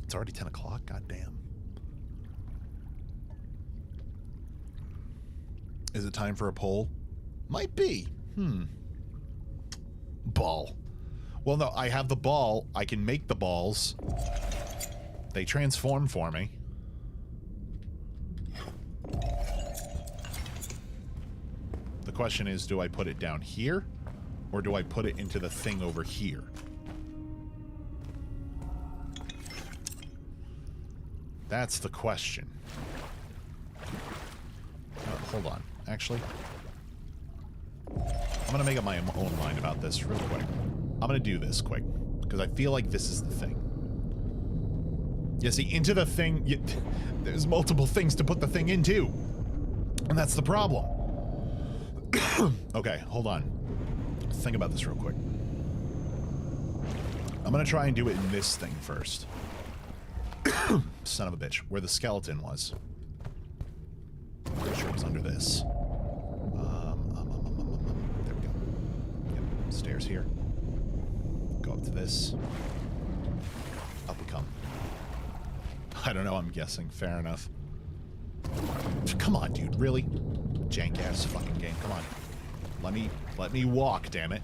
It's already 10 o'clock, goddamn. Is it time for a poll? Might be. Ball. Well, no, I have the ball. I can make the balls. They transform for me. The question is, do I put it down here? Or do I put it into the thing over here? That's the question. Hold on. Actually, I'm gonna make up my own mind about this real quick. I'm gonna do this quick, because I feel like this is the thing. Yeah, see, into the thing, there's multiple things to put the thing into. And that's the problem. Okay, hold on. Think about this real quick. I'm gonna try and do it in this thing first. Son of a bitch. Where the skeleton was. I'm pretty sure it was under this. There we go. Yep. Stairs here. Go up to this. Up we come. I don't know, I'm guessing. Fair enough. Come on, dude. Really? Jank-ass fucking game. Come on. Let me walk, damn it.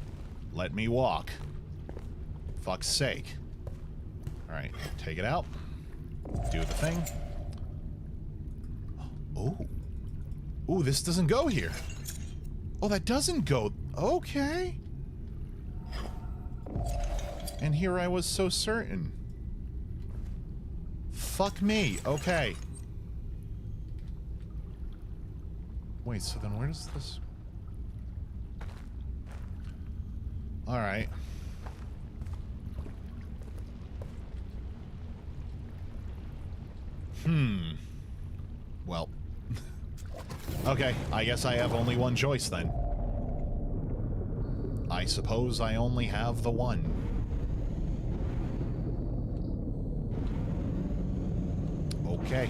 Let me walk. Fuck's sake. Alright, take it out. Do the thing. Oh. Ooh, this doesn't go here. Oh, that doesn't go... Okay. And here I was so certain. Fuck me. Okay. Wait, so then where does this... Alright. Well. Okay, I guess I have only one choice then. I suppose I only have the one. Okay.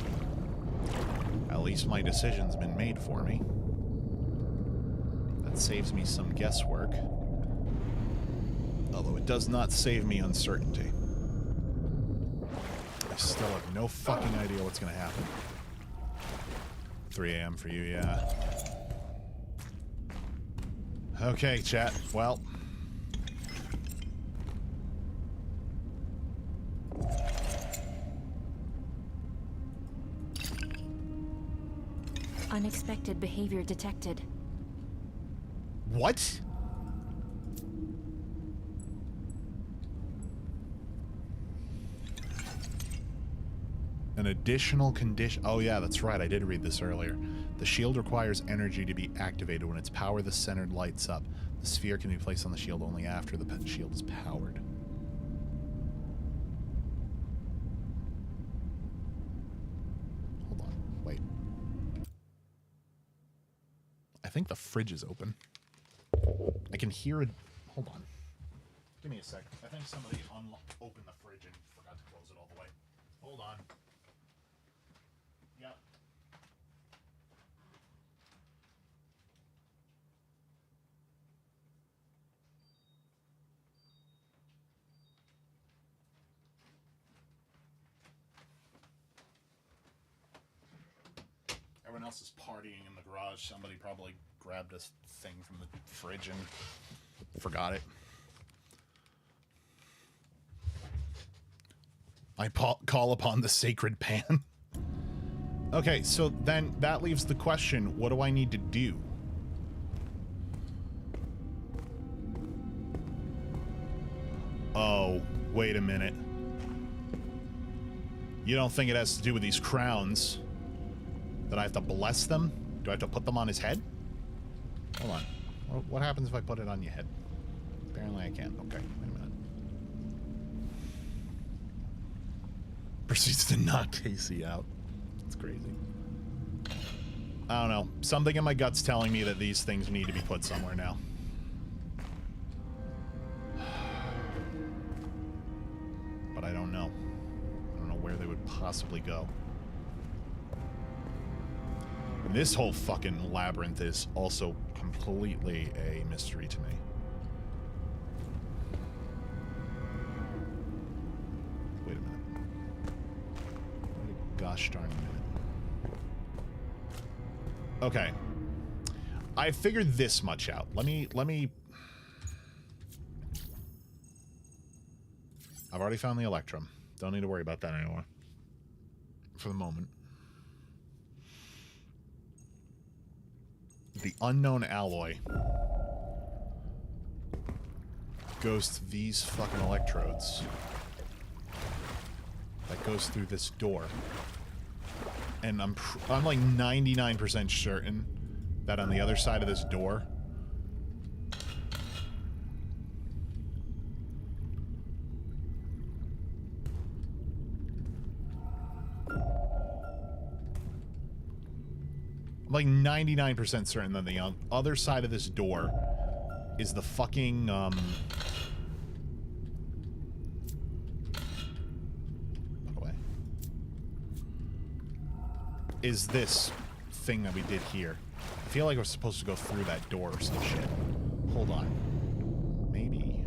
At least my decision's been made for me. That saves me some guesswork. Although it does not save me uncertainty. I still have no fucking idea what's gonna happen. 3 a.m. for you, yeah. Okay, chat. Well. Unexpected behavior detected. What? An additional condition. Oh yeah, that's right. I did read this earlier. The shield requires energy to be activated. When its power, the centered lights up. The sphere can be placed on the shield only after the shield is powered. Hold on. Wait. I think the fridge is open. I can hear it. Hold on. Give me a sec. I think somebody opened the fridge and forgot to close it all the way. Hold on. Yep. Everyone else is partying in the garage. Somebody probably grabbed a thing from the fridge and forgot it. I call upon the sacred pan. Okay, so then that leaves the question, what do I need to do? Oh, wait a minute. You don't think it has to do with these crowns? That I have to bless them? Do I have to put them on his head? Hold on. What happens if I put it on your head? Apparently I can't. Okay, wait a minute. Proceeds to knock Casey out. It's crazy. I don't know. Something in my gut's telling me that these things need to be put somewhere now. But I don't know. I don't know where they would possibly go. And this whole fucking labyrinth is also completely a mystery to me. Wait a minute. Wait a gosh darn minute. Okay. I figured this much out. Let me... I've already found the Electrum. Don't need to worry about that anymore. For the moment. The unknown alloy goes to these fucking electrodes. That goes through this door. And I'm like 99% certain that on the other side of this door I'm like 99% certain that the other side of this door is the fucking, by the way, is this thing that we did here. I feel like we're supposed to go through that door or some shit. Hold on. Maybe.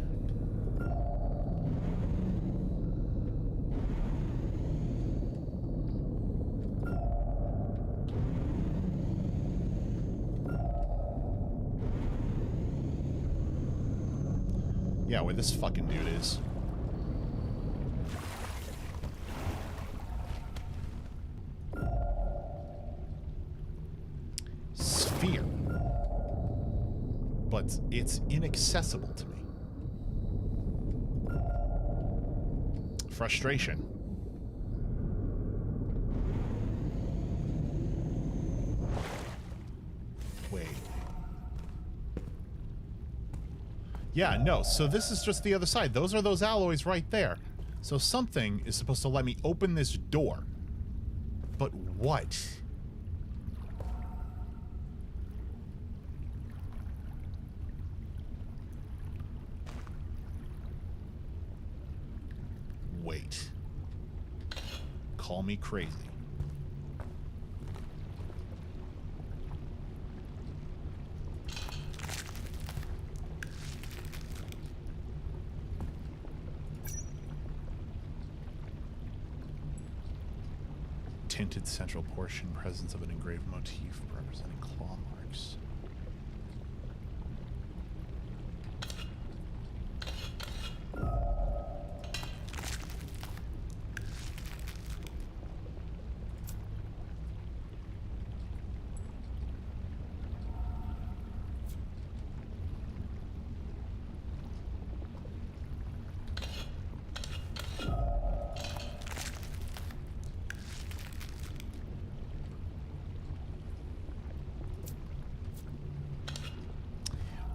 Yeah, where this fucking dude is. Sphere. But it's inaccessible to me. Frustration. Wait. Yeah, no, so this is just the other side. Those are those alloys right there. So something is supposed to let me open this door. But what? Wait. Call me crazy. Tinted central portion, presence of an engraved motif representing claw marks.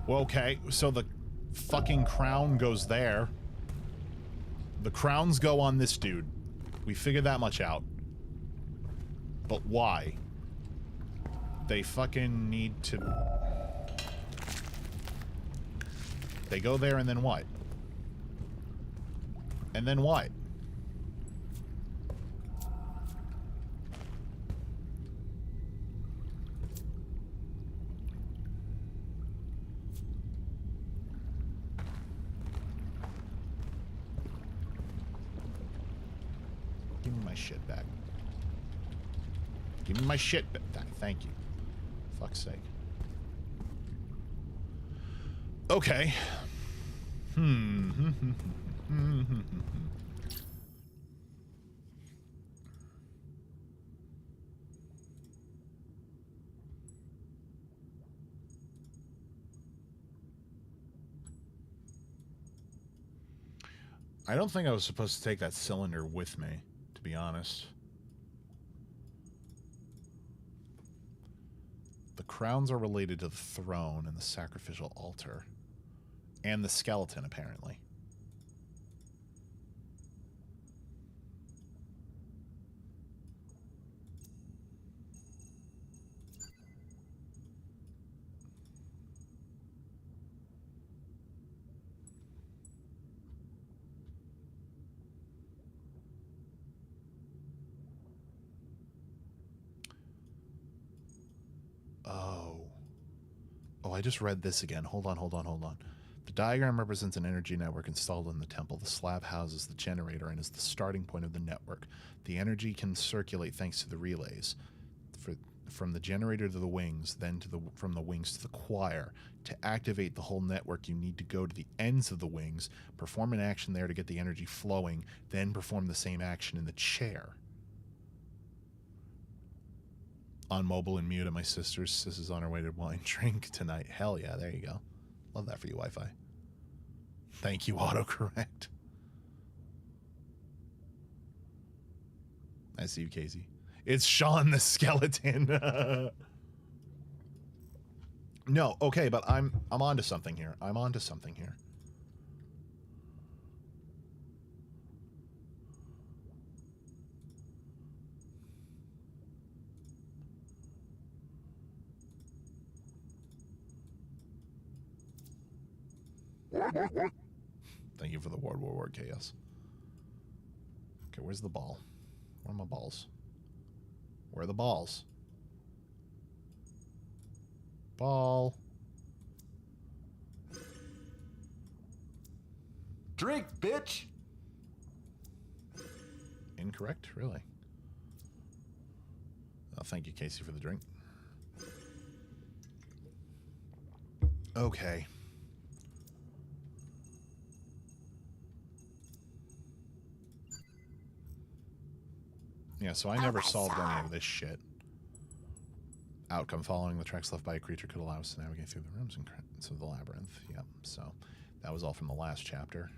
Well, okay, so the fucking crown goes there. The crowns go on this dude. We figured that much out. But why? They fucking need to... They go there and then what? And then what? Give me my shit back. Give me my shit back. Thank you. Fuck's sake. Okay. I don't think I was supposed to take that cylinder with me, to be honest. The crowns are related to the throne and the sacrificial altar. And the skeleton, apparently. Oh, I just read this again. Hold on. The diagram represents an energy network installed in the temple. The slab houses the generator and is the starting point of the network. The energy can circulate thanks to the relays. From the generator to the wings, then from the wings to the choir. To activate the whole network, you need to go to the ends of the wings, perform an action there to get the energy flowing, then perform the same action in the chair. On mobile and mute at my sister's. Sis is on her way to wine drink tonight. Hell yeah, there you go. Love that for you, Wi-Fi. Thank you, autocorrect. I see you, Casey. It's Sean the skeleton. No, okay, but I'm onto something here. Thank you for the War chaos. Okay, where's the ball? Where are my balls? Where are the balls? Ball. Drink, bitch! Incorrect? Really? Oh, thank you, Casey, for the drink. Okay. Yeah, so I never solved any of this shit. Outcome: following the tracks left by a creature could allow us to navigate through the rooms and into the labyrinth. Yep, so that was all from the last chapter.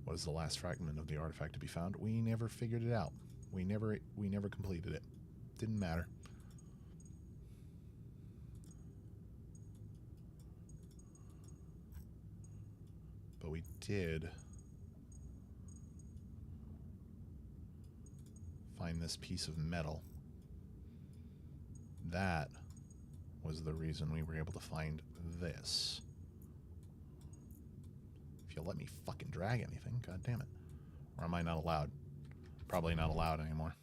What is the last fragment of the artifact to be found? We never figured it out. We never completed it. Didn't matter. But we did find this piece of metal. That was the reason we were able to find this. If you'll let me fucking drag anything, god damn it. Or am I not allowed? Probably not allowed anymore.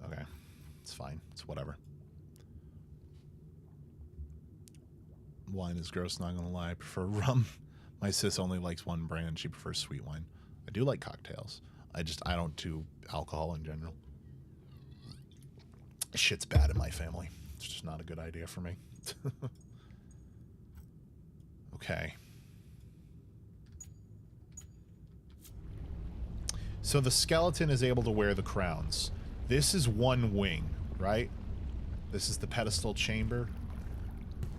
Okay, it's fine. It's whatever. Wine is gross, not gonna lie. I prefer rum. My sis only likes one brand. She prefers sweet wine. I do like cocktails. I don't do alcohol in general. Shit's bad in my family. It's just not a good idea for me. Okay. So the skeleton is able to wear the crowns. This is one wing, right? This is the pedestal chamber.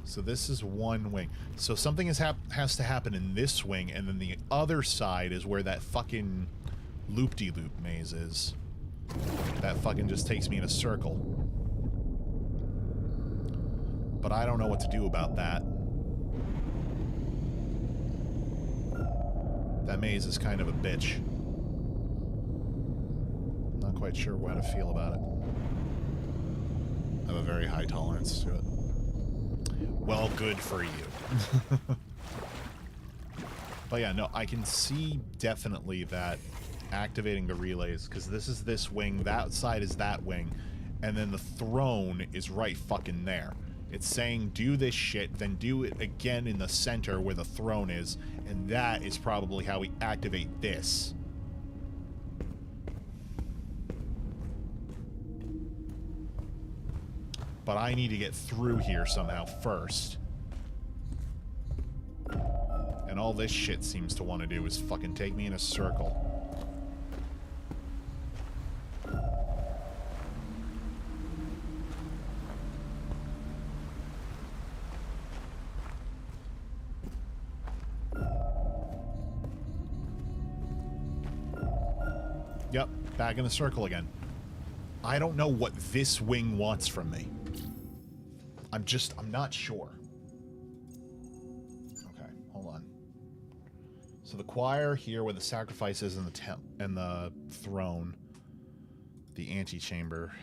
So this is one wing. So something has to happen in this wing, and then the other side is where that fucking loop-de-loop maze is. That fucking just takes me in a circle. But I don't know what to do about that. That maze is kind of a bitch. Not quite sure how to feel about it. I have a very high tolerance to it. Well, good for you. But yeah, no, I can see definitely that activating the relays, because this is this wing, that side is that wing, and then the throne is right fucking there. It's saying do this shit, then do it again in the center where the throne is, and that is probably how we activate this. But I need to get through here somehow first. And all this shit seems to want to do is fucking take me in a circle. Yep, back in the circle again. I don't know what this wing wants from me. I'm not sure. Okay, hold on. So the choir here where the sacrifices and the throne, the antechamber,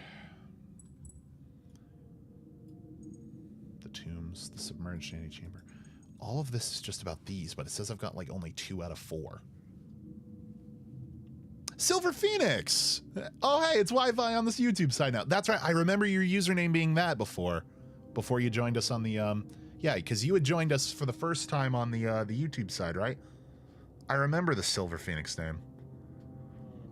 the tombs, the submerged antechamber. All of this is just about these, but it says I've got like only 2 out of 4. Silver Phoenix! Oh, hey, it's Wi-Fi on this YouTube side now. That's right, I remember your username being that before you joined us on the, yeah, because you had joined us for the first time on the YouTube side, right? I remember the Silver Phoenix name.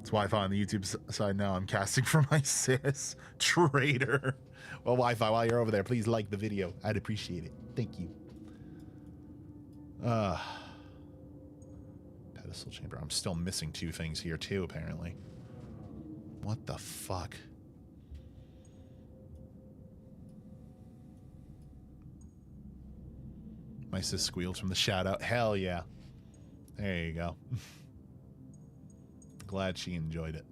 It's Wi-Fi on the YouTube side now. I'm casting for my sis. Traitor. Well, Wi-Fi, while you're over there, please like the video. I'd appreciate it. Thank you. Pedestal chamber. I'm still missing 2 things here, too, apparently. What the fuck? My sis squeals from the shout out. Hell yeah. There you go. Glad she enjoyed it.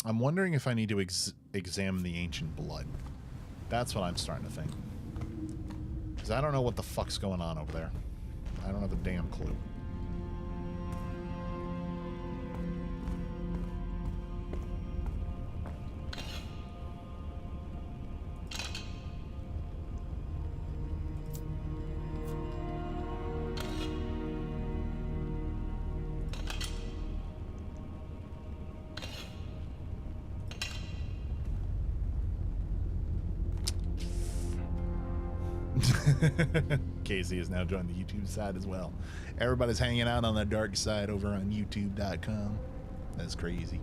I'm wondering if I need to examine the ancient blood. That's what I'm starting to think. Because I don't know what the fuck's going on over there. I don't have a damn clue. Casey has now joined the YouTube side as well. Everybody's hanging out on the dark side over on youtube.com. That's crazy.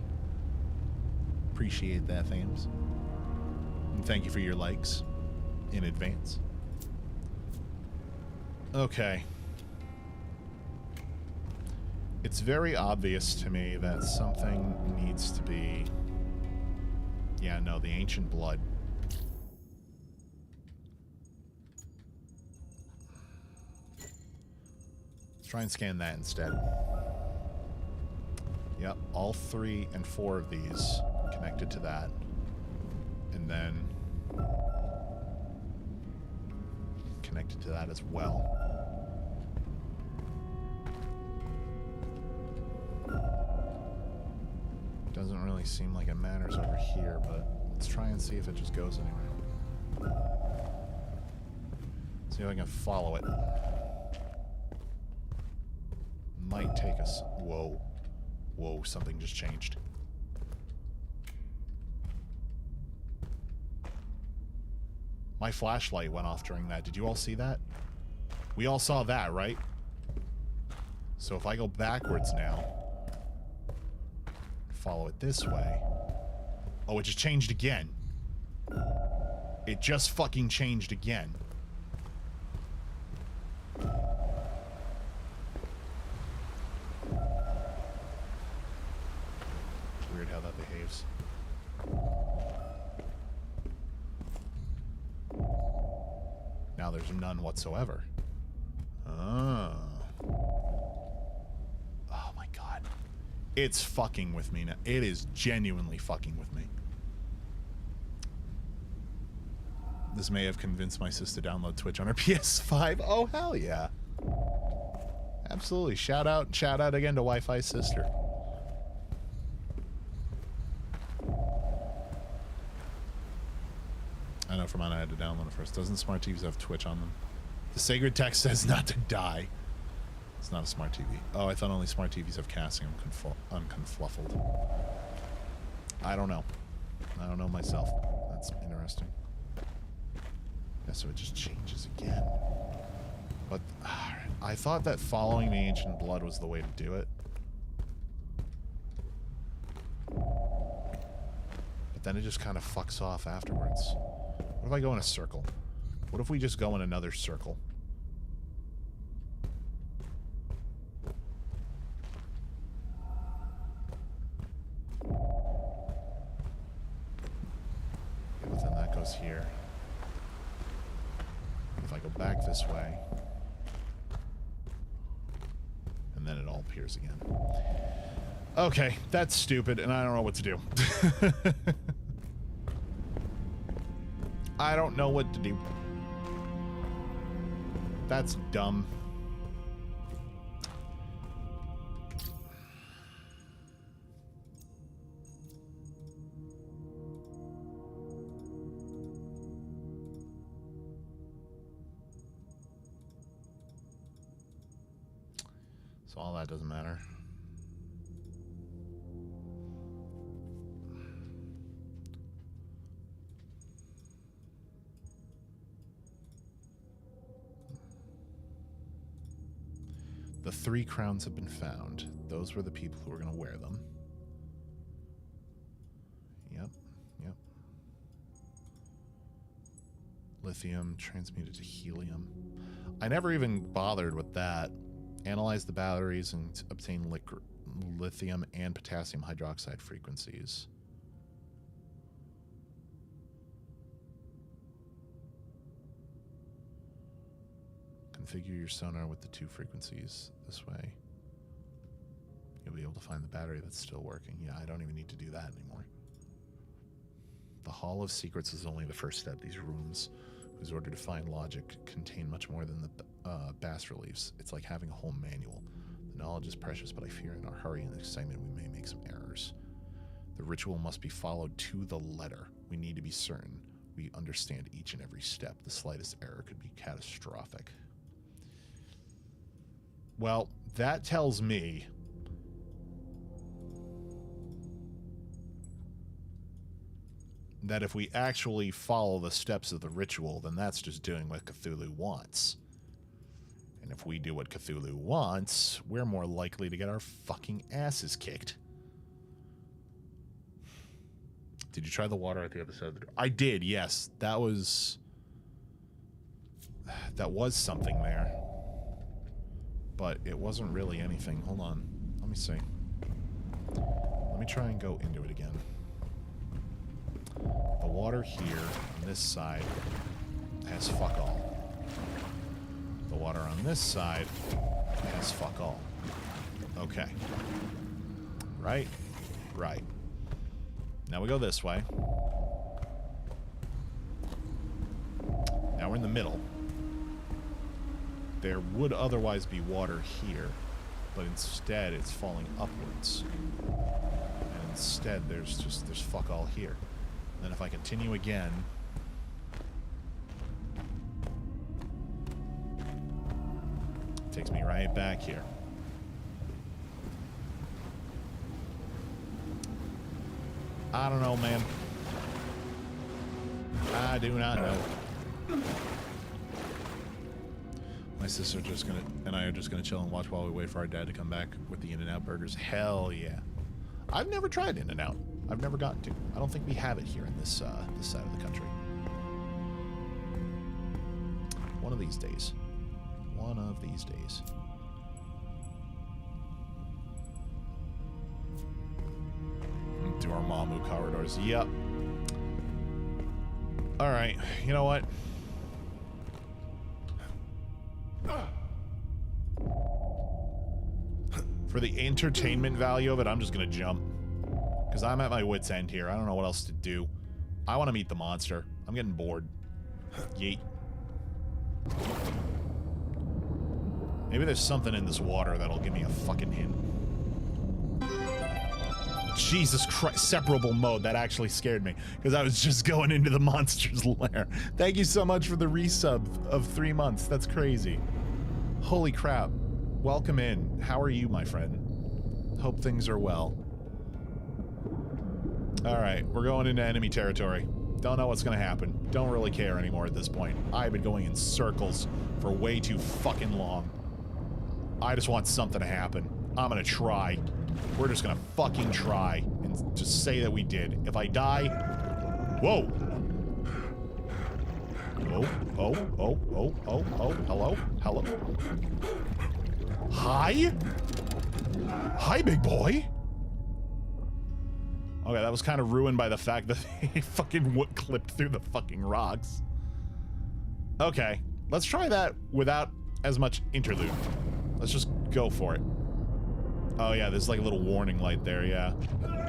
Appreciate that, fams. And thank you for your likes in advance. Okay. It's very obvious to me that something needs to be... Yeah, no, the ancient blood. Let's try and scan that instead. Yep, all 3 and 4 of these connected to that. And then connected to that as well. Doesn't really seem like it matters over here, but let's try and see if it just goes anywhere. See if I can follow it. Might take us... Whoa. Whoa, something just changed. My flashlight went off during that. Did you all see that? We all saw that, right? So if I go backwards now... Follow it this way. Oh, it just changed again. It just fucking changed again. Weird how that behaves. Now there's none whatsoever. Oh. Oh my god. It's fucking with me now. It is genuinely fucking with me. This may have convinced my sister to download Twitch on her PS5. Oh, hell yeah. Absolutely. Shout out again to Wi-Fi sister. I know for mine I had to download it first. Doesn't smart TVs have Twitch on them? The sacred text says not to die. It's not a smart TV. Oh, I thought only smart TVs have casting. I'm unconfluffled. I don't know. I don't know myself. That's interesting. Yeah, so it just changes again. But I thought that following the ancient blood was the way to do it. But then it just kind of fucks off afterwards. What if I go in a circle? What if we just go in another circle? But then that goes here. If I go back this way, and then it all appears again. Okay, that's stupid, and I don't know what to do. I don't know what to do. That's dumb. So all that doesn't matter. The 3 crowns have been found. Those were the people who were going to wear them. Yep, yep. Lithium transmuted to helium. I never even bothered with that. Analyze the batteries and obtain lithium and potassium hydroxide frequencies. Configure your sonar with the 2 frequencies this way. You'll be able to find the battery that's still working. Yeah, I don't even need to do that anymore. The Hall of Secrets is only the first step. These rooms, whose order to find logic, contain much more than the bas-reliefs. It's like having a whole manual. The knowledge is precious, but I fear in our hurry and excitement we may make some errors. The ritual must be followed to the letter. We need to be certain we understand each and every step. The slightest error could be catastrophic. Well, that tells me that if we actually follow the steps of the ritual, then that's just doing what Cthulhu wants. And if we do what Cthulhu wants, we're more likely to get our fucking asses kicked. Did you try the water at the other side of the door? I did, yes. That was something there. But it wasn't really anything. Hold on. Let me see. Let me try and go into it again. The water here on this side has fuck all. The water on this side has fuck all. Okay. Right? Right. Now we go this way. Now we're in the middle. There would otherwise be water here, but instead it's falling upwards. And instead there's fuck all here. And then if I continue again, it takes me right back here. I don't know, man. I do not know. My sister and I are just gonna chill and watch while we wait for our dad to come back with the In-N-Out burgers. Hell yeah. I've never tried In-N-Out. I've never gotten to. I don't think we have it here in this this side of the country. One of these days. One of these days. To our Mamu corridors. Yep. Alright, you know what? For the entertainment value of it, I'm just gonna jump. Because I'm at my wit's end here. I don't know what else to do. I want to meet the monster. I'm getting bored. Yeet. Maybe there's something in this water that'll give me a fucking hint. Jesus Christ, separable mode. That actually scared me because I was just going into the monster's lair. Thank you so much for the resub of 3 months. That's crazy. Holy crap. Welcome in. How are you, my friend? Hope things are well. Alright, we're going into enemy territory. Don't know what's gonna happen. Don't really care anymore at this point. I've been going in circles for way too fucking long. I just want something to happen. I'm gonna try. We're just gonna fucking try and just say that we did. If I die... Whoa! Oh, hello? Hello? Hi? Hi, big boy? Okay, that was kind of ruined by the fact that he fucking clipped through the fucking rocks. Okay, let's try that without as much interlude. Let's just go for it. Oh yeah, there's like a little warning light there, yeah.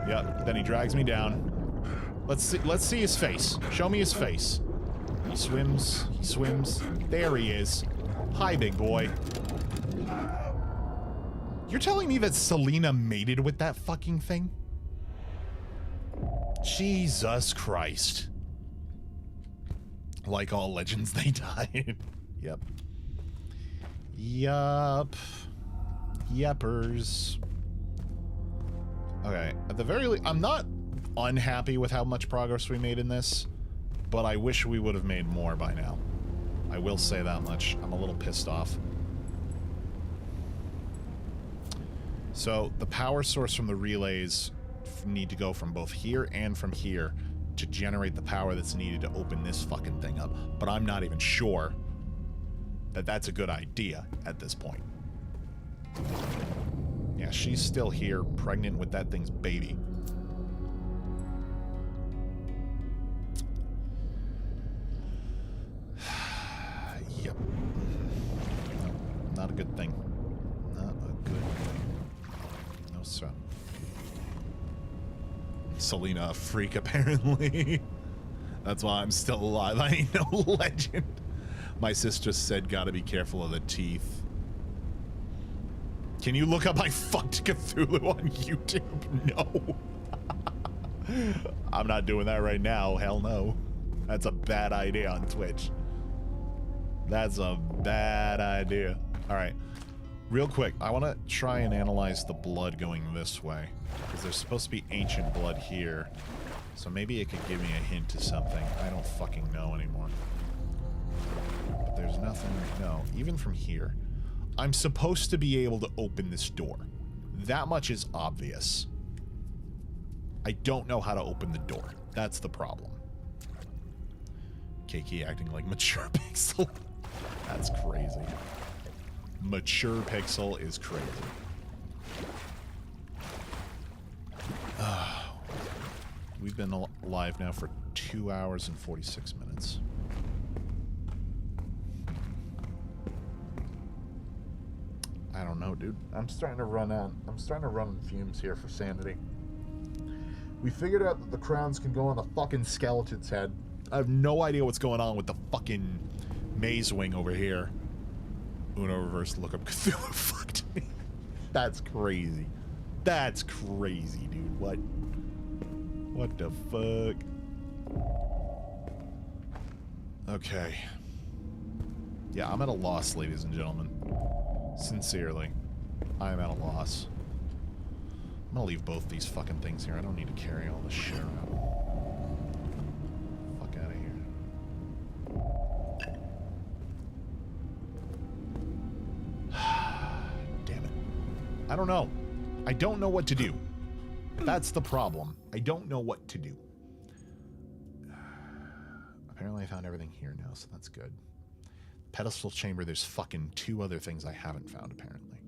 Yep, then he drags me down. Let's see his face. Show me his face. He swims, There he is. Hi, big boy. You're telling me that Selena mated with that fucking thing? Jesus Christ. Like all legends, they died. Yep. Yup. Yeppers. Okay, at the very least, I'm not unhappy with how much progress we made in this, but I wish we would have made more by now. I will say that much. I'm a little pissed off. So, the power source from the relays need to go from both here and from here to generate the power that's needed to open this fucking thing up. But I'm not even sure that that's a good idea at this point. Yeah, she's still here, pregnant with that thing's baby. Yep. Not a good thing. Not a good thing. No, sir. Selena, a freak, apparently. That's why I'm still alive. I ain't no legend. My sister said, gotta be careful of the teeth. Can you look up I fucked Cthulhu on YouTube? No. I'm not doing that right now. Hell no. That's a bad idea on Twitch. That's a bad idea. Alright. Real quick, I want to try and analyze the blood going this way. Because there's supposed to be ancient blood here. So maybe it could give me a hint to something. I don't fucking know anymore. But there's nothing. No, even from here. I'm supposed to be able to open this door. That much is obvious. I don't know how to open the door. That's the problem. Keiki acting like mature pixel. That's crazy. Mature pixel is crazy. We've been alive now for 2 hours and 46 minutes. I don't know, dude. I'm starting to run on fumes here for sanity. We figured out that the crowns can go on the fucking skeleton's head. I have no idea what's going on with the fucking maze wing over here. Uno reverse look up Cthulhu fucked me. That's crazy. That's crazy, dude. What? What the fuck? Okay. Yeah, I'm at a loss, ladies and gentlemen. Sincerely. I am at a loss. I'm gonna leave both these fucking things here. I don't need to carry all this shit around. Fuck out of here. Damn it. I don't know. I don't know what to do. That's the problem. I don't know what to do. Apparently I found everything here now, so that's good. Pedestal chamber, there's fucking 2 other things I haven't found, apparently.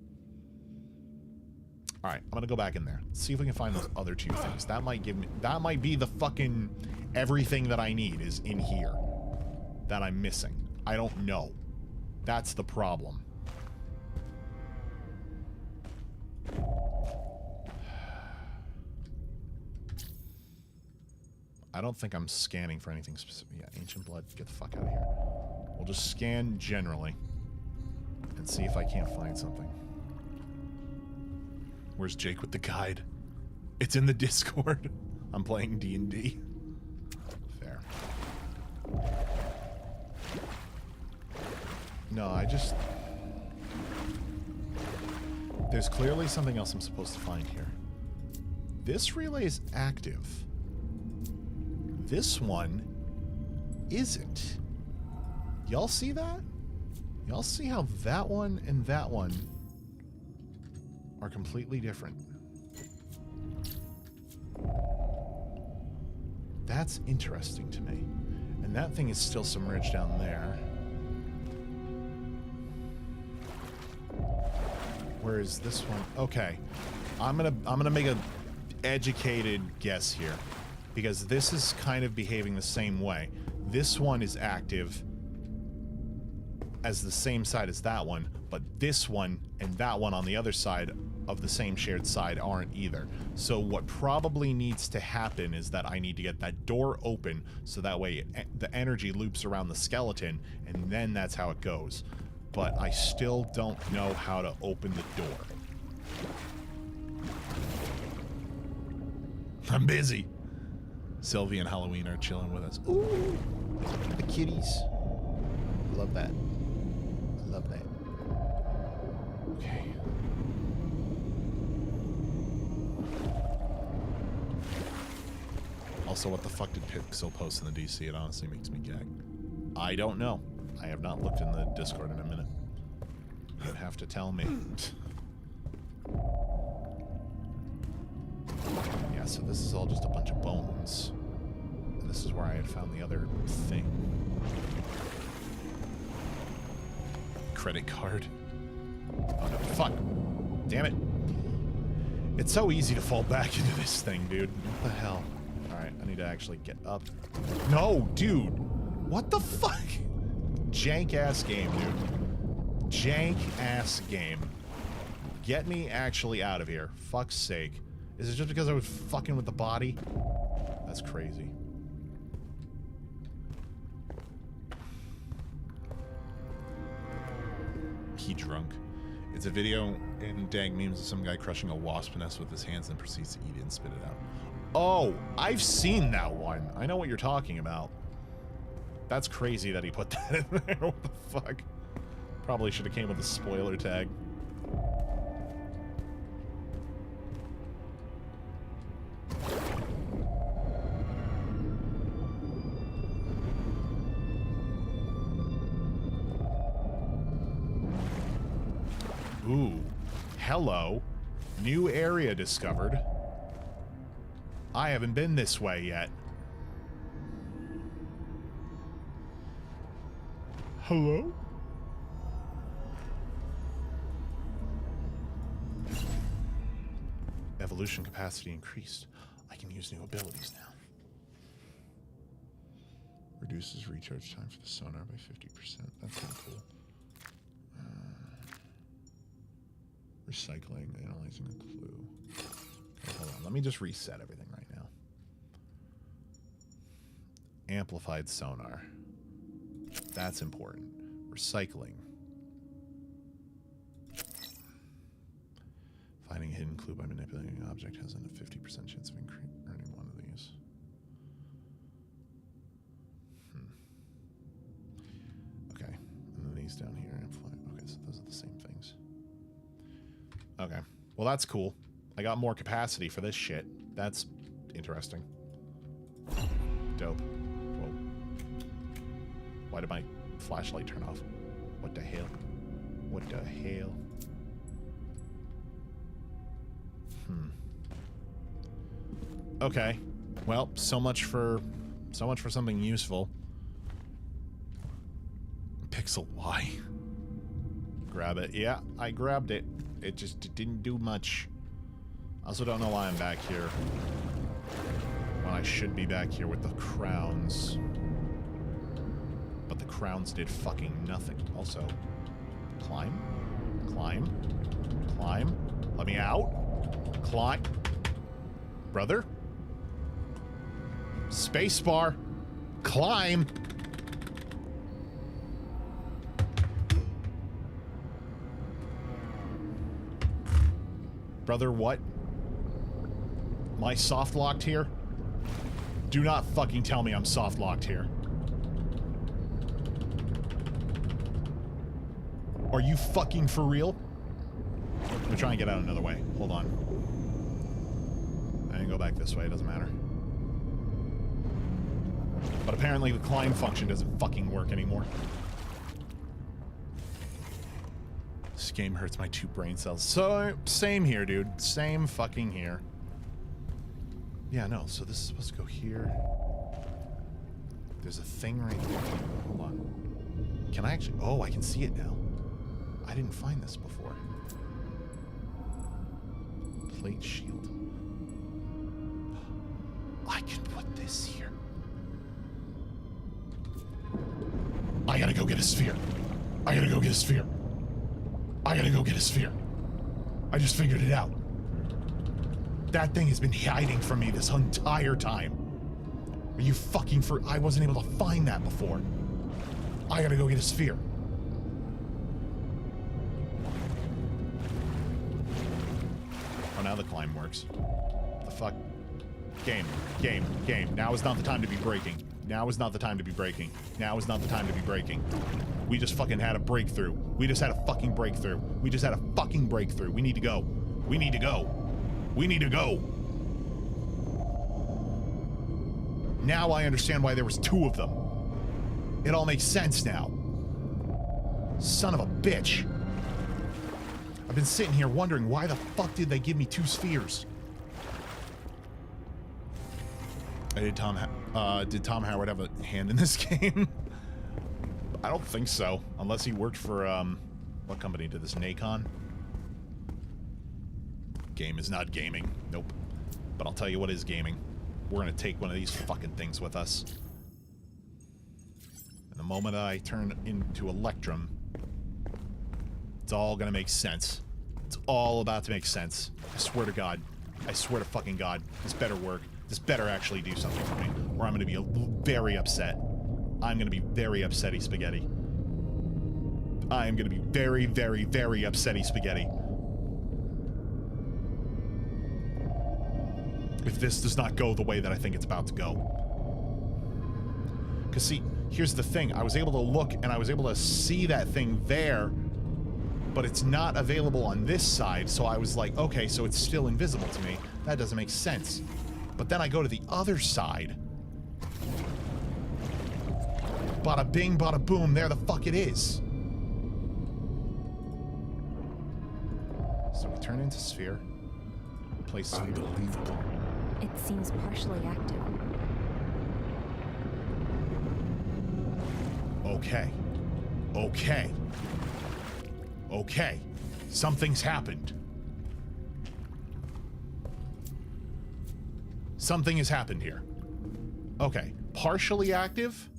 Alright, I'm gonna go back in there. See if we can find those other 2 things. That might give me... That might be the fucking... Everything that I need is in here. That I'm missing. I don't know. That's the problem. I don't think I'm scanning for anything specific. Yeah, ancient blood, get the fuck out of here. We'll just scan generally and see if I can't find something. Where's Jake with the guide? It's in the Discord. I'm playing D&D. Fair. No, I just... There's clearly something else I'm supposed to find here. This relay is active. This one isn't. Y'all see that? Y'all see how that one and that one are completely different? That's interesting to me. And that thing is still submerged down there. Where is this one? Okay. I'm gonna make a educated guess here. Because this is kind of behaving the same way. This one is active as the same side as that one, but this one and that one on the other side of the same shared side aren't either. So what probably needs to happen is that I need to get that door open so that way the energy loops around the skeleton, and then that's how it goes. But I still don't know how to open the door. I'm busy. Sylvie and Halloween are chilling with us. Ooh, the kitties. Love that. I love that. Okay. Also, what the fuck did Pixel post in the DC? It honestly makes me gag. I don't know. I have not looked in the Discord in a minute. You'd have to tell me. Yeah, so this is all just a bunch of bones. And this is where I had found the other thing. Credit card. Oh no, fuck. Damn it. It's so easy to fall back into this thing, dude. What the hell? Alright, I need to actually get up. No, dude! What the fuck? Jank-ass game, dude. Jank-ass game. Get me actually out of here. Fuck's sake. Is it just because I was fucking with the body? That's crazy. He drunk. It's a video in dang memes of some guy crushing a wasp nest with his hands and proceeds to eat it and spit it out. Oh, I've seen that one. I know what you're talking about. That's crazy that he put that in there. What the fuck? Probably should have came with a spoiler tag. Ooh. Hello. New area discovered. I haven't been this way yet. Hello? Evolution capacity increased. I can use new abilities now. Reduces recharge time for the sonar by 50%. That's kind of cool. Recycling, analyzing a clue. Okay, hold on. Let me just reset everything right now. Amplified sonar. That's important. Recycling. Finding a hidden clue by manipulating an object has a 50% chance of earning one of these. Okay. And then these down here. Okay, so those are the same things. Okay. Well, that's cool. I got more capacity for this shit. That's interesting. Dope. Whoa. Why did my flashlight turn off? What the hell? What the hell? Okay. Well, so much for something useful. Pixel Y. Grab it. Yeah, I grabbed it. It didn't do much. I also don't know why I'm back here when I should be back here with the crowns. But the crowns did fucking nothing. Also, climb? Climb? Climb? Let me out? Climb? Brother? Spacebar. Climb. Brother, what? Am I soft locked here? Do not fucking tell me I'm soft locked here. Are you fucking for real? I'm gonna try and get out another way. Hold on. I can go back this way, it doesn't matter. But apparently the climb function doesn't fucking work anymore. This game hurts my 2 brain cells. So, same here, dude. Same fucking here. Yeah, no, so this is supposed to go here. There's a thing right there. Hold on. Can I actually... Oh, I can see it now. I didn't find this before. Plate shield. I can put this here. I gotta go get a sphere. I gotta go get a sphere. I gotta go get a sphere. I just figured it out. That thing has been hiding from me this entire time. Are you fucking for... I wasn't able to find that before. I gotta go get a sphere. Oh, now the climb works. The fuck? Game. Game. Game. Now is not the time to be breaking. Now is not the time to be breaking. Now is not the time to be breaking. We just fucking had a breakthrough. We just had a fucking breakthrough. We just had a fucking breakthrough. We need to go. We need to go. We need to go. Now I understand why there was 2 of them. It all makes sense now. Son of a bitch. I've been sitting here wondering why the fuck did they give me 2 spheres? Did Tom Howard have a hand in this game? I don't think so. Unless he worked for, what company did this? Nacon? Game is not gaming. Nope. But I'll tell you what is gaming. We're gonna take one of these fucking things with us. And the moment I turn into Electrum, it's all gonna make sense. It's all about to make sense. I swear to God. I swear to fucking God. This better work. This better actually do something for me, or I'm gonna be very upset. I'm gonna be very upsetty spaghetti. I am gonna be very, very, very upsetty spaghetti. If this does not go the way that I think it's about to go. Because see, here's the thing. I was able to look and I was able to see that thing there, but it's not available on this side, so I was like, okay, so it's still invisible to me. That doesn't make sense. But then I go to the other side. Bada bing, bada boom, there the fuck it is. So we turn into sphere. Place sphere. Unbelievable. It seems partially active. Okay. Okay. Okay. Something's happened. Something has happened here. Okay. Partially active?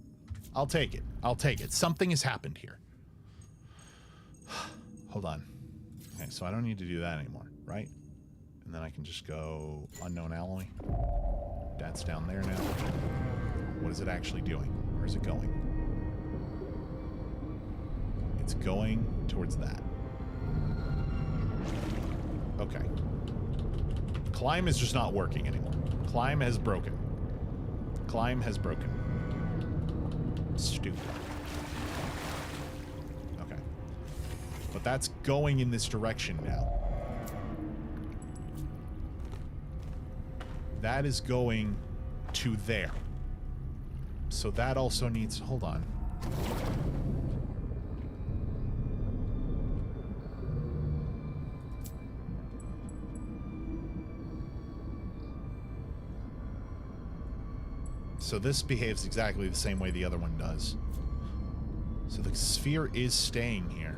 I'll take it. I'll take it. Something has happened here. Hold on. Okay, so I don't need to do that anymore, right? And then I can just go unknown alloy. That's down there now. What is it actually doing? Where is it going? It's going towards that. Okay. Climb is just not working anymore. Climb has broken. Climb has broken. Stupid. Okay. But that's going in this direction now. That is going to there. So that also needs... Hold on. So this behaves exactly the same way the other one does. So the sphere is staying here.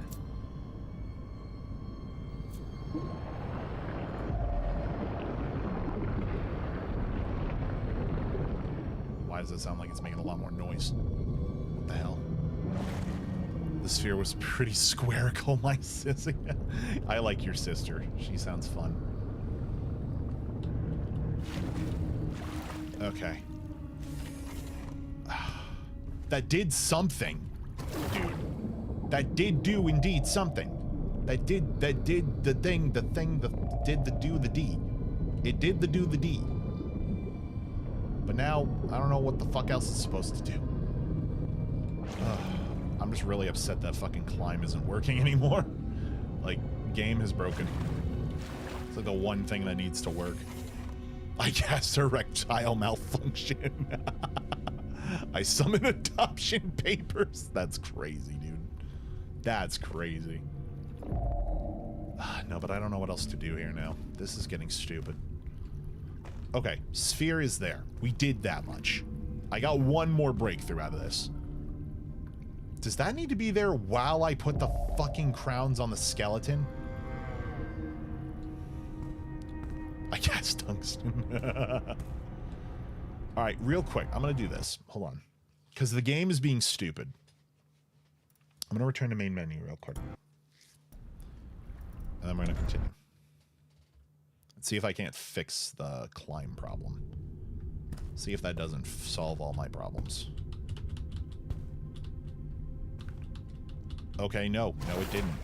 Why does it sound like it's making a lot more noise? What the hell? The sphere was pretty squarical, my sissy. I like your sister. She sounds fun. Okay. That did something, dude. That did do indeed something. That did the thing, that did the do the D. It did the do the D. But now, I don't know what the fuck else it's supposed to do. I'm just really upset that fucking climb isn't working anymore. Like, game has broken. It's like the one thing that needs to work. I cast erectile malfunction. I summon adoption papers. That's crazy, dude. That's crazy. No, but I don't know what else to do here now. This is getting stupid. Okay, sphere is there. We did that much. I got one more breakthrough out of this. Does that need to be there while I put the fucking crowns on the skeleton? I guess tungsten. Alright, real quick. I'm going to do this. Hold on. Because the game is being stupid. I'm going to return to main menu real quick. And then we're going to continue. Let's see if I can't fix the climb problem. See if that doesn't solve all my problems. Okay, no. No, it didn't.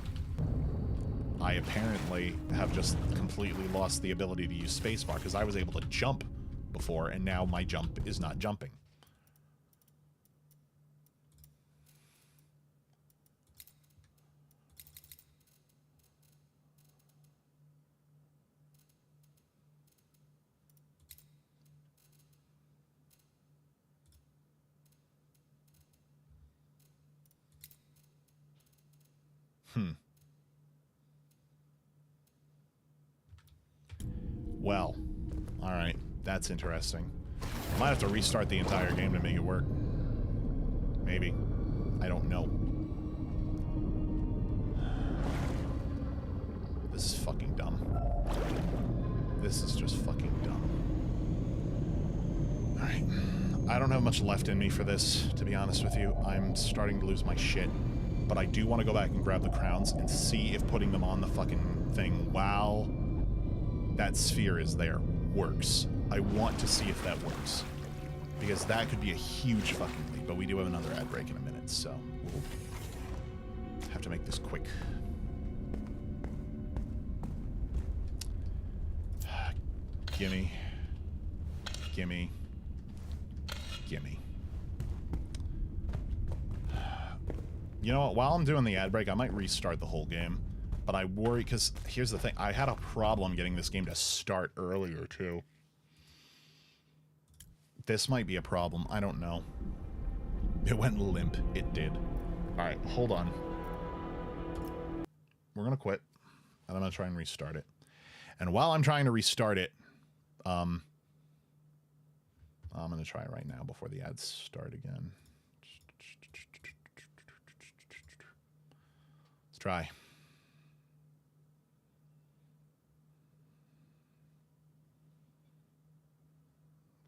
I apparently have just completely lost the ability to use spacebar because I was able to jump before, and now my jump is not jumping. Well, alright. That's interesting. I might have to restart the entire game to make it work. Maybe. I don't know. This is fucking dumb. This is just fucking dumb. Alright. I don't have much left in me for this, to be honest with you. I'm starting to lose my shit. But I do want to go back and grab the crowns and see if putting them on the fucking thing while that sphere is there works. I want to see if that works. Because that could be a huge fucking leap. But we do have another ad break in a minute, so we'll have to make this quick. Gimme. Gimme. Gimme. You know what? While I'm doing the ad break, I might restart the whole game. But I worry, because here's the thing. I had a problem getting this game to start earlier, too. This might be a problem. I don't know. It went limp. It did. Alright, hold on. We're gonna quit. And I'm going to try and restart it. And while I'm trying to restart it, I'm going to try it right now before the ads start again. Let's try.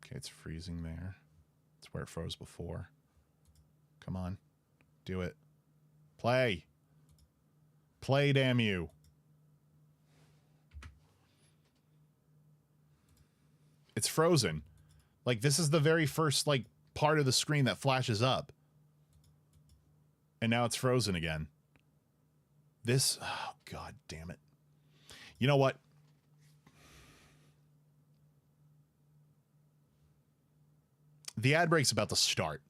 Okay, it's freezing there. It's where it froze before. Come on. Do it. Play. Play, damn you. It's frozen. Like, this is the very first, like, part of the screen that flashes up. And now it's frozen again. This, oh, God damn it. You know what? The ad break's about to start.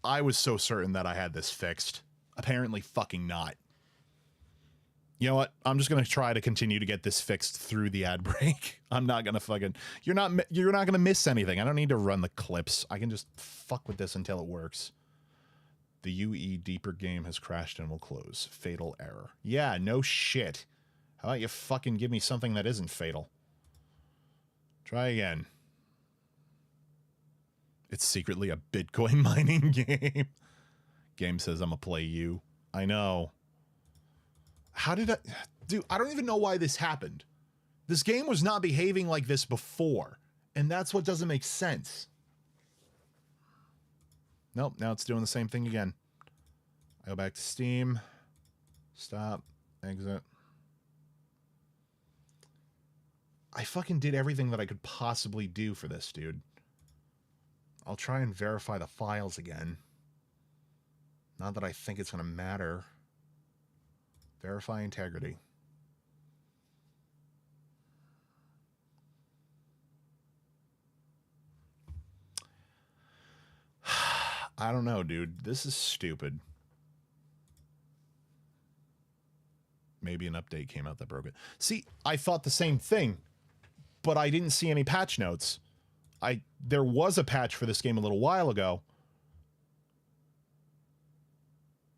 I was so certain that I had this fixed. Apparently fucking not. You know what? I'm just going to try to continue to get this fixed through the ad break. I'm not going to fucking... You're not going to miss anything. I don't need to run the clips. I can just fuck with this until it works. The UE Deeper game has crashed and will close. Fatal error. Yeah, no shit. How about you fucking give me something that isn't fatal? Try again. It's secretly a Bitcoin mining game. Game says I'm gonna play you. I know. How did I... Dude, I don't even know why this happened. This game was not behaving like this before. And that's what doesn't make sense. Nope, now it's doing the same thing again. I go back to Steam. Stop. Exit. I fucking did everything that I could possibly do for this, dude. I'll try and verify the files again. Not that I think it's going to matter. Verify integrity. I don't know, dude. This is stupid. Maybe an update came out that broke it. See, I thought the same thing, but I didn't see any patch notes. There was a patch for this game a little while ago.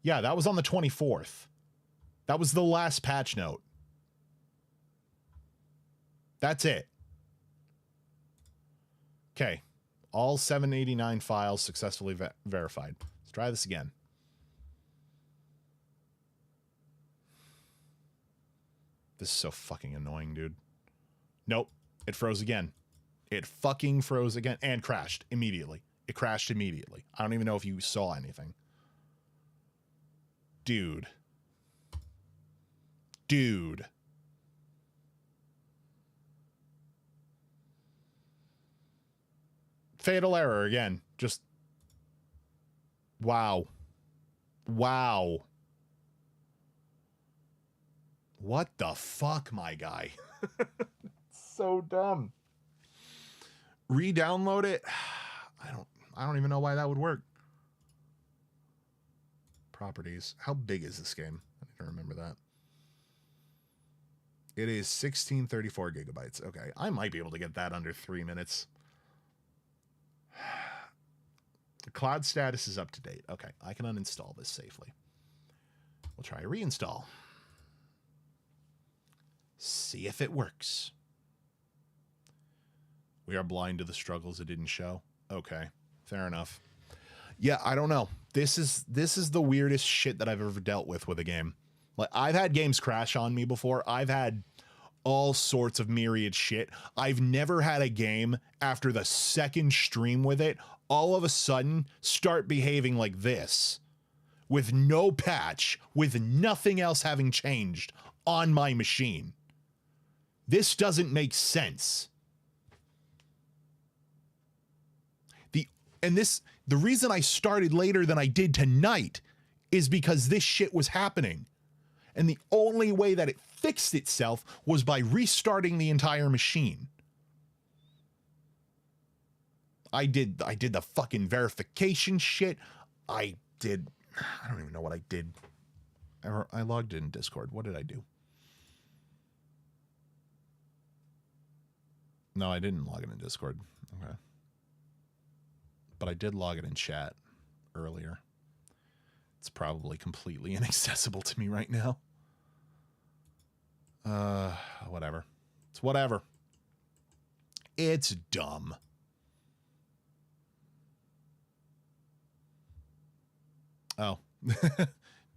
Yeah, that was on the 24th. That was the last patch note. That's it. Okay. All 789 files successfully verified. Let's try this again. This is so fucking annoying, dude. Nope. It froze again. It fucking froze again and crashed immediately. It crashed immediately. I don't even know if you saw anything. Dude. Dude. Fatal error again. Just... Wow. Wow. What the fuck, my guy? So dumb. Re-download it? I don't even know why that would work. Properties. How big is this game? I need to remember that. It is 1634 gigabytes. Okay, I might be able to get that under 3 minutes. The cloud status is up to date. Okay, I can uninstall this safely. We'll try a reinstall. See if it works. We are blind to the struggles it didn't show. Okay, fair enough. Yeah, I don't know. This is the weirdest shit that I've ever dealt with a game. Like, I've had games crash on me before. I've had all sorts of myriad shit. I've never had a game after the second stream with it all of a sudden start behaving like this with no patch, with nothing else having changed on my machine. This doesn't make sense. The reason I started later than I did tonight is because this shit was happening. And the only way that it fixed itself was by restarting the entire machine. I did the fucking verification shit. I don't even know what I did. I logged in Discord. What did I do? No, I didn't log in Discord. Okay. But I did log it in chat earlier. It's probably completely inaccessible to me right now. Whatever. It's whatever. It's dumb. Oh.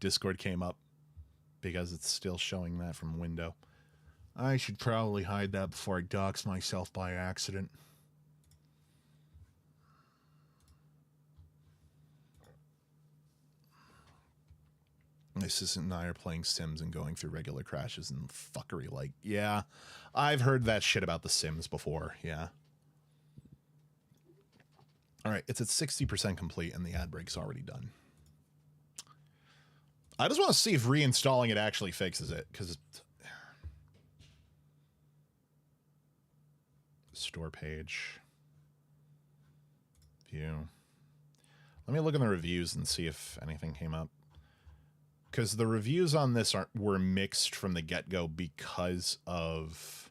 Discord came up because it's still showing that from window. I should probably hide that before I dox myself by accident. My assistant and I are playing Sims and going through regular crashes and fuckery like, yeah, I've heard that shit about the Sims before, yeah. All right, it's at 60% complete and the ad break's already done. I just want to see if reinstalling it actually fixes it, because store page. View. Let me look in the reviews and see if anything came up. Because the reviews on this were mixed from the get-go because of...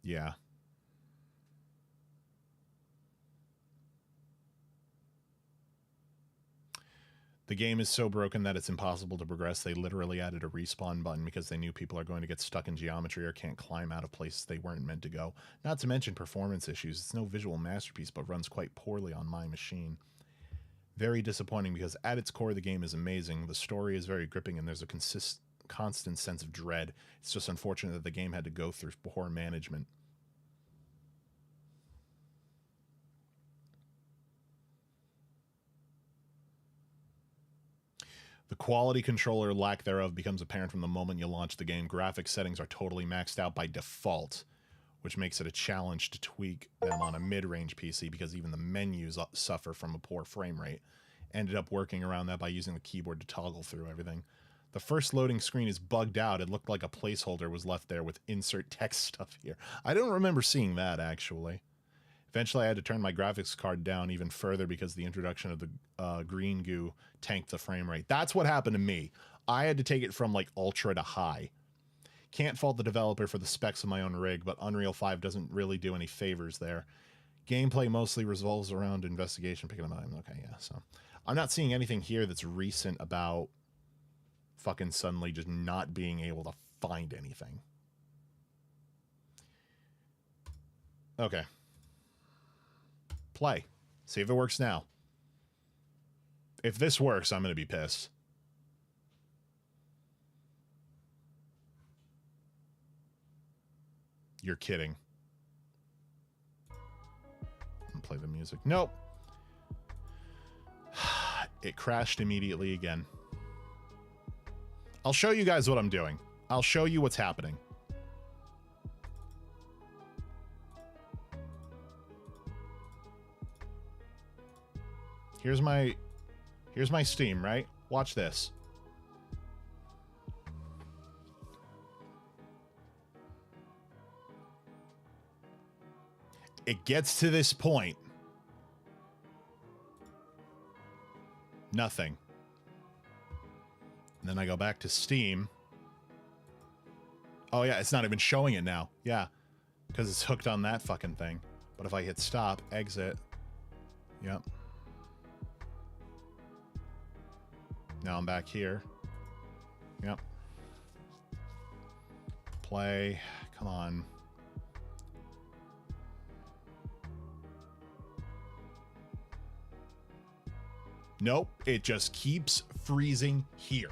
Yeah. The game is so broken that it's impossible to progress. They literally added a respawn button because they knew people are going to get stuck in geometry or can't climb out of places they weren't meant to go. Not to mention performance issues. It's no visual masterpiece, but runs quite poorly on my machine. Very disappointing because at its core, the game is amazing. The story is very gripping and there's a constant sense of dread. It's just unfortunate that the game had to go through poor management. The quality control or lack thereof becomes apparent from the moment you launch the game. Graphics settings are totally maxed out by default, which makes it a challenge to tweak them on a mid-range PC because even the menus suffer from a poor frame rate. Ended up working around that by using the keyboard to toggle through everything. The first loading screen is bugged out. It looked like a placeholder was left there with insert text stuff here. I don't remember seeing that, actually. Eventually, I had to turn my graphics card down even further because the introduction of the green goo tanked the frame rate. That's what happened to me. I had to take it from, like, ultra to high. Can't fault the developer for the specs of my own rig, but Unreal 5 doesn't really do any favors there. Gameplay mostly revolves around investigation, picking them up. Okay, yeah, so... I'm not seeing anything here that's recent about fucking suddenly just not being able to find anything. Okay. Play. See if it works now. If this works, I'm going to be pissed. You're kidding. And play the music. Nope. It crashed immediately again. I'll show you guys what I'm doing. I'll show you what's happening. Here's my Steam, right? Watch this. It gets to this point. Nothing. And then I go back to Steam. Oh yeah, it's not even showing it now. Yeah, because it's hooked on that fucking thing. But if I hit stop, exit. Yep. Now I'm back here. Yep. Play. Come on. Nope, it just keeps freezing here.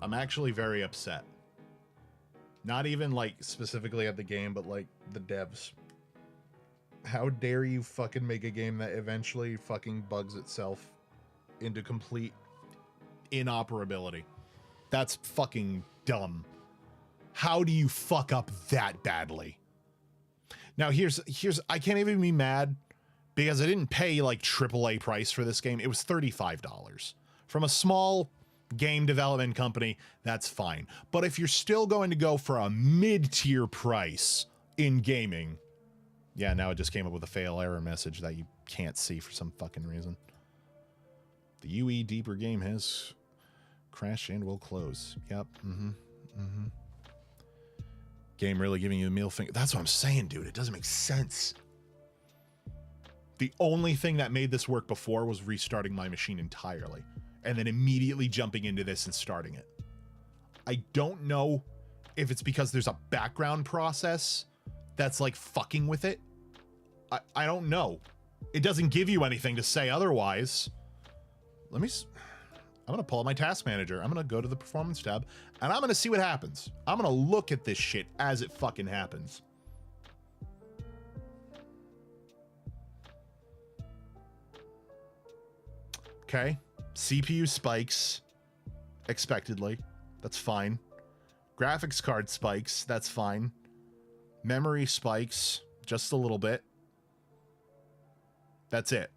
I'm actually very upset. Not even, like, specifically at the game, but, like, the devs. How dare you fucking make a game that eventually fucking bugs itself into complete inoperability? That's fucking dumb. How do you fuck up that badly? Now, here's I can't even be mad because I didn't pay, like, AAA price for this game. It was $35. From a small game development company, that's fine. But if you're still going to go for a mid-tier price in gaming, yeah, now it just came up with a fail error message that you can't see for some fucking reason. The UE Deeper game has crashed and will close. Yep. Game really giving you the middle finger. That's what I'm saying, dude. It doesn't make sense. The only thing that made this work before was restarting my machine entirely and then immediately jumping into this and starting it. I don't know if it's because there's a background process that's like fucking with it. I don't know. It doesn't give you anything to say otherwise. I'm gonna pull up my task manager. I'm gonna go to the performance tab and I'm gonna see what happens. I'm gonna look at this shit as it fucking happens. Okay, CPU spikes, expectedly. That's fine. Graphics card spikes, that's fine. Memory spikes, just a little bit. That's it.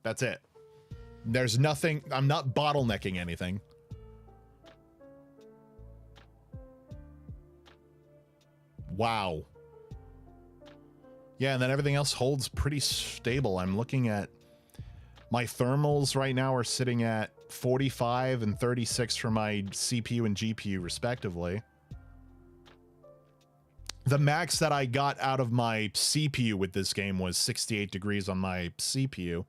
That's it. There's nothing, I'm not bottlenecking anything. Wow. Yeah, and then everything else holds pretty stable. I'm looking at my thermals right now are sitting at 45 and 36 for my CPU and GPU respectively. The max that I got out of my CPU with this game was 68 degrees on my CPU.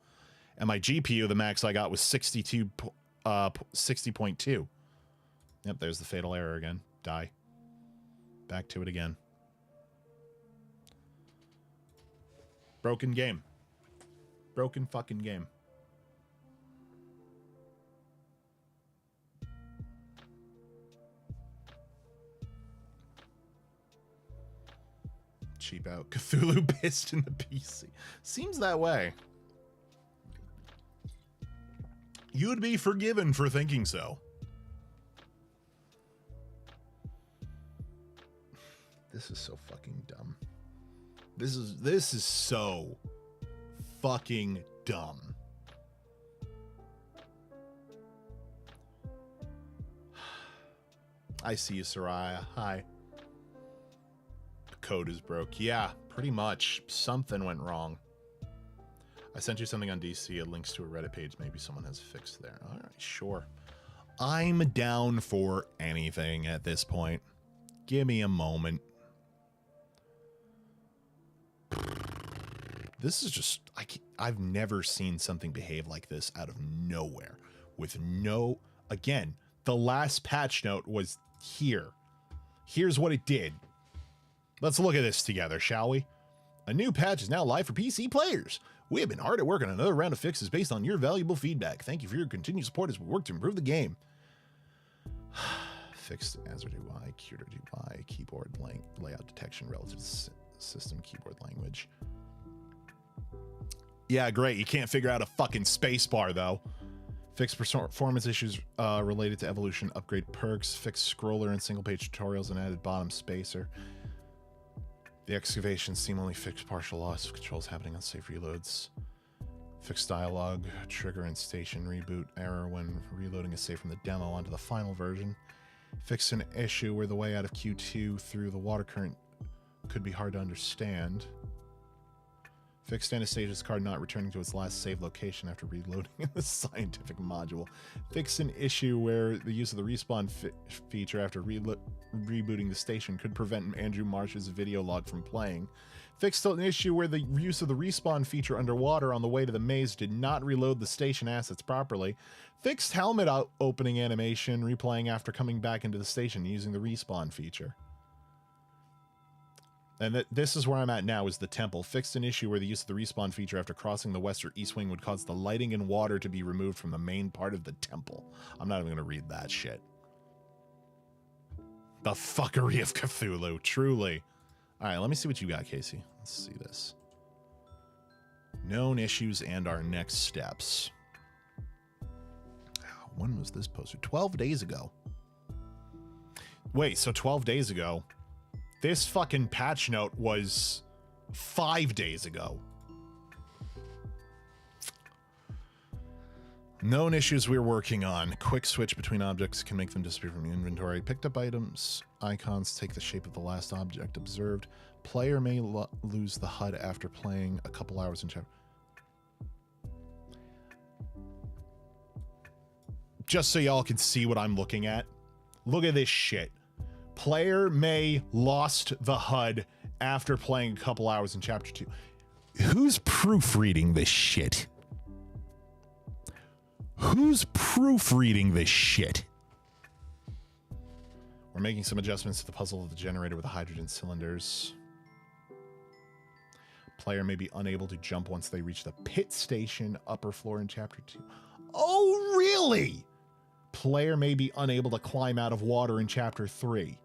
And my GPU, the max I got was 60.2. Yep, there's the fatal error again. Die. Back to it again. Broken game. Broken fucking game. Cheap out. Cthulhu pissed in the PC. Seems that way. You'd be forgiven for thinking so. This is so fucking dumb. This is so fucking dumb. I see you, Soraya. Hi. The code is broke. Yeah, pretty much. Something went wrong. I sent you something on DC. It links to a Reddit page. Maybe someone has fixed there. All right, sure. I'm down for anything at this point. Give me a moment. This is just, I've never seen something behave like this out of nowhere. With no, again, the last patch note was here. Here's what it did. Let's look at this together, shall we? A new patch is now live for PC players. We have been hard at work on another round of fixes based on your valuable feedback. Thank you for your continued support as we work to improve the game. Fixed Azure UI, Cuter UI, keyboard layout detection relative to system keyboard language. Yeah, great. You can't figure out a fucking spacebar though. Fixed performance issues related to evolution, upgrade perks, fixed scroller and single page tutorials, and added bottom spacer. The excavation seemingly fixed partial loss of controls happening on safe reloads. Fixed dialogue, trigger and station reboot error when reloading a save from the demo onto the final version. Fixed an issue where the way out of Q2 through the water current could be hard to understand. Fixed Anastasia's card not returning to its last save location after reloading in the scientific module. Fixed an issue where the use of the respawn feature after rebooting the station could prevent Andrew Marsh's video log from playing. Fixed an issue where the use of the respawn feature underwater on the way to the maze did not reload the station assets properly. Fixed helmet opening animation replaying after coming back into the station using the respawn feature. And this is where I'm at now, is the temple. Fixed an issue where the use of the respawn feature after crossing the west or east wing would cause the lighting and water to be removed from the main part of the temple. I'm not even going to read that shit. The fuckery of Cthulhu, truly. All right, let me see what you got, Casey. Let's see this. Known issues and our next steps. When was this posted? 12 days ago. Wait, so 12 days ago... This fucking patch note was 5 days ago. Known issues we're working on. Quick switch between objects can make them disappear from the inventory. Picked up items. Icons take the shape of the last object observed. Player may lose the HUD after playing a couple hours in chapter. just so y'all can see what I'm looking at. Look at this shit. Player may lost the HUD after playing a couple hours in chapter 2. Who's proofreading this shit? Who's proofreading this shit? We're making some adjustments to the puzzle of the generator with the hydrogen cylinders. Player may be unable to jump once they reach the pit station upper floor in chapter 2. Oh, really? Player may be unable to climb out of water in chapter 3.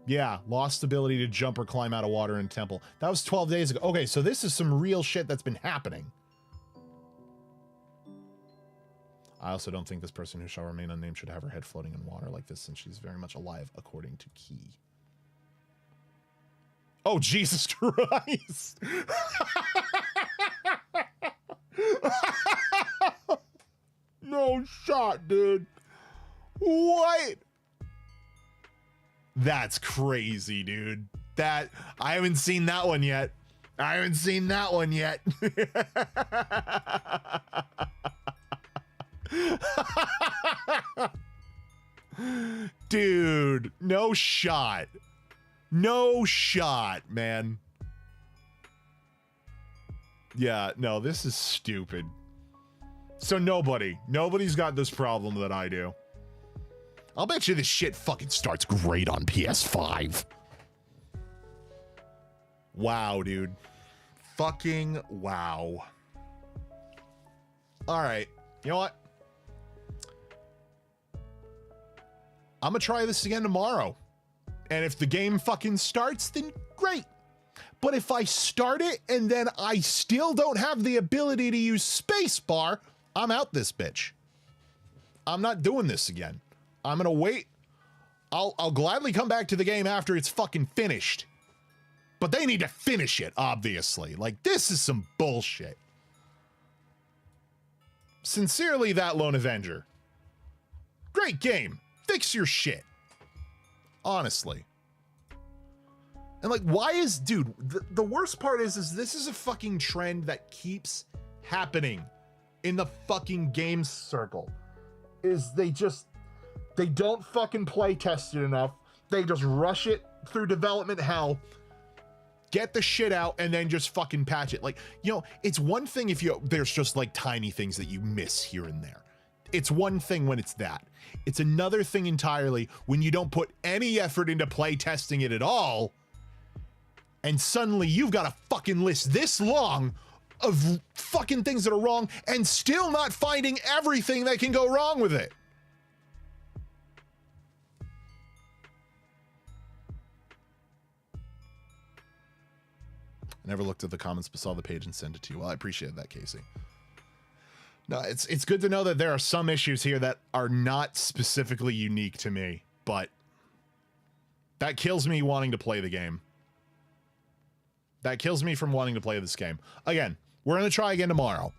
Yeah, lost ability to jump or climb out of water in temple. That was 12 days ago. Okay, so this is some real shit that's been happening. I also don't think this person who shall remain unnamed should have her head floating in water like this, since she's very much alive, according to Key. Oh, Jesus Christ! No shot, dude. What? That's crazy, dude. That, I haven't seen that one yet. I haven't seen that one yet. Dude, no shot. No shot, man. Yeah, no, this is stupid. So nobody's got this problem that I do. I'll bet you this shit fucking starts great on PS5. Wow, dude. Fucking wow. All right, you know what? I'm gonna try this again tomorrow. And if the game fucking starts, then great. But if I start it and then I still don't have the ability to use spacebar, I'm out this bitch. I'm not doing this again. I'm gonna wait. I'll gladly come back to the game after it's fucking finished. But they need to finish it, obviously. Like, this is some bullshit. Sincerely, That Lone Avenger. Great game. Fix your shit. Honestly. And like, why is, dude, the worst part is this is a fucking trend that keeps happening in the fucking games circle. Is they don't fucking play test it enough. They just rush it through development hell, get the shit out, and then just fucking patch it. Like, you know, it's one thing if there's just like tiny things that you miss here and there. It's one thing when it's that. It's another thing entirely when you don't put any effort into play testing it at all, and suddenly you've got a fucking list this long of fucking things that are wrong and still not finding everything that can go wrong with it. I never looked at the comments but saw the page and sent it to you. Well, I appreciate that, Casey. No, it's good to know that there are some issues here that are not specifically unique to me, but that kills me wanting to play the game. That kills me from wanting to play this game. Again, we're going to try again tomorrow.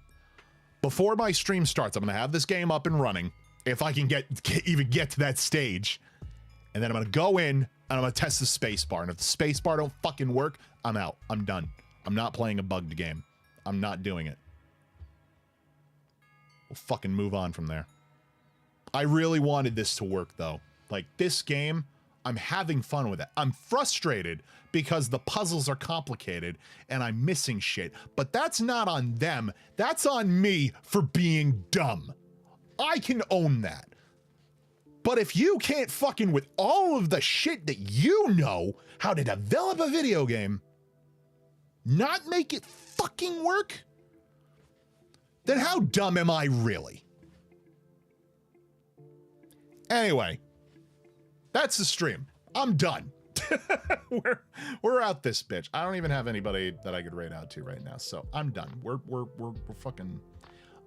Before my stream starts, I'm going to have this game up and running, if I can even get to that stage. And then I'm going to go in, and I'm going to test the spacebar. And if the spacebar don't fucking work, I'm out. I'm done. I'm not playing a bugged game. I'm not doing it. We'll fucking move on from there. I really wanted this to work, though. Like, this game, I'm having fun with it. I'm frustrated because the puzzles are complicated and I'm missing shit. But that's not on them. That's on me for being dumb. I can own that. But if you can't fucking with all of the shit that you know how to develop a video game, not make it fucking work, then how dumb am I really? Anyway, that's the stream. I'm done. we're out this bitch. I don't even have anybody that I could raid out to right now, so I'm done. We're fucking.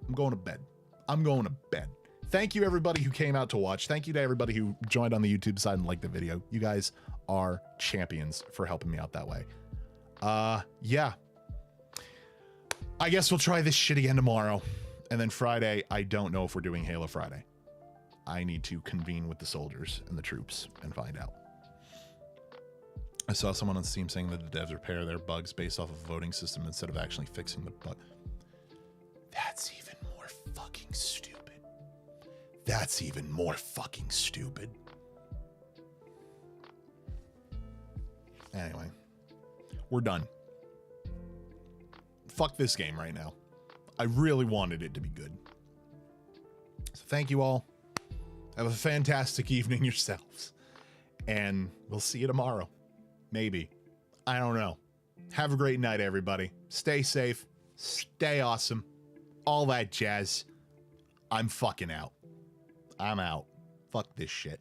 I'm going to bed. I'm going to bed. Thank you everybody who came out to watch. Thank you to everybody who joined on the YouTube side and liked the video. You guys are champions for helping me out that way. Yeah. I guess we'll try this shit again tomorrow. And then Friday, I don't know if we're doing Halo Friday. I need to convene with the soldiers and the troops and find out. I saw someone on Steam saying that the devs repair their bugs based off of a voting system instead of actually fixing the bug. That's even more fucking stupid. That's even more fucking stupid. Anyway, we're done. Fuck this game right now. I really wanted it to be good. So thank you all. Have a fantastic evening yourselves. And we'll see you tomorrow. Maybe. I don't know. Have a great night, everybody. Stay safe. Stay awesome. All that jazz. I'm fucking out. I'm out. Fuck this shit.